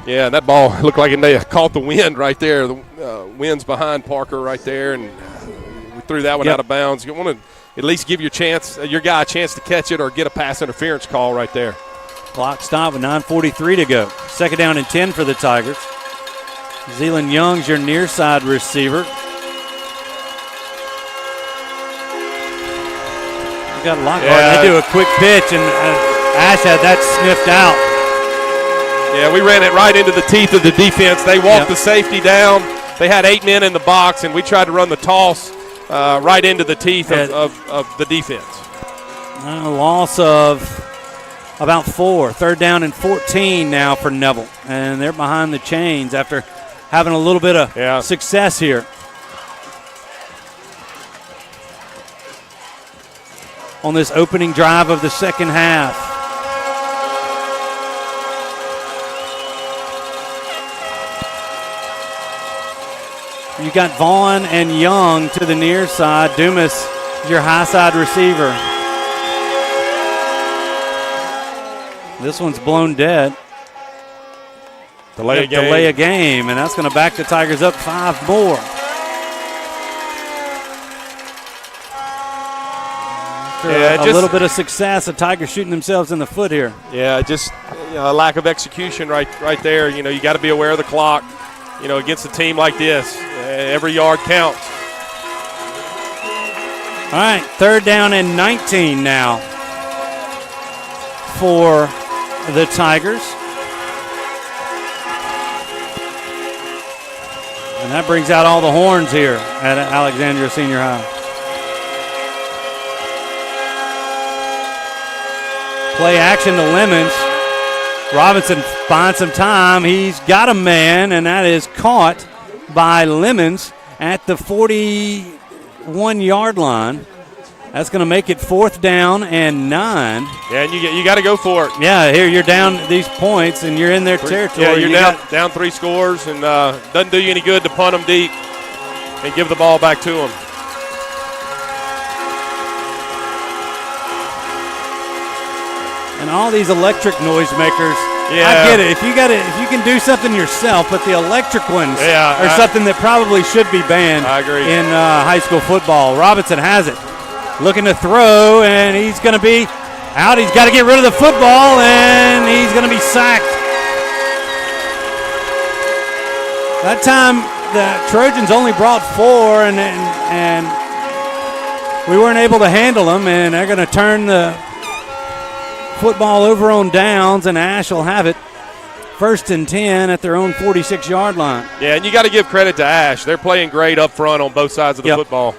Yeah, that ball looked like it caught the wind right there. The wind's behind Parker right there, and we threw that one out of bounds. You want to at least give your guy a chance to catch it or get a pass interference call right there.
Clock stop with 9:43 to go. 2nd down and 10 for the Tigers. Zealand Young's your near side receiver. You got Lockhart.
Yeah.
They do a quick pitch, and Ash had that sniffed out.
Yeah, we ran it right into the teeth of the defense. They walked the safety down. They had 8 men in the box, and we tried to run the toss right into the teeth of the defense.
A loss of about 4. 3rd down and 14 now for Neville, and they're behind the chains after having a little bit of success here. On this opening drive of the second half. You got Vaughn and Young to the near side. Dumas, your high side receiver. This one's blown dead. Delay a game, and that's going to back the Tigers up 5 more. A little bit of success, the Tigers shooting themselves in the foot here.
Yeah, just a lack of execution right there. You got to be aware of the clock. Against a team like this, every yard counts.
All right, 3rd down and 19 now for the Tigers. And that brings out all the horns here at Alexandria Senior High. Play action to Lemons. Robinson finds some time. He's got a man, and that is caught by Lemons at the 41-yard line. That's going to make it 4th down and 9.
Yeah, and you got to go for it.
Yeah, here you're down these points, and you're in their territory.
Yeah, you're down 3 scores, and doesn't do you any good to punt them deep and give the ball back to them.
And all these electric noisemakers. Yeah. I get it. If you can do something yourself, but the electric ones are something that probably should be banned.
I agree.
In high school football. Robinson has it. Looking to throw, and he's going to be out. He's got to get rid of the football, and he's going to be sacked. That time, the Trojans only brought 4, and we weren't able to handle them, and they're going to turn the football over on downs, and Ash will have it. 1st and 10 at their own 46-yard line.
Yeah, and you got to give credit to Ash. They're playing great up front on both sides of the football.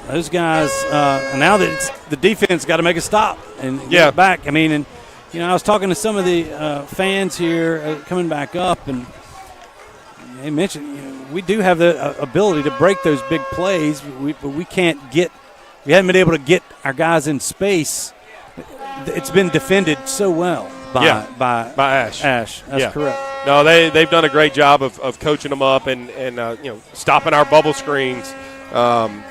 Those guys, now that the defense got to make a stop and get it back. I mean, and I was talking to some of the fans here coming back up, and they mentioned we do have the ability to break those big plays, but we haven't been able to get our guys in space. It's been defended so well by
Ash.
That's correct.
No, they've done a great job of coaching them up and stopping our bubble screens. Right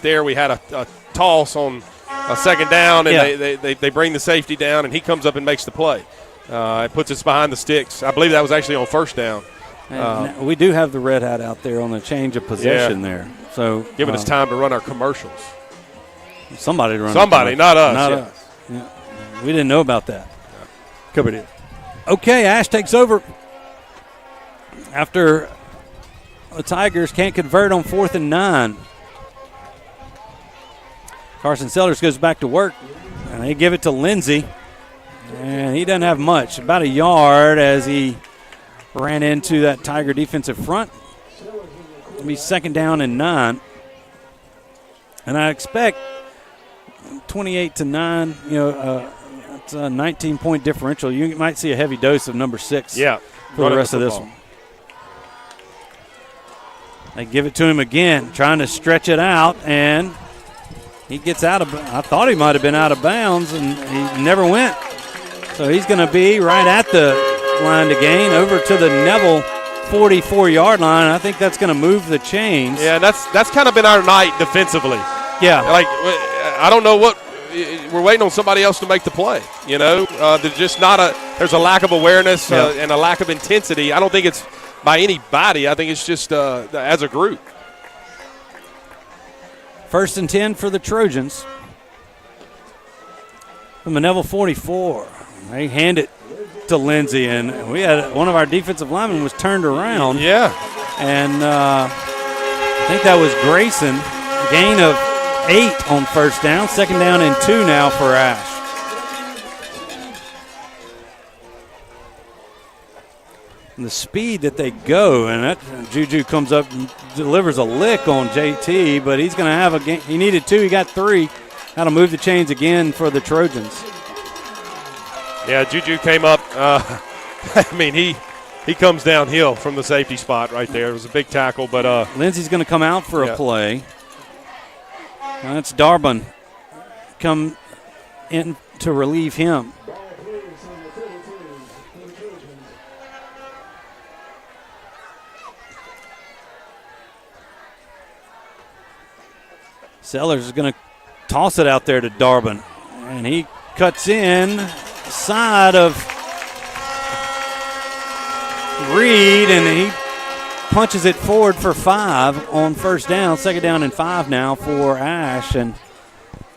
there we had a toss on a 2nd down, and they bring the safety down, and he comes up and makes the play. It puts us behind the sticks. I believe that was actually on 1st down.
We do have the red hat out there on the change of possession there. So
giving us time to run our commercials.
Somebody to run.
Somebody, not us.
Not us. Yeah. We didn't know about that. Covered it. Okay, Ash takes over after the Tigers can't convert on 4th and 9. Carson Sellers goes back to work, and they give it to Lindsey. And he doesn't have much, about a yard as he ran into that Tiger defensive front. It'll be 2nd down and 9. And I expect 28-9, it's a 19-point differential. You might see a heavy dose of number 6 for the rest of this one. They give it to him again, trying to stretch it out, and he gets out of – I thought he might have been out of bounds, and he never went. So he's going to be right at the line to gain, over to the Neville 44-yard line. I think that's going to move the chains.
Yeah, that's kind of been our night defensively.
Yeah.
Like, I don't know what – we're waiting on somebody else to make the play, you know. There's just not there's a lack of awareness and a lack of intensity. I don't think it's by anybody. I think it's just as a group.
1st and 10 for the Trojans. From the Neville 44. They hand it to Lindsey, and we had one of our defensive linemen was turned around.
Yeah.
And I think that was Grayson. Gain of 8 on 1st down. 2nd down and 2 now for Ash. And the speed that they go, and that Juju comes up and delivers a lick on JT, but he's going to have a game. He needed 2, he got 3. That'll move the chains again for the Trojans.
Yeah, Juju came up. I mean, he comes downhill from the safety spot right there. It was a big tackle, but
Lindsey's going to come out for a play. That's Darbin come in to relieve him. Sellers is going to toss it out there to Darbin, and he cuts in side of Reed, and he punches it forward for 5 on 1st down. 2nd down and 5 now for Ash, and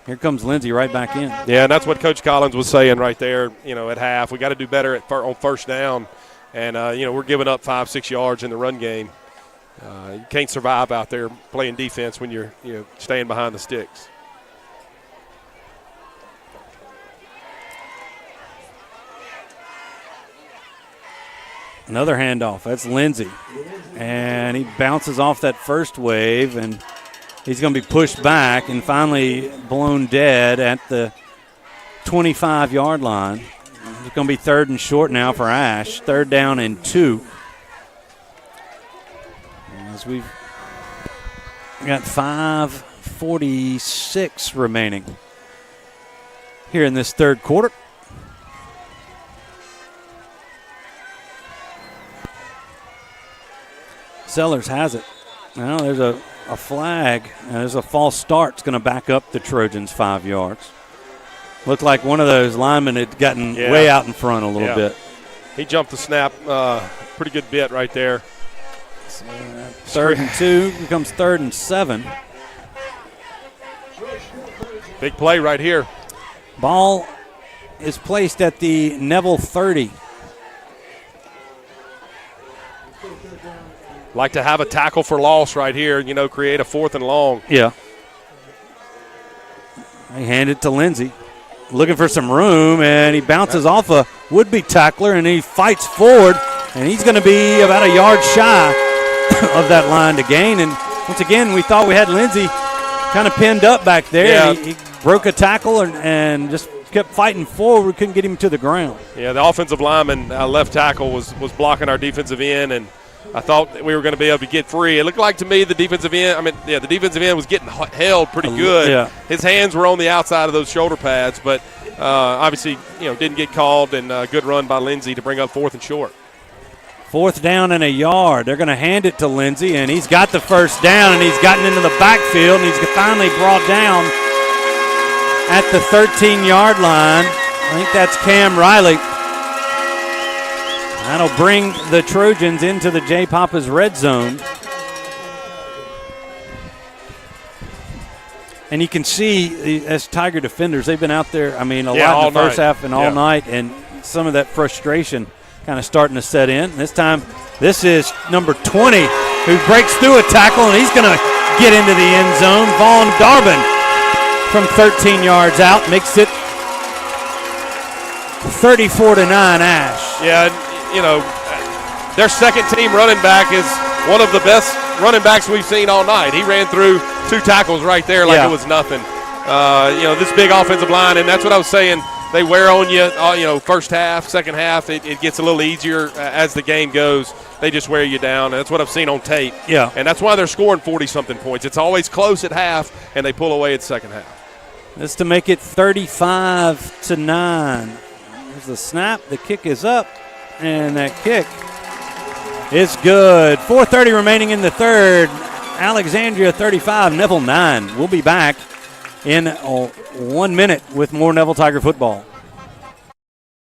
here comes Lindsey right back in.
Yeah, and that's what Coach Collins was saying right there, you know, at half. We got to do better on 1st down, and, you know, we're giving up 5-6 yards in the run game. You can't survive out there playing defense when you're staying behind the sticks.
Another handoff. That's Lindsey. And he bounces off that first wave, and he's going to be pushed back and finally blown dead at the 25-yard line. It's going to be 3rd and short now for Ash. 3rd down and 2. As we've got 5:46 remaining here in this 3rd quarter. Sellers has it. Now there's a flag. There's a false start. It's going to back up the Trojans 5 yards. Looked like one of those linemen had gotten way out in front a little bit.
He jumped the snap pretty good bit right there.
3rd and 2 becomes 3rd and 7.
Big play right here.
Ball is placed at the Neville 30.
Like to have a tackle for loss right here, you know, create a 4th and long.
Yeah. They hand it to Lindsey. Looking for some room, and he bounces off a would-be tackler, and he fights forward, and he's going to be about a yard shy of that line to gain. And once again, we thought we had Lindsey kind of pinned up back there.
Yeah.
He broke a tackle and just kept fighting forward. We couldn't get him to the ground.
Yeah, the offensive lineman, left tackle, was blocking our defensive end, and I thought we were going to be able to get free. It looked like to me the defensive end was getting held pretty good.
Yeah.
His hands were on the outside of those shoulder pads, but obviously, didn't get called, and good run by Lindsey to bring up 4th and short.
4th down and a yard. They're going to hand it to Lindsey, and he's got the 1st down, and he's gotten into the backfield, and he's finally brought down at the 13-yard line. I think that's Cam Riley. That'll bring the Trojans into the J. Papa's red zone. And you can see, as Tiger defenders, they've been out there, a lot in the first half and all night, and some of that frustration kind of starting to set in. This time, this is number 20 who breaks through a tackle, and he's going to get into the end zone. Vaughn Darbin from 13 yards out makes it 34-9 Ash.
Yeah, their second-team running back is one of the best running backs we've seen all night. He ran through 2 tackles right there like it was nothing. This big offensive line, and that's what I was saying. They wear on you, first half, second half. It gets a little easier as the game goes. They just wear you down, and that's what I've seen on tape.
Yeah.
And that's why they're scoring 40-something points. It's always close at half, and they pull away at second half.
That's to make it 35-9. There's the snap. The kick is up, and that kick is good. 4:30 remaining in the third. Alexandria 35, Neville 9. We'll be back in 1 minute with more Neville Tiger football.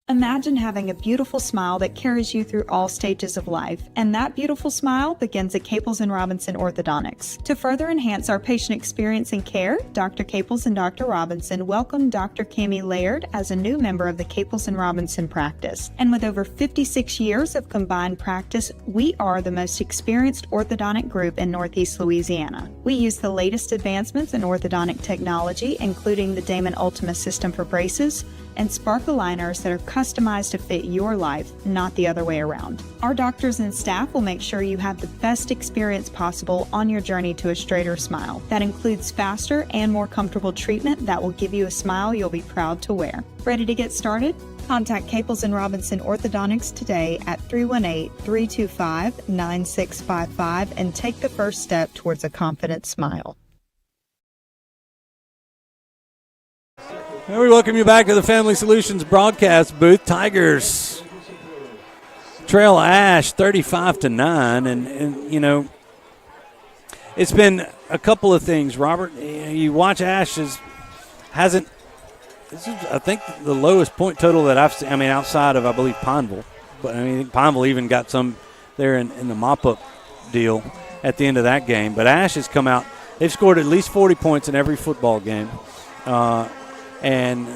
Imagine having a beautiful smile that carries you through all stages of life, and that beautiful smile begins at Caples & Robinson Orthodontics. To further enhance our patient experience and care, Dr. Caples and Dr. Robinson welcome Dr. Cammie Laird as a new member of the Caples & Robinson practice. And with over 56 years of combined practice, we are the most experienced orthodontic group in Northeast Louisiana. We use the latest advancements in orthodontic technology, including the Damon Ultima system for braces, and Spark aligners that are customized to fit your life, not the other way around. Our doctors and staff will make sure you have the best experience possible on your journey to a straighter smile. That includes faster and more comfortable treatment that will give you a smile you'll be proud to wear. Ready to get started? Contact Caples & Robinson Orthodontics today at 318-325-9655 and take the first step towards a confident smile.
And we welcome you back to the Family Solutions broadcast booth. Tigers trail Ash 35-9, and you know, it's been a couple of things, Robert. You watch Ash hasn't. This is, I think, the lowest point total that I've seen. I mean, outside of, I believe, Pineville, but I mean, Pineville even got some there in the mop-up deal at the end of that game. But Ash has come out. They've scored at least 40 points in every football game. And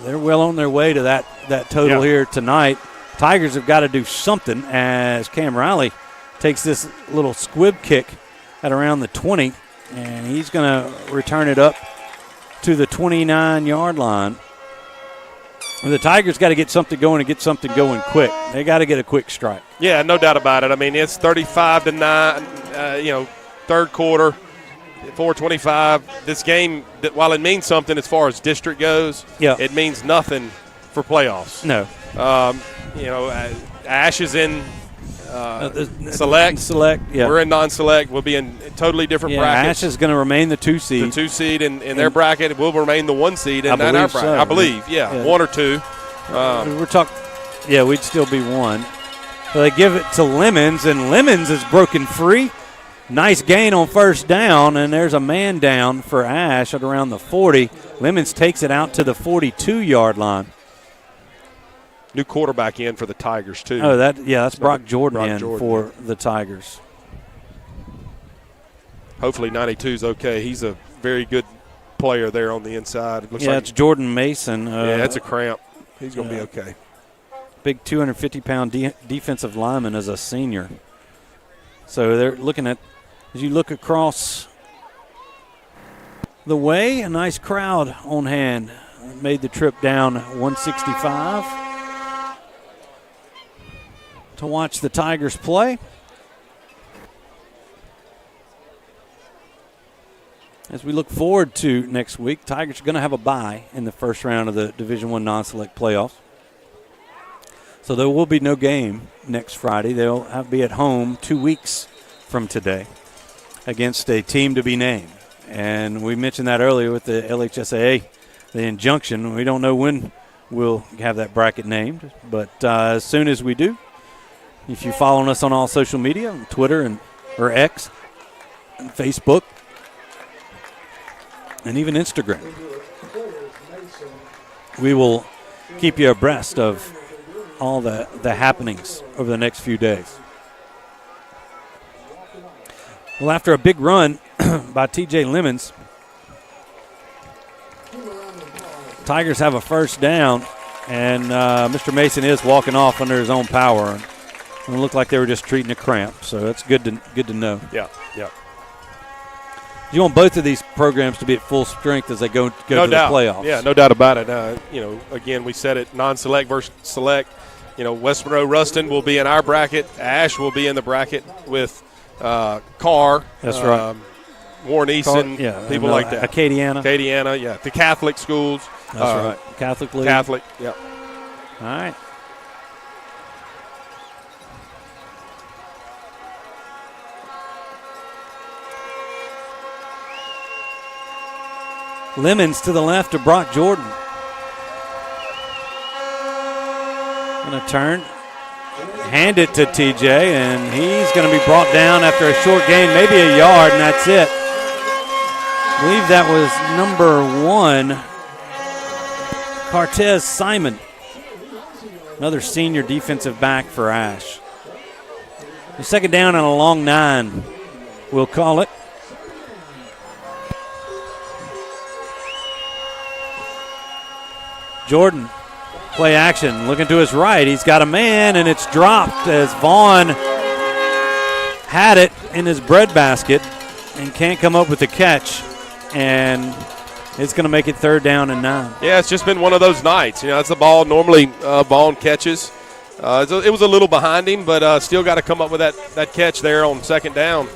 they're well on their way to that total here tonight. Tigers have got to do something as Cam Riley takes this little squib kick at around the 20, and he's going to return it up to the 29-yard line. The Tigers got to get something going and get something going quick. They got to get a quick strike.
Yeah, no doubt about it. I mean, it's 35-9, third quarter. 4:25. This game, while it means something as far as district goes, it means nothing for playoffs.
No.
Ash is in select.
Select, yeah.
We're in non-select. We'll be in totally different brackets.
Ash is going to remain the 2 seed.
The 2 seed in their bracket will remain the 1 seed in our bracket.
So.
I believe, 1 or 2.
We're talking, we'd still be 1. So they give it to Lemons, and Lemons is broken free. Nice gain on first down, and there's a man down for Ash at around the 40. Lemons takes it out to the 42-yard line.
New quarterback in for the Tigers, too.
Oh, that's Brock Jordan for the Tigers.
Hopefully 92's okay. He's a very good player there on the inside. It looks like
it's Jordan Mason.
That's a cramp. He's going to be okay.
Big 250-pound defensive lineman as a senior. So they're looking at, as you look across the way, a nice crowd on hand. Made the trip down 165 to watch the Tigers play. As we look forward to next week, Tigers are going to have a bye in the first round of the Division I non-select playoffs. So there will be no game next Friday. They'll be at home 2 weeks from today against a team to be named. And we mentioned that earlier with the LHSAA, the injunction. We don't know when we'll have that bracket named, but as soon as we do, if you're following us on all social media, Twitter or X, and Facebook, and even Instagram, we will keep you abreast of all the happenings over the next few days. Well, after a big run by T.J. Lemons, Tigers have a first down, and Mr. Mason is walking off under his own power. And it looked like they were just treating a cramp, so that's good to know.
Yeah.
You want both of these programs to be at full strength as they go to the playoffs.
Yeah, no doubt about it. Again, we said it, non-select versus select. West Monroe Ruston will be in our bracket. Ash will be in the bracket with Carr.
That's right.
Warren Easton, people like that.
Acadiana,
the Catholic schools.
That's right. Catholic League.
Catholic, yeah.
All right. Lemons to the left of Brock Jordan. Going to turn, hand it to TJ, and he's going to be brought down after a short gain, maybe a yard, and that's it. I believe that was number 1, Cartez Simon. Another senior defensive back for Ash. The second down and a long 9, we'll call it. Jordan, play action, looking to his right. He's got a man, and it's dropped as Vaughn had it in his breadbasket and can't come up with the catch. And it's going to make it 3rd down and 9.
Yeah, it's just been one of those nights. You know, that's the ball normally Vaughn catches. It was a little behind him, but still got to come up with that catch there on 2nd down.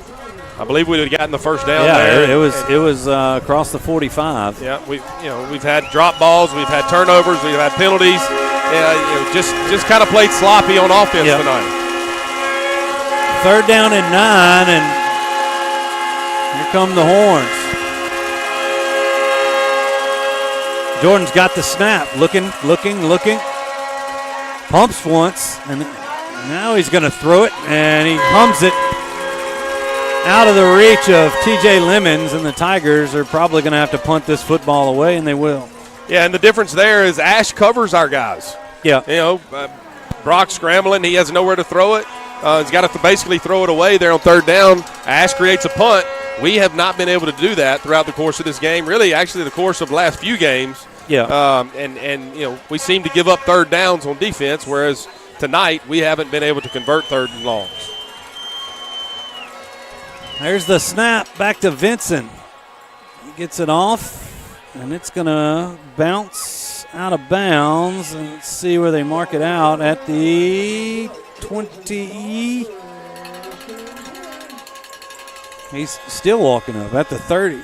I believe we would have gotten the 1st down there.
It was across the 45.
Yeah, we've had drop balls, we've had turnovers, we've had penalties. Yeah, just kind of played sloppy on offense tonight.
3rd down and 9, and here come the horns. Jordan's got the snap, looking. Pumps once, and now he's going to throw it, and he hums it out of the reach of TJ Lemons, and the Tigers are probably going to have to punt this football away, and they will.
Yeah, and the difference there is Ash covers our guys.
Yeah.
You know, Brock scrambling, he has nowhere to throw it. He's got to basically throw it away there on 3rd down. Ash creates a punt. We have not been able to do that throughout the course of this game, really actually the course of the last few games.
Yeah.
And you know, we seem to give up 3rd downs on defense, whereas tonight we haven't been able to convert 3rd and longs.
There's the snap back to Vincent. He gets it off, and it's going to bounce out of bounds. And let's see where they mark it out at the 20. He's still walking up at the 30.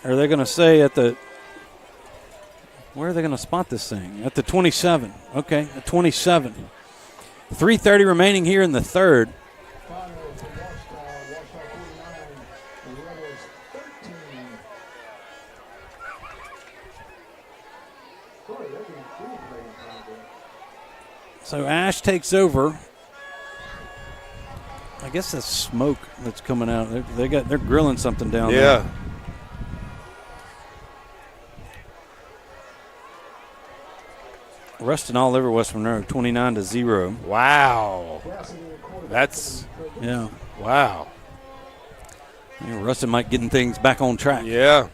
Are they going to say at the – where are they going to spot this thing? At the 27. Okay, at 27. 3:30 remaining here in the 3rd. So Ash takes over. I guess that's smoke that's coming out. They're grilling something down there.
Yeah.
Rustin all over West Monroe, 29-0.
Wow. That's wow.
Yeah, Rustin might getting things back on track.
Yeah.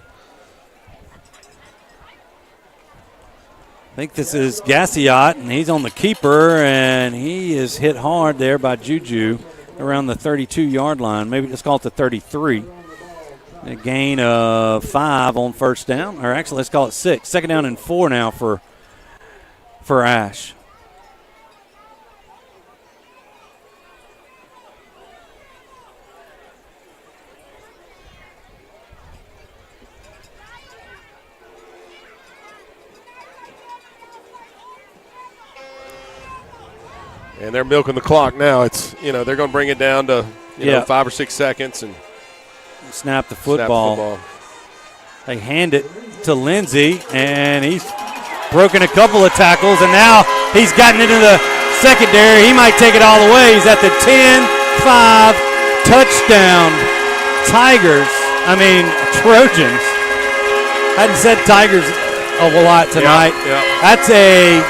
I think this is Gassiot, and he's on the keeper, and he is hit hard there by Juju around the 32-yard line. Maybe let's call it the 33. A gain of 5 on 1st down, or actually let's call it 6. 2nd down and 4 now for Ash.
And they're milking the clock now. It's, they're going to bring it down to 5 or 6 seconds and
snap the football. They hand it to Lindsey, and he's broken a couple of tackles, and now he's gotten into the secondary. He might take it all the way. He's at the 10-5 touchdown. Trojans. Hadn't said Tigers a lot tonight.
Yeah.
That's a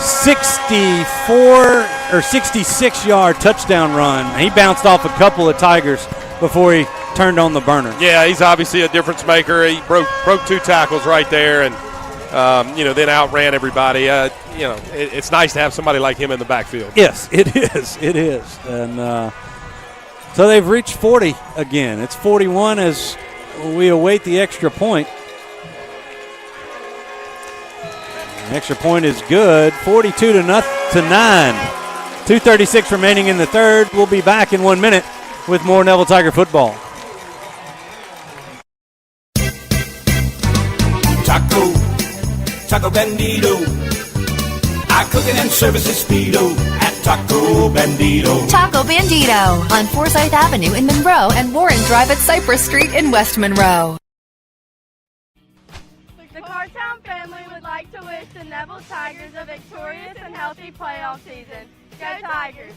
64 or 66-yard touchdown run. He bounced off a couple of Tigers before he turned on the burner.
Yeah, he's obviously a difference maker. He broke 2 tackles right there, and then outran everybody. It's nice to have somebody like him in the backfield.
Yes, it is. It is, and so they've reached 40 again. It's 41 as we await the extra point. The extra point is good. 42-9. 2:36 remaining in the 3rd. We'll be back in 1 minute with more Neville Tiger football.
Taco Bandito. Our cooking and service is speedo at Taco Bandito.
Taco Bandito on Forsyth Avenue in Monroe and Warren Drive at Cypress Street in West Monroe.
The Cartown family would like like to wish the Neville Tigers a victorious and healthy playoff season. Go Tigers!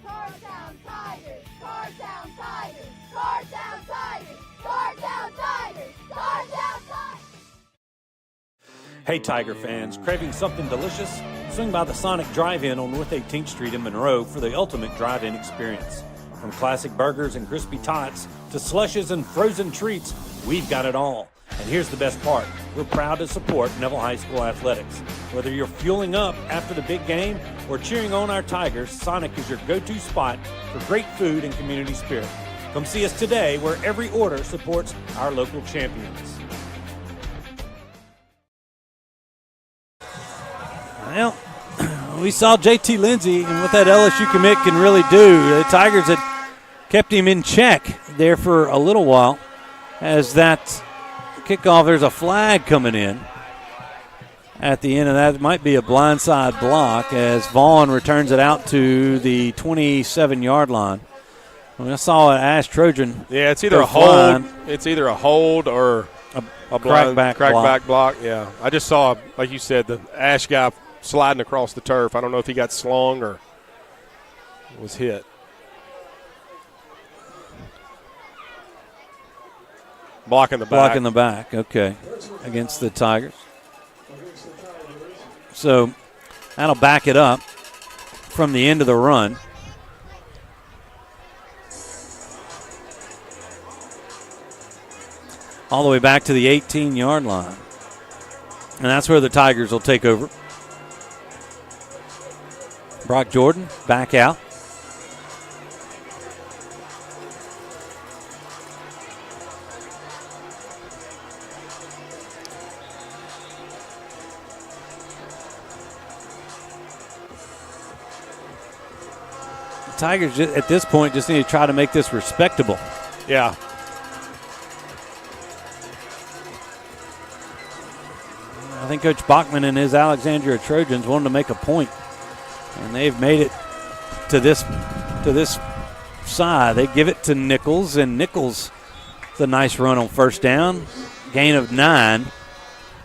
Cartown Tigers! Cartown Tigers! Cartown Tigers! Cartown Tigers! Cartown Tigers!
Hey Tiger fans, craving something delicious? Swing by the Sonic Drive-In on North 18th Street in Monroe for the ultimate drive-in experience. From classic burgers and crispy tots to slushes and frozen treats, we've got it all. And here's the best part. We're proud to support Neville High School athletics. Whether you're fueling up after the big game or cheering on our Tigers, Sonic is your go-to spot for great food and community spirit. Come see us today where every order supports our local champions. Well, we saw JT Lindsay and what that LSU commit can really do. The Tigers had kept him in check there for a little while. As that kickoff, there's a flag coming in at the end of that. It might be a blindside block as Vaughn returns it out to the 27-yard line. I saw an Ash Trojan.
Yeah, it's either a hold. It's either a hold or a crackback block. Yeah, I just saw, like you said, the Ash guy sliding across the turf. I don't know if he got slung or was hit. Blocking the back.
Blocking the back, okay, against the Tigers. So that'll back it up from the end of the run. All the way back to the 18-yard line. And that's where the Tigers will take over. Brock Jordan back out. The Tigers at this point just need to try to make this respectable.
Yeah.
I think Coach Bachman and his Alexandria Trojans wanted to make a point, and they've made it to this side. They give it to Nichols, and Nichols, the nice run on first down, gain of 9,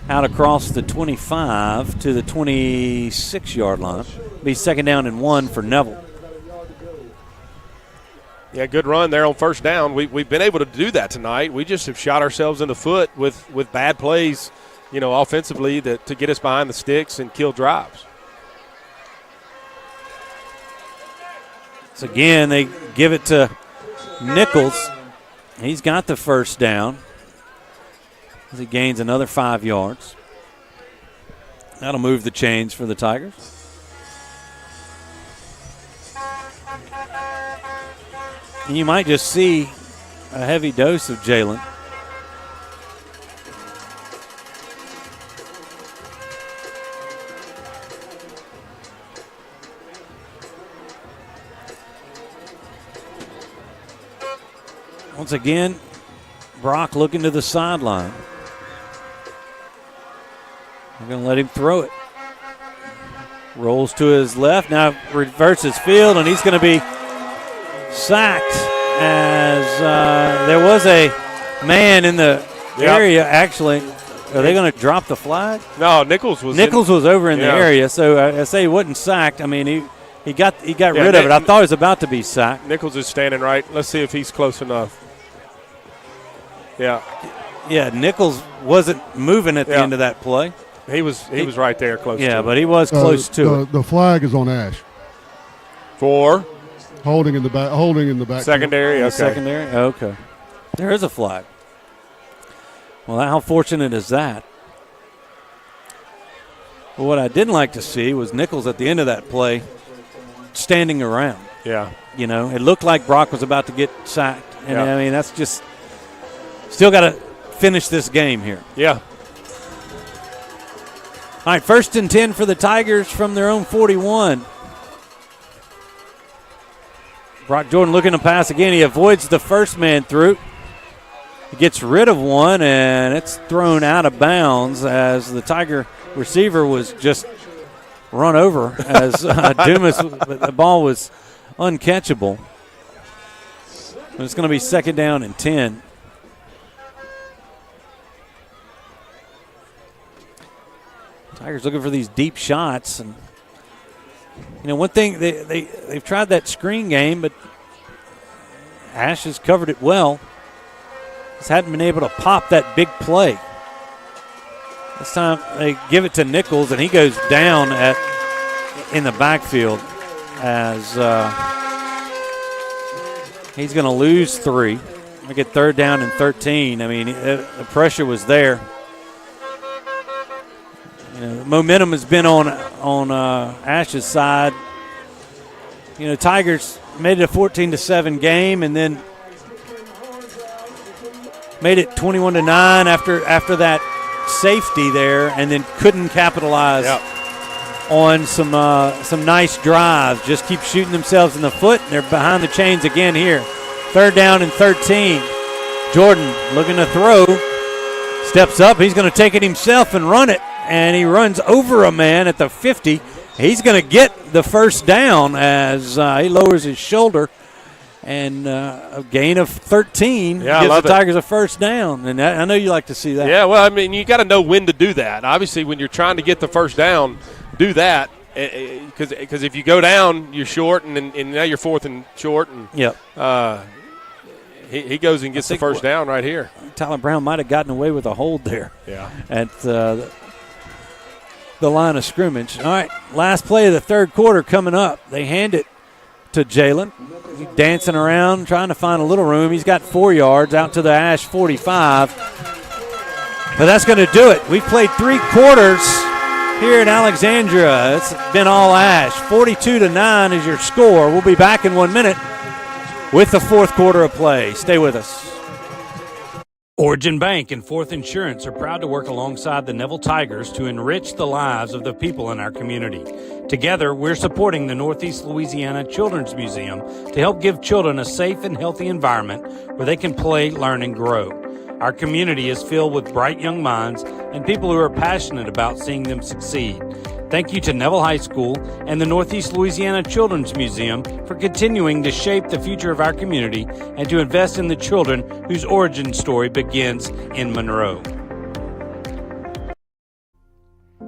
out across the 25 to the 26-yard line. Be second down and 1 for Neville.
Yeah, good run there on first down. We've been able to do that tonight. We just have shot ourselves in the foot with bad plays, offensively to get us behind the sticks and kill drives.
So again, they give it to Nichols. He's got the first down as he gains another 5 yards. That'll move the chains for the Tigers. And you might just see a heavy dose of Jalen. Once again, Brock looking to the sideline. They're going to let him throw it. Rolls to his left, now reverses field, and he's going to be sacked as there was a man in the area, actually. Are they going to drop the flag?
No, Nichols was
over in the area, so I say he wasn't sacked. I mean, he got rid of it. I thought he was about to be sacked.
Nichols is standing right. Let's see if he's close enough. Yeah.
Yeah, Nichols wasn't moving at the end of that play.
He was right there close to it.
Yeah, but he was close to it.
The flag is on Ash.
For?
Holding in the back.
Secondary, okay.
Secondary, okay. There is a flag. Well, how fortunate is that? Well, what I didn't like to see was Nichols at the end of that play standing around.
Yeah.
It looked like Brock was about to get sacked. And, I mean, that's just still got to finish this game here.
Yeah.
All right, 1st and 10 for the Tigers from their own 41. Brock Jordan looking to pass again. He avoids the first man through. He gets rid of one, and it's thrown out of bounds as the Tiger receiver was just run over as Dumas. The ball was uncatchable. But it's going to be second down and 10. Tigers looking for these deep shots. And, one thing, they've tried that screen game, but Ash has covered it well. Just hadn't been able to pop that big play. This time they give it to Nichols, and he goes down in the backfield as he's going to lose 3. We get 3rd down and 13. I mean, the pressure was there. The momentum has been on Ash's side. Tigers made it a 14-7 game, and then made it 21-9 after that safety there, and then couldn't capitalize on some nice drives. Just keep shooting themselves in the foot, and they're behind the chains again here. 3rd down and 13. Jordan looking to throw, steps up. He's going to take it himself and run it, and he runs over a man at the 50. He's going to get the first down as he lowers his shoulder, and a gain of 13 gives the Tigers a first down. And I know you like to see that.
Yeah, well, I mean, you got to know when to do that. Obviously, when you're trying to get the first down, do that. Because if you go down, you're short, and now you're 4th and short. And he goes and gets the first down right here.
Tyler Brown might have gotten away with a hold there.
Yeah.
At the line of scrimmage. All right, last play of the 3rd quarter coming up. They hand it to Jalen. He's dancing around, trying to find a little room. He's got 4 yards out to the Ash 45. But that's going to do it. We've played 3 quarters here in Alexandria. It's been all Ash. 42-9 is your score. We'll be back in 1 minute with the 4th quarter of play. Stay with us. Origin Bank and Fourth Insurance are proud to work alongside the Neville Tigers to enrich the lives of the people in our community. Together, we're supporting the Northeast Louisiana Children's Museum to help give children a safe and healthy environment where they can play, learn, and grow. Our community is filled with bright young minds and people who are passionate about seeing them succeed. Thank you to Neville High School and the Northeast Louisiana Children's Museum for continuing to shape the future of our community and to invest in the children whose origin story begins in Monroe.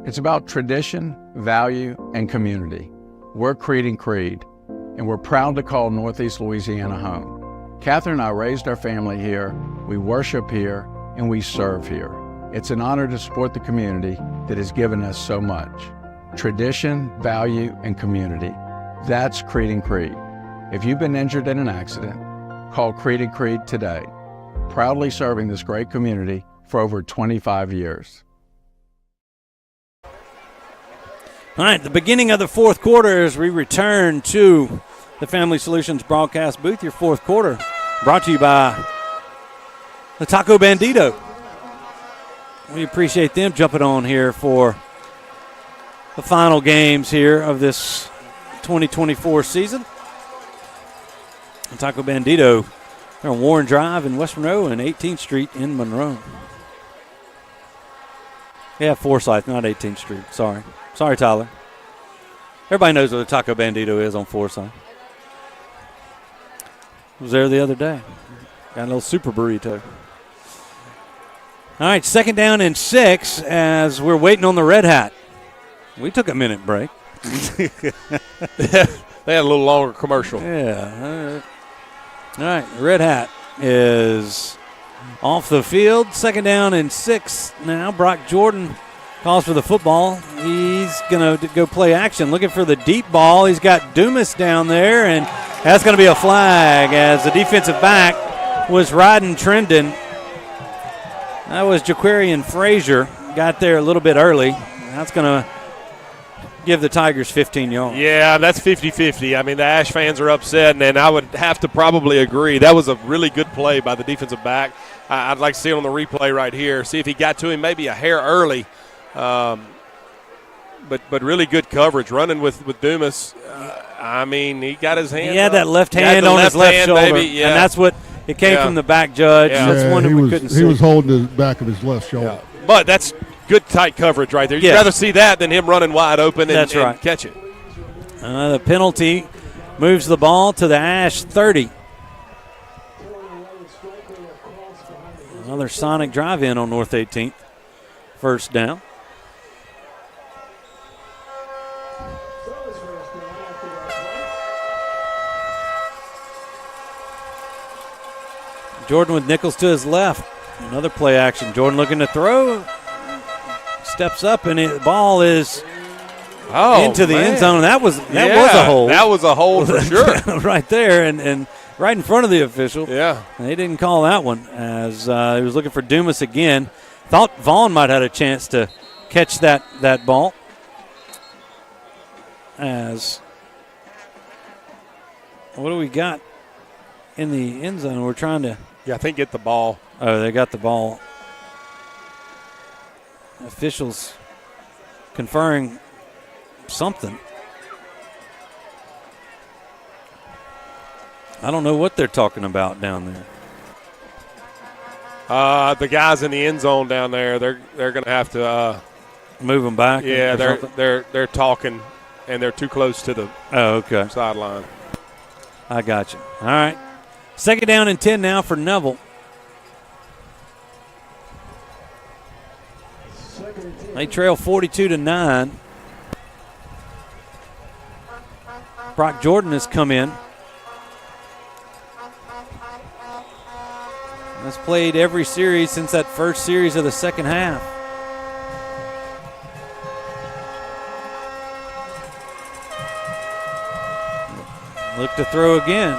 It's about tradition, value, and community. We're Creed and Creed, and we're proud to call Northeast Louisiana home. Catherine and I raised our family here, we worship here, and we serve here. It's an honor to support the community that has given us so much. Tradition, value, and community. That's Creed and Creed. If you've been injured in an accident, call Creed and Creed today. Proudly serving this great community for over 25 years.
All right, the beginning of the 4th quarter as we return to the Family Solutions broadcast booth. Your 4th quarter brought to you by the Taco Bandito. We appreciate them jumping on here for the final games here of this 2024 season. And Taco Bandito, they're on Warren Drive in West Monroe and 18th Street in Monroe. Yeah, Forsyth, not 18th Street. Sorry, Tyler. Everybody knows where the Taco Bandito is on Forsyth. I was there the other day. Got a little super burrito. All right, 2nd down and 6 as we're waiting on the Red Hat. We took a minute break.
They had a little longer commercial.
Yeah. All right, Red Hat is off the field. 2nd down and 6 now. Brock Jordan calls for the football. He's going to go play action, looking for the deep ball. He's got Dumas down there, and that's going to be a flag as the defensive back was riding Trendon. That was Jaquarian Frazier. Got there a little bit early. That's going to give the Tigers 15 yards.
Yeah, that's 50-50. I mean, the Ash fans are upset, and I would have to probably agree. That was a really good play by the defensive back. I'd like to see it on the replay right here, see if he got to him maybe a hair early. But really good coverage, running with Dumas. I mean, he got his hand.
He had
up.
that left hand on his left shoulder,
baby. Yeah.
and that's what it came from the back judge.
Yeah.
That's one that we couldn't see.
He was holding the back of his left shoulder.
Yeah. But that's good tight coverage right there. You'd rather see that than him running wide open and catch it.
The penalty moves the ball to the Ash 30. Another sonic drive-in on North 18th. 1st down. Jordan with Nichols to his left. Another play action. Jordan looking to throw. Steps up, and the ball is into the end zone. That was a hold.
That was a hold for sure.
Right there, and right in front of the official.
Yeah.
They didn't call that one as he was looking for Dumas again. Thought Vaughn might have had a chance to catch that ball. As what do we got in the end zone? We're trying to.
Yeah, I think get the ball.
Oh, they got the ball. Officials conferring something. I don't know what they're talking about down
there. The guys in the end zone down there, they're going to have to
move them back.
Yeah, they're talking, and they're too close to the sideline.
I got you. All right, 2nd down and 10 now for Neville. They trail 42-9. Brock Jordan has come in. Has played every series since that first series of the second half. Look to throw again.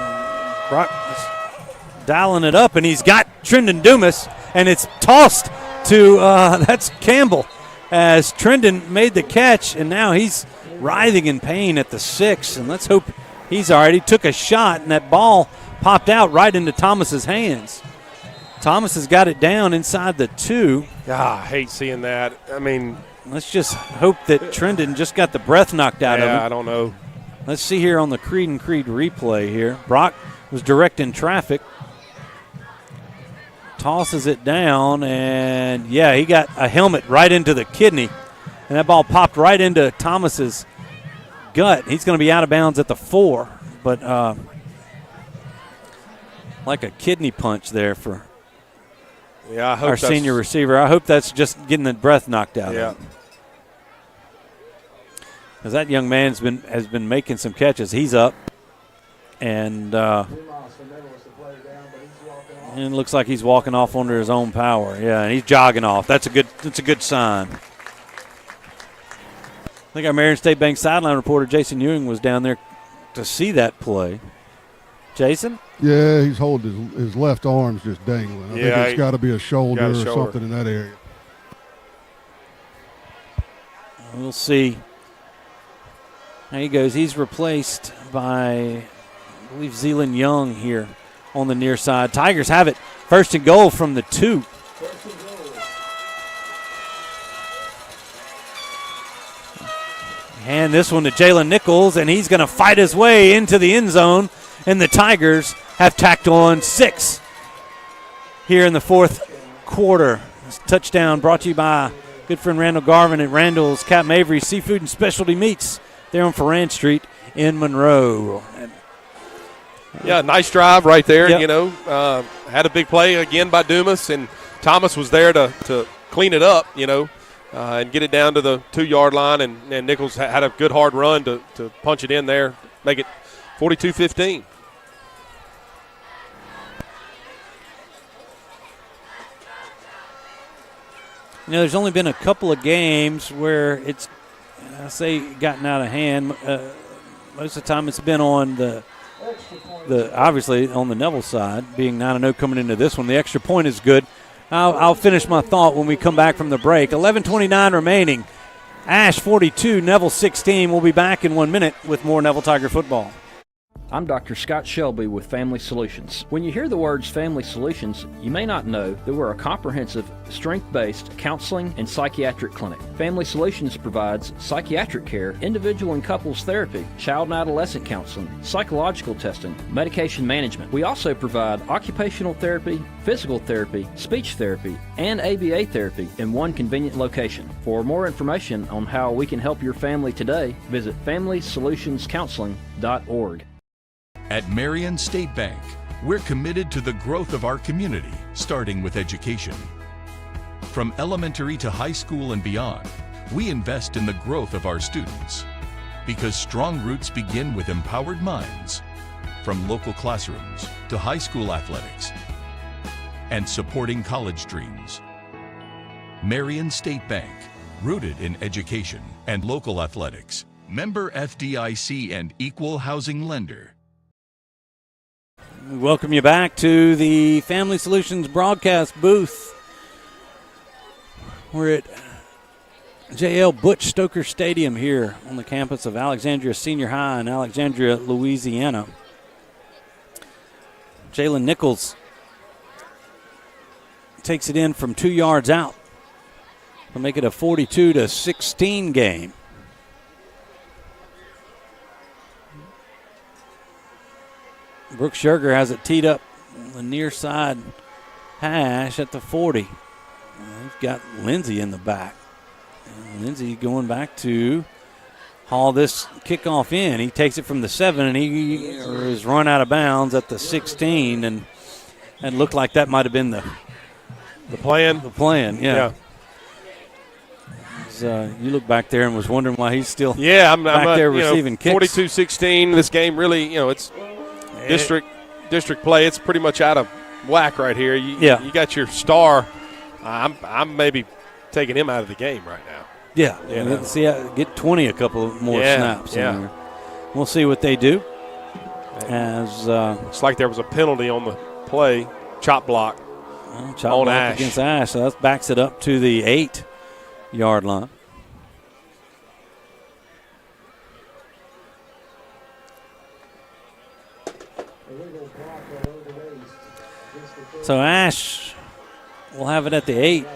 Brock is dialing it up, and he's got Trendon Dumas, and it's tossed to that's Campbell, as Trendon made the catch, and now he's writhing in pain at the 6, and let's hope he's all right. He took a shot, and that ball popped out right into Thomas's hands. Thomas has got it down inside the 2.
I hate seeing that. I mean,
let's just hope that Trendon just got the breath knocked out of him.
I don't know.
Let's see here on the Creed and Creed replay here. Brock was directing traffic. Tosses it down, and he got a helmet right into the kidney, and that ball popped right into Thomas's gut. He's going to be out of bounds at the 4, but like a kidney punch there for
I hope
our senior receiver. I hope that's just getting the breath knocked out of him. Because that young man has been making some catches. He's up, and it looks like he's walking off under his own power. Yeah, and he's jogging off. That's a good sign. I think our Marion State Bank sideline reporter Jason Ewing was down there to see that play. Jason?
Yeah, he's holding his left arm's just dangling. I think it's got to be a shoulder or something in that area.
We'll see. There he goes. He's replaced by, I believe, Zealand Young here on the near side. Tigers have it. 1st and goal from the 2. Hand this one to Jalen Nichols, and he's going to fight his way into the end zone, and the Tigers have tacked on 6 here in the 4th quarter. This touchdown brought to you by good friend Randall Garvin at Randall's Captain Avery Seafood and Specialty Meats there on Ferrand Street in Monroe.
Nice drive right there. Yep. Had a big play again by Dumas, and Thomas was there to clean it up, and get it down to the 2-yard line, and Nichols had a good hard run to punch it in there, make it 42-15.
There's only been a couple of games where it's, gotten out of hand. Most of the time it's been on the obviously on the Neville side, being 9-0 coming into this one. The extra point is good. I'll finish my thought when we come back from the break. 11:29 remaining. Ash 42, Neville 16. We'll be back in 1 minute with more Neville Tiger football.
I'm Dr. Scott Shelby with Family Solutions. When you hear the words Family Solutions, you may not know that we're a comprehensive, strength-based counseling and psychiatric clinic. Family Solutions provides psychiatric care, individual and couples therapy, child and adolescent counseling, psychological testing, medication management. We also provide occupational therapy, physical therapy, speech therapy, and ABA therapy in one convenient location. For more information on how we can help your family today, visit FamilySolutionsCounseling.org.
At Marion State Bank, we're committed to the growth of our community, starting with education. From elementary to high school and beyond, we invest in the growth of our students. Because strong roots begin with empowered minds. From local classrooms to high school athletics, and supporting college dreams. Marion State Bank, rooted in education and local athletics. Member FDIC and equal housing lender.
We welcome you back to the Family Solutions broadcast booth. We're at JL Butch Stoker Stadium here on the campus of Alexandria Senior High in Alexandria, Louisiana. Jalen Nichols takes it in from 2 yards out to make it a 42-16 game. Brooks Scherger has it teed up on the near side hash at the 40. He's got Lindsey in the back. And Lindsey going back to haul this kickoff in. He takes it from the 7, and he is run out of bounds at the 16, and it looked like that might have been the
plan.
The plan, yeah. You look back there and was wondering why he's still
I'm
back there receiving kicks.
42-16. This game really, it's district play. It's pretty much out of whack right here. You got your star. I'm maybe taking him out of the game right now.
Yeah. See, get 20 a couple more snaps in there. We'll see what they do.
It's like there was a penalty on the play, chop block.
Chop block Ash. Against Ash, so that backs it up to the 8-yard line. So Ash will have it at the 8.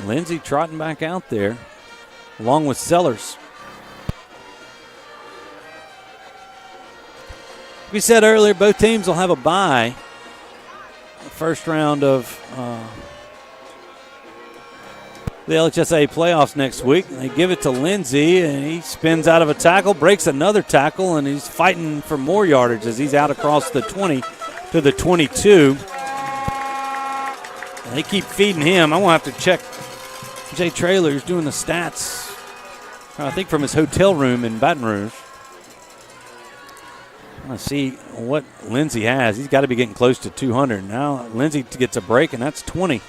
Lindsey trotting back out there, along with Sellers. We said earlier, both teams will have a bye. First round of the LHSA playoffs next week. They give it to Lindsey, and he spins out of a tackle, breaks another tackle, and he's fighting for more yardage as he's out across the 20 to the 22. And they keep feeding him. I'm going to have to check Jay Traylor, who's doing the stats, I think from his hotel room in Baton Rouge. I'm going to see what Lindsey has. He's got to be getting close to 200. Now Lindsey gets a break, and that's 20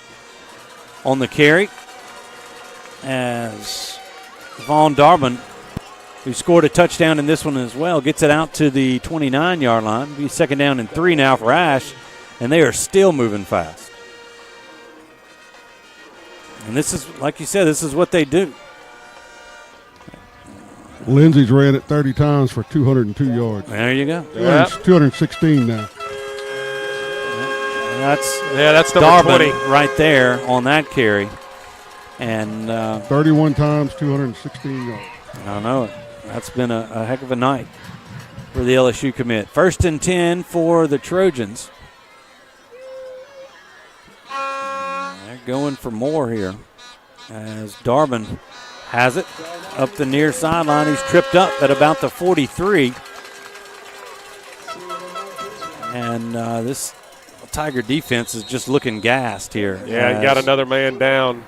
on the carry. As Vaughn Darbin, who scored a touchdown in this one as well, gets it out to the 29-yard line. It'll be second down and 3 now for Ash, and they are still moving fast. And this is, like you said, this is what they do.
Lindsey's ran it 30 times for 202 yards.
There you go.
216 now.
That's
number 20
right there on that carry. And
31 times, 216 yards.
I know it. That's been a heck of a night for the LSU commit. 1st and 10 for the Trojans. They're going for more here as Darbin has it up the near sideline. He's tripped up at about the 43. And this Tiger defense is just looking gassed here.
Yeah, he got another man down.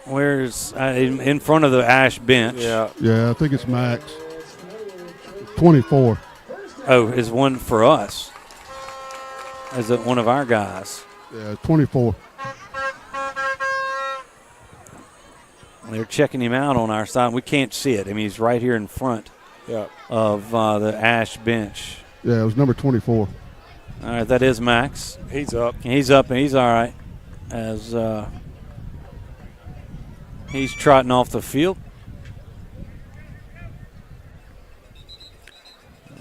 Where's in front of the Ash bench?
Yeah, I think it's Max. 24.
Oh, is one for us? Is it one of our guys?
Yeah, 24.
They're checking him out on our side. We can't see it. I mean, he's right here in front of the Ash bench.
Yeah, it was number 24.
All right, that is Max.
He's up.
He's up, and he's all right as he's trotting off the field.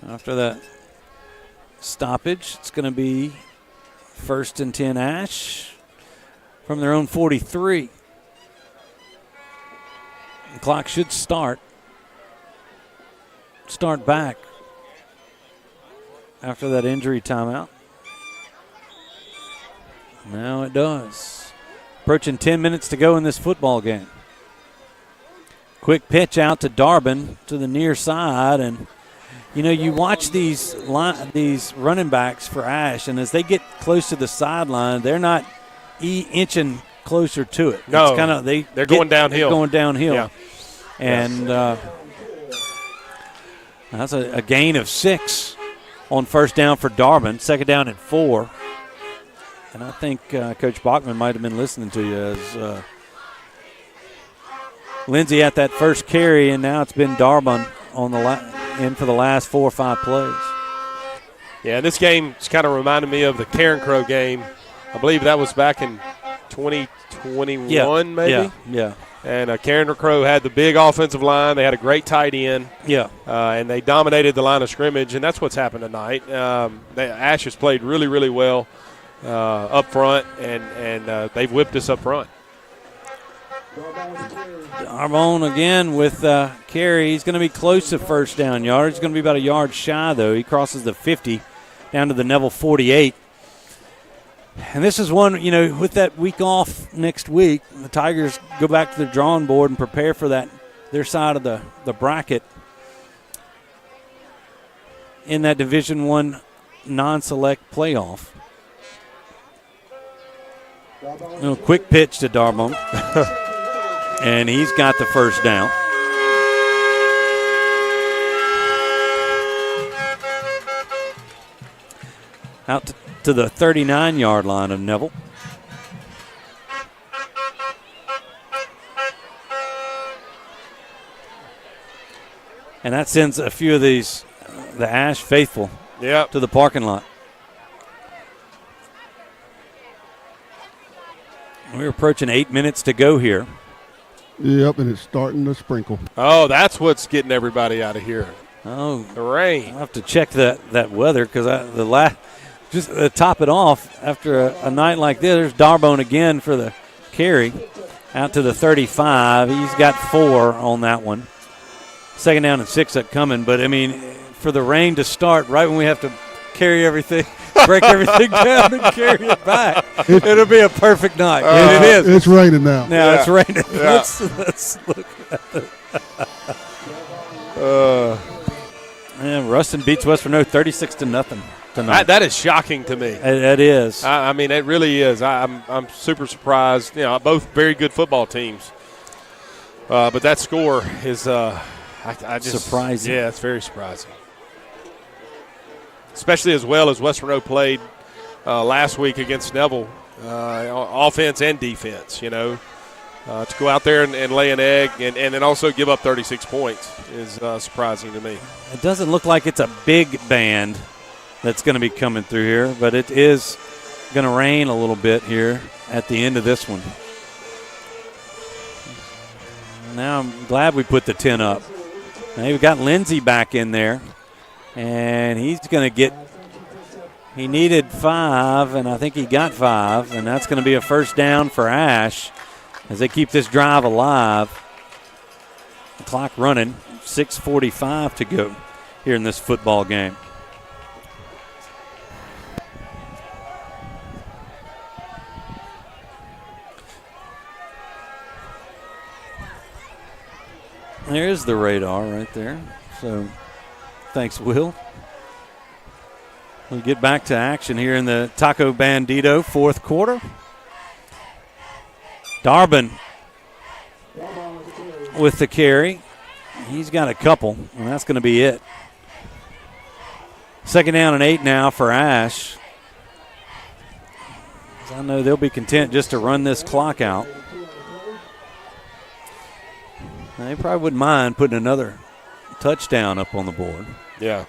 After that stoppage, it's going to be 1st and 10 Ash from their own 43. The clock should start back after that injury timeout. Now it does. Approaching 10 minutes to go in this football game. Quick pitch out to Darbin to the near side, and you watch these running backs for Ash, and as they get close to the sideline, they're not inching closer to it.
No,
it's kind of
they're going downhill.
They're going downhill,
yeah.
And that's a gain of 6 on first down for Darman. Second down and 4. And I think Coach Bachman might have been listening to you as Lindsey at that first carry, and now it's been Darman on the in for the last 4 or 5 plays.
Yeah, this game kind of reminded me of the Karen Crow game. I believe that was back in 2021, maybe?
Yeah.
And Karen Crow had the big offensive line. They had a great tight end.
Yeah.
And they dominated the line of scrimmage, and that's what's happened tonight. Ash has played really, really well up front, and they've whipped us up front.
Darman again with carry. He's going to be close to first down yard. He's going to be about a yard shy, though. He crosses the 50 down to the Neville 48. And this is one, with that week off next week, the Tigers go back to the drawing board and prepare for their side of the bracket in that Division I non-select playoff. Quick pitch to Darman. And he's got the first down. Out to the 39-yard line of Neville. And that sends a few of the Ash faithful to the parking lot. We're approaching 8 minutes to go here.
Yep, and it's starting to sprinkle.
Oh, that's what's getting everybody out of here.
Oh,
the rain.
I'll have to check that weather because just to top it off, after a night like this, there's Darman again for the carry out to the 35. He's got 4 on that one. Second down and 6 upcoming. But, for the rain to start right when we have to carry everything, break everything down and carry it back, it'll be a perfect night. And it is.
It's raining now.
Now it's raining.
Yeah.
Let's look at it. Ruston beats West Monroe 36-0 tonight.
That is shocking to me.
It is.
It really is. I'm super surprised. Both very good football teams. But that score is I just
surprising.
Yeah, it's very surprising. Especially as well as West Monroe played last week against Neville, offense and defense, to go out there and lay an egg and then also give up 36 points is surprising to me.
It doesn't look like it's a big band that's going to be coming through here, but it is going to rain a little bit here at the end of this one. Now I'm glad we put the 10 up. Now we've got Lindsey back in there. And he's going to he needed 5, and I think he got 5, and that's going to be a first down for Ash as they keep this drive alive. The clock running, 6:45 to go here in this football game. There's the radar right there. So thanks, Will. We get back to action here in the Taco Bandito fourth quarter. Darman with the carry. He's got a couple, and that's going to be it. Second down and 8 now for Ash. I know they'll be content just to run this clock out. They probably wouldn't mind putting another touchdown up on the board.
Yeah.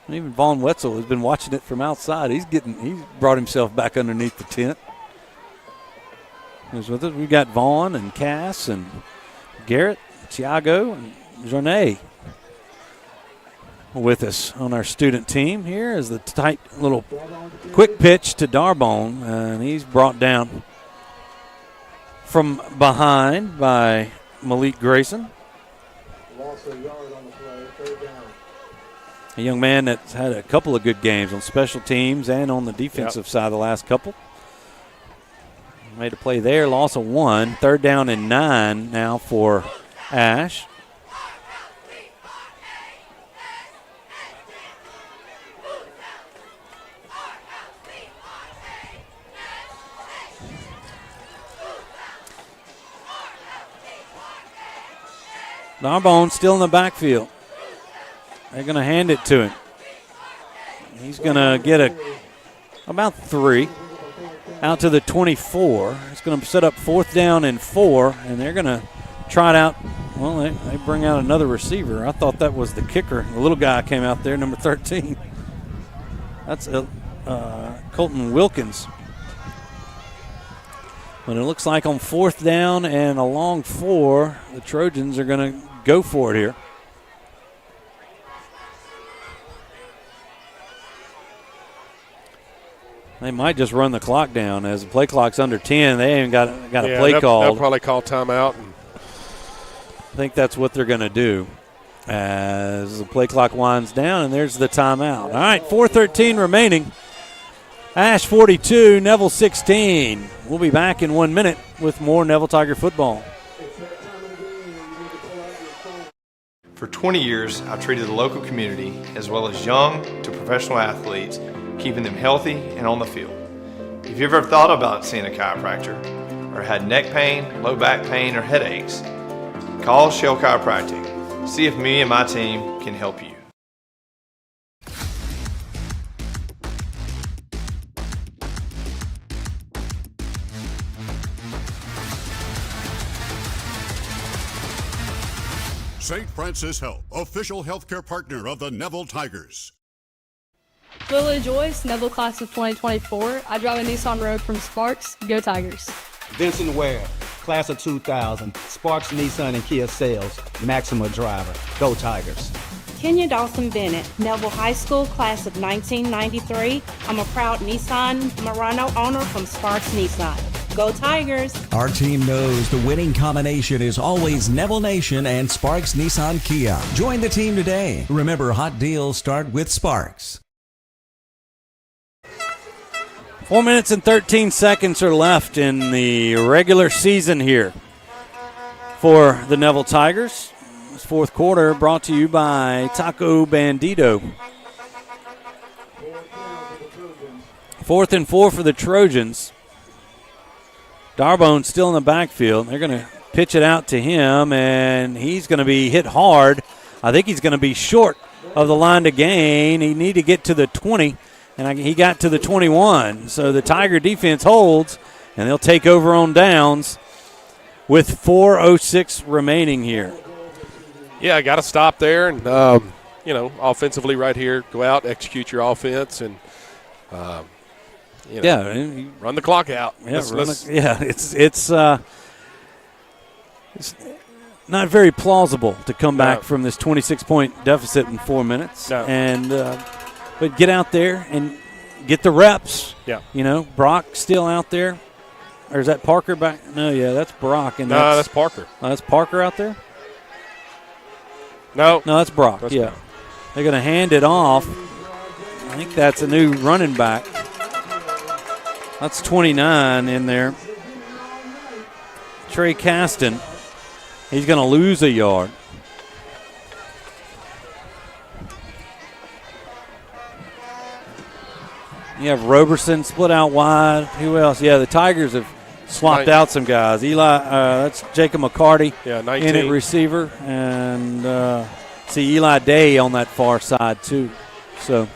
And even Vaughn Wetzel has been watching it from outside. He's brought himself back underneath the tent. He's with us. We got Vaughn and Cass and Garrett, Tiago, and Jornay with us on our student team. Here is the tight little quick pitch to Darman, and he's brought down from behind by Malik Grayson. A young man that's had a couple of good games on special teams and on the defensive side the last couple. Made a play there, loss of 1. Third down and 9 now for Ash. Darman still in the backfield. They're going to hand it to him. He's going to get about 3 out to the 24. It's going to set up 4th down and 4, and they're going to try it out. Well, they bring out another receiver. I thought that was the kicker. The little guy came out there, number 13. That's Colton Wilkins. But it looks like on 4th down and a long 4, the Trojans are going to go for it here. They might just run the clock down. As the play clock's under 10, they ain't got a play called.
They'll probably call timeout.
I think that's what they're going to do as the play clock winds down, and there's the timeout. All right, 4:13 remaining. Ash 42, Neville 16. We'll be back in 1 minute with more Neville Tiger football.
For 20 years, I've treated the local community as well as young to professional athletes, keeping them healthy and on the field. If you've ever thought about seeing a chiropractor or had neck pain, low back pain, or headaches, call Shell Chiropractic. See if me and my team can help you.
St. Francis Health, official healthcare partner of the Neville Tigers.
Lily Joyce, Neville Class of 2024. I drive a Nissan Rogue from Sparks. Go Tigers.
Vincent Ware, Class of 2000. Sparks, Nissan, and Kia Sales. Maxima Driver. Go Tigers.
Kenya Dawson Bennett, Neville High School, Class of 1993. I'm a proud Nissan Murano owner from Sparks Nissan. Go Tigers!
Our team knows the winning combination is always Neville Nation and Sparks Nissan Kia. Join the team today. Remember, hot deals start with Sparks.
4 minutes and 13 seconds are left in the regular season here for the Neville Tigers. This fourth quarter brought to you by Taco Bandito. 4th and 4 for the Trojans. Darbone still in the backfield. They're going to pitch it out to him, and he's going to be hit hard. I think he's going to be short of the line to gain. He needed to get to the 20, and he got to the 21. So the Tiger defense holds, and they'll take over on downs with 4:06 remaining here.
Yeah, got to stop there, and, offensively right here, go out, execute your offense, and run the clock out.
Yeah, it's not very plausible to come back from this 26-point deficit in 4 minutes.
No.
And but get out there and get the reps.
Yeah.
Brock still out there. Or is that Parker back? No, yeah, that's Brock. And
that's Parker.
That's Parker out there?
No,
that's Brock.
That's
Brock. They're going to hand it off. I think that's a new running back. That's 29 in there. Trey Caston. He's going to lose a yard. You have Roberson split out wide. Who else? Yeah, the Tigers have swapped out some guys. That's Jacob McCarty.
Yeah, 19.
In at receiver. And see Eli Day on that far side too. So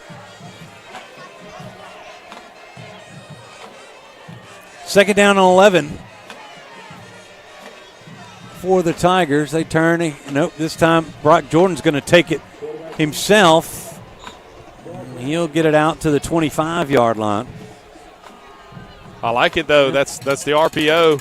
second down and 11 for the Tigers. They turn. Nope, this time Brock Jordan's going to take it himself. He'll get it out to the 25-yard line.
I like it, though. That's the RPO.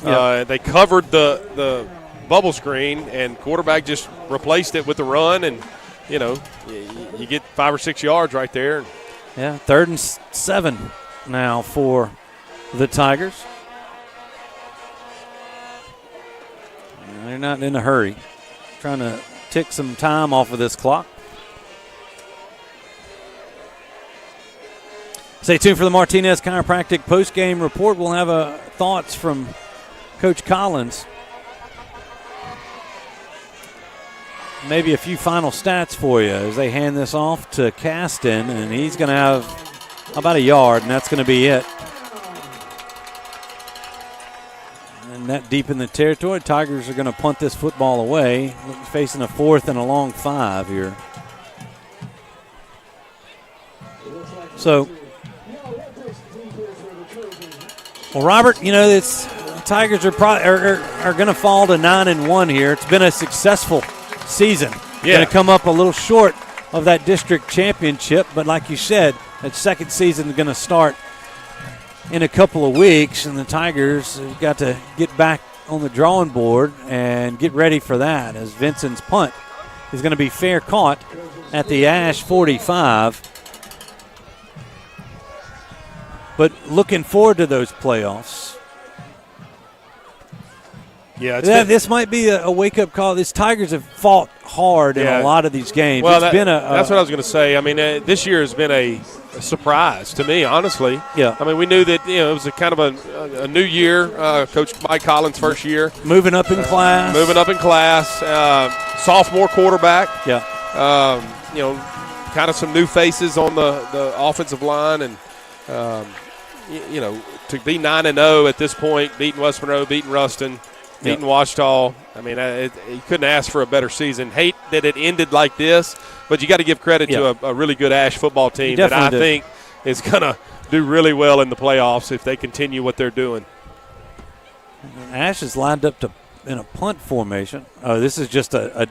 Yep. They covered the bubble screen, and quarterback just replaced it with the run, and, you get 5 or 6 yards right there.
Yeah, 3rd and 7 now for the Tigers. They're not in a hurry. Trying to tick some time off of this clock. Stay tuned for the Martinez Chiropractic postgame report. We'll have thoughts from Coach Collins. Maybe a few final stats for you as they hand this off to Caston, and he's going to have about a yard, and that's going to be it. And that deep in the territory, Tigers are going to punt this football away, facing a 4th and a long 5 here. So, well, Robert, the Tigers are going to fall to 9-1 here. It's been a successful season.
Yeah.
Going to come up a little short of that district championship, but like you said, that second season is going to start in a couple of weeks, and the Tigers have got to get back on the drawing board and get ready for that, as Vincent's punt is going to be fair caught at the Ash 45. But looking forward to those playoffs.
Yeah,
this might be a wake-up call. These Tigers have fought hard in a lot of these games.
Well,
that's
what I was going to say. I mean, this year has been a surprise to me, honestly.
Yeah.
I mean, we knew that it was a kind of a new year. Coach Mike Collins' first year,
moving up in class.
Sophomore quarterback.
Yeah.
Kind of some new faces on the offensive line, and to be 9-0 at this point, beating West Monroe, beating Ruston, beating Washita. I mean, you couldn't ask for a better season. Hate that it ended like this, but you got to give credit to a really good Ash football team that I think is going to do really well in the playoffs if they continue what they're doing.
Ash is lined up in a punt formation. Oh, this is just a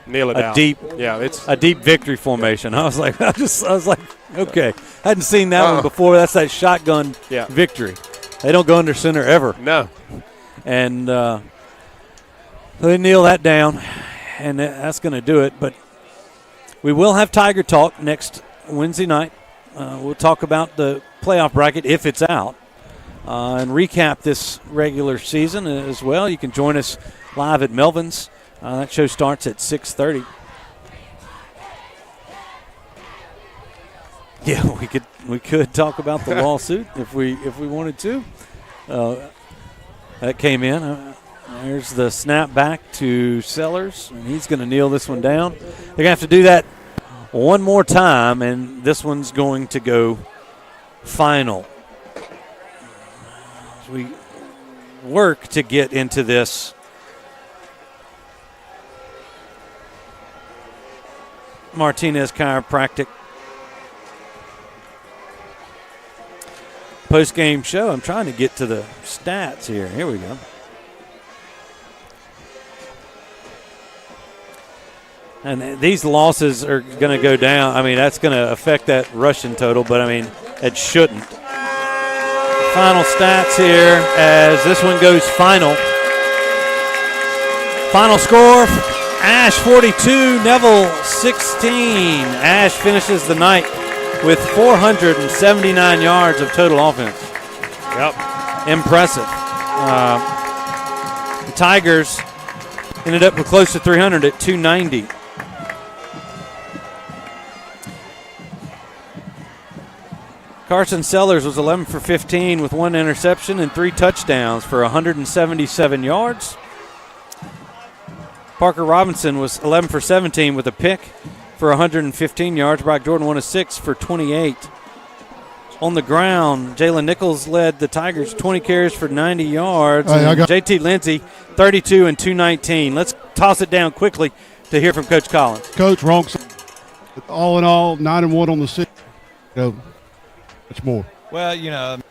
deep,
it's
a deep victory formation. I was like, okay, hadn't seen that one before. That's that shotgun victory. They don't go under center ever.
No,
and they kneel that down, and that's going to do it. But we will have Tiger Talk next Wednesday night. We'll talk about the playoff bracket if it's out, and recap this regular season as well. You can join us live at Melvin's. That show starts at 6:30. Yeah, we could talk about the lawsuit if we wanted to. That came in. There's the snap back to Sellers, and he's going to kneel this one down. They're going to have to do that one more time, and this one's going to go final. As we work to get into this Martinez Chiropractic post-game show. I'm trying to get to the stats here. Here we go. And these losses are going to go down. I mean, that's going to affect that rushing total, but, I mean, it shouldn't. Final stats here as this one goes final. Final score, Ash 42, Neville 16. Ash finishes the night with 479 yards of total offense.
Yep.
Impressive. The Tigers ended up with close to 300 at 290. Carson Sellers was 11 for 15 with one interception and 3 touchdowns for 177 yards. Parker Robinson was 11 for 17 with a pick for 115 yards. Brock Jordan 1 of 6 for 28. On the ground, Jalen Nichols led the Tigers 20 carries for 90 yards. JT Lindsay 32 and 219. Let's toss it down quickly to hear from Coach Collins.
Coach, wrong. All in all, 9-1 on the season. Much more.
Well,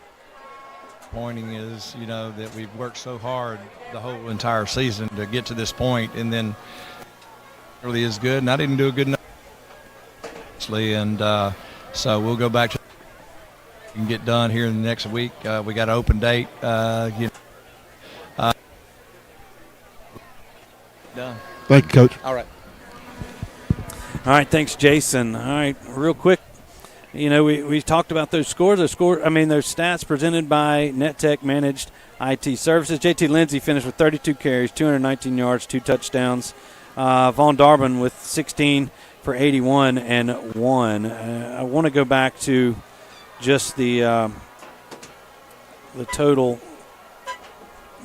pointing is, that we've worked so hard the whole entire season to get to this point, and then it really is good. And I didn't do a good enough, and so we'll go back to and get done here in the next week. We got an open date. Done.
Thank you, Coach.
All right.
All right, thanks, Jason. All right, real quick. We talked about those scores. Those stats presented by NetTech Managed IT Services. JT Lindsay finished with 32 carries, 219 yards, 2 touchdowns. Vaughn Darbin with 16 for 81 and 1. I want to go back to just the total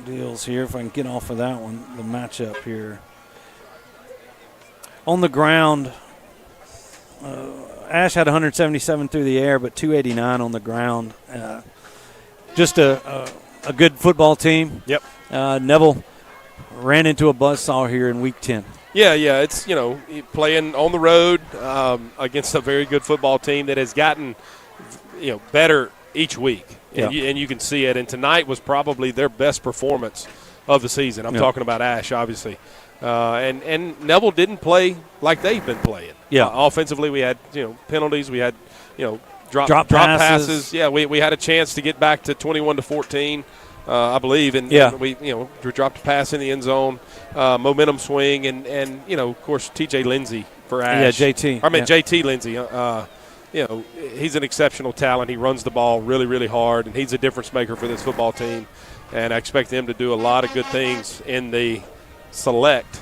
deals here, if I can get off of that one, the matchup here. On the ground, Ash had 177 through the air, but 289 on the ground. Just a good football team.
Yep.
Neville ran into a buzzsaw here in Week 10.
Yeah, it's, playing on the road against a very good football team that has gotten better each week, and,
Yeah.
you can see it. And tonight was probably their best performance of the season. I'm talking about Ash, obviously. And Neville didn't play like they've been playing.
Yeah.
Offensively, we had penalties. We had
drop passes.
Yeah, we had a chance to get back to 21-14, I believe, and we dropped a pass in the end zone, momentum swing, and of course TJ Lindsey for Ash.
Yeah, JT.
I mean JT Lindsey. He's an exceptional talent. He runs the ball really, really hard, and he's a difference maker for this football team. And I expect him to do a lot of good things in the select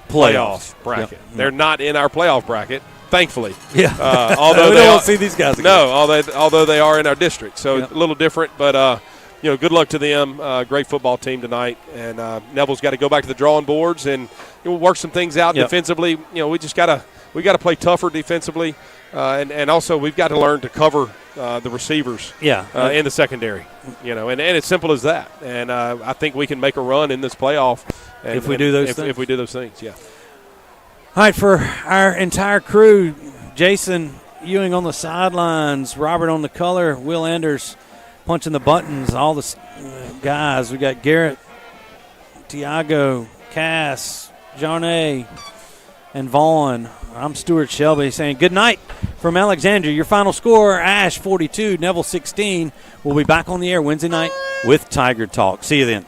playoff bracket.
Yep.
They're not in our playoff bracket, thankfully.
Yeah.
Although
we don't see these guys again.
No, although they are in our district, so a little different. But good luck to them. Great football team tonight, and Neville's got to go back to the drawing boards and work some things out defensively. We just got to play tougher defensively, and also we've got to learn to cover the receivers. In the secondary. And it's simple as that. And I think we can make a run in this playoff
if we do those things.
If we do those things, yeah.
All right, for our entire crew, Jason Ewing on the sidelines, Robert on the color, Will Anders punching the buttons, all the guys. We got Garrett, Tiago, Cass, Jarnay, and Vaughn. I'm Stewart Shelby saying good night from Alexandria. Your final score, Ash 42, Neville 16. We'll be back on the air Wednesday night with Tiger Talk. See you then.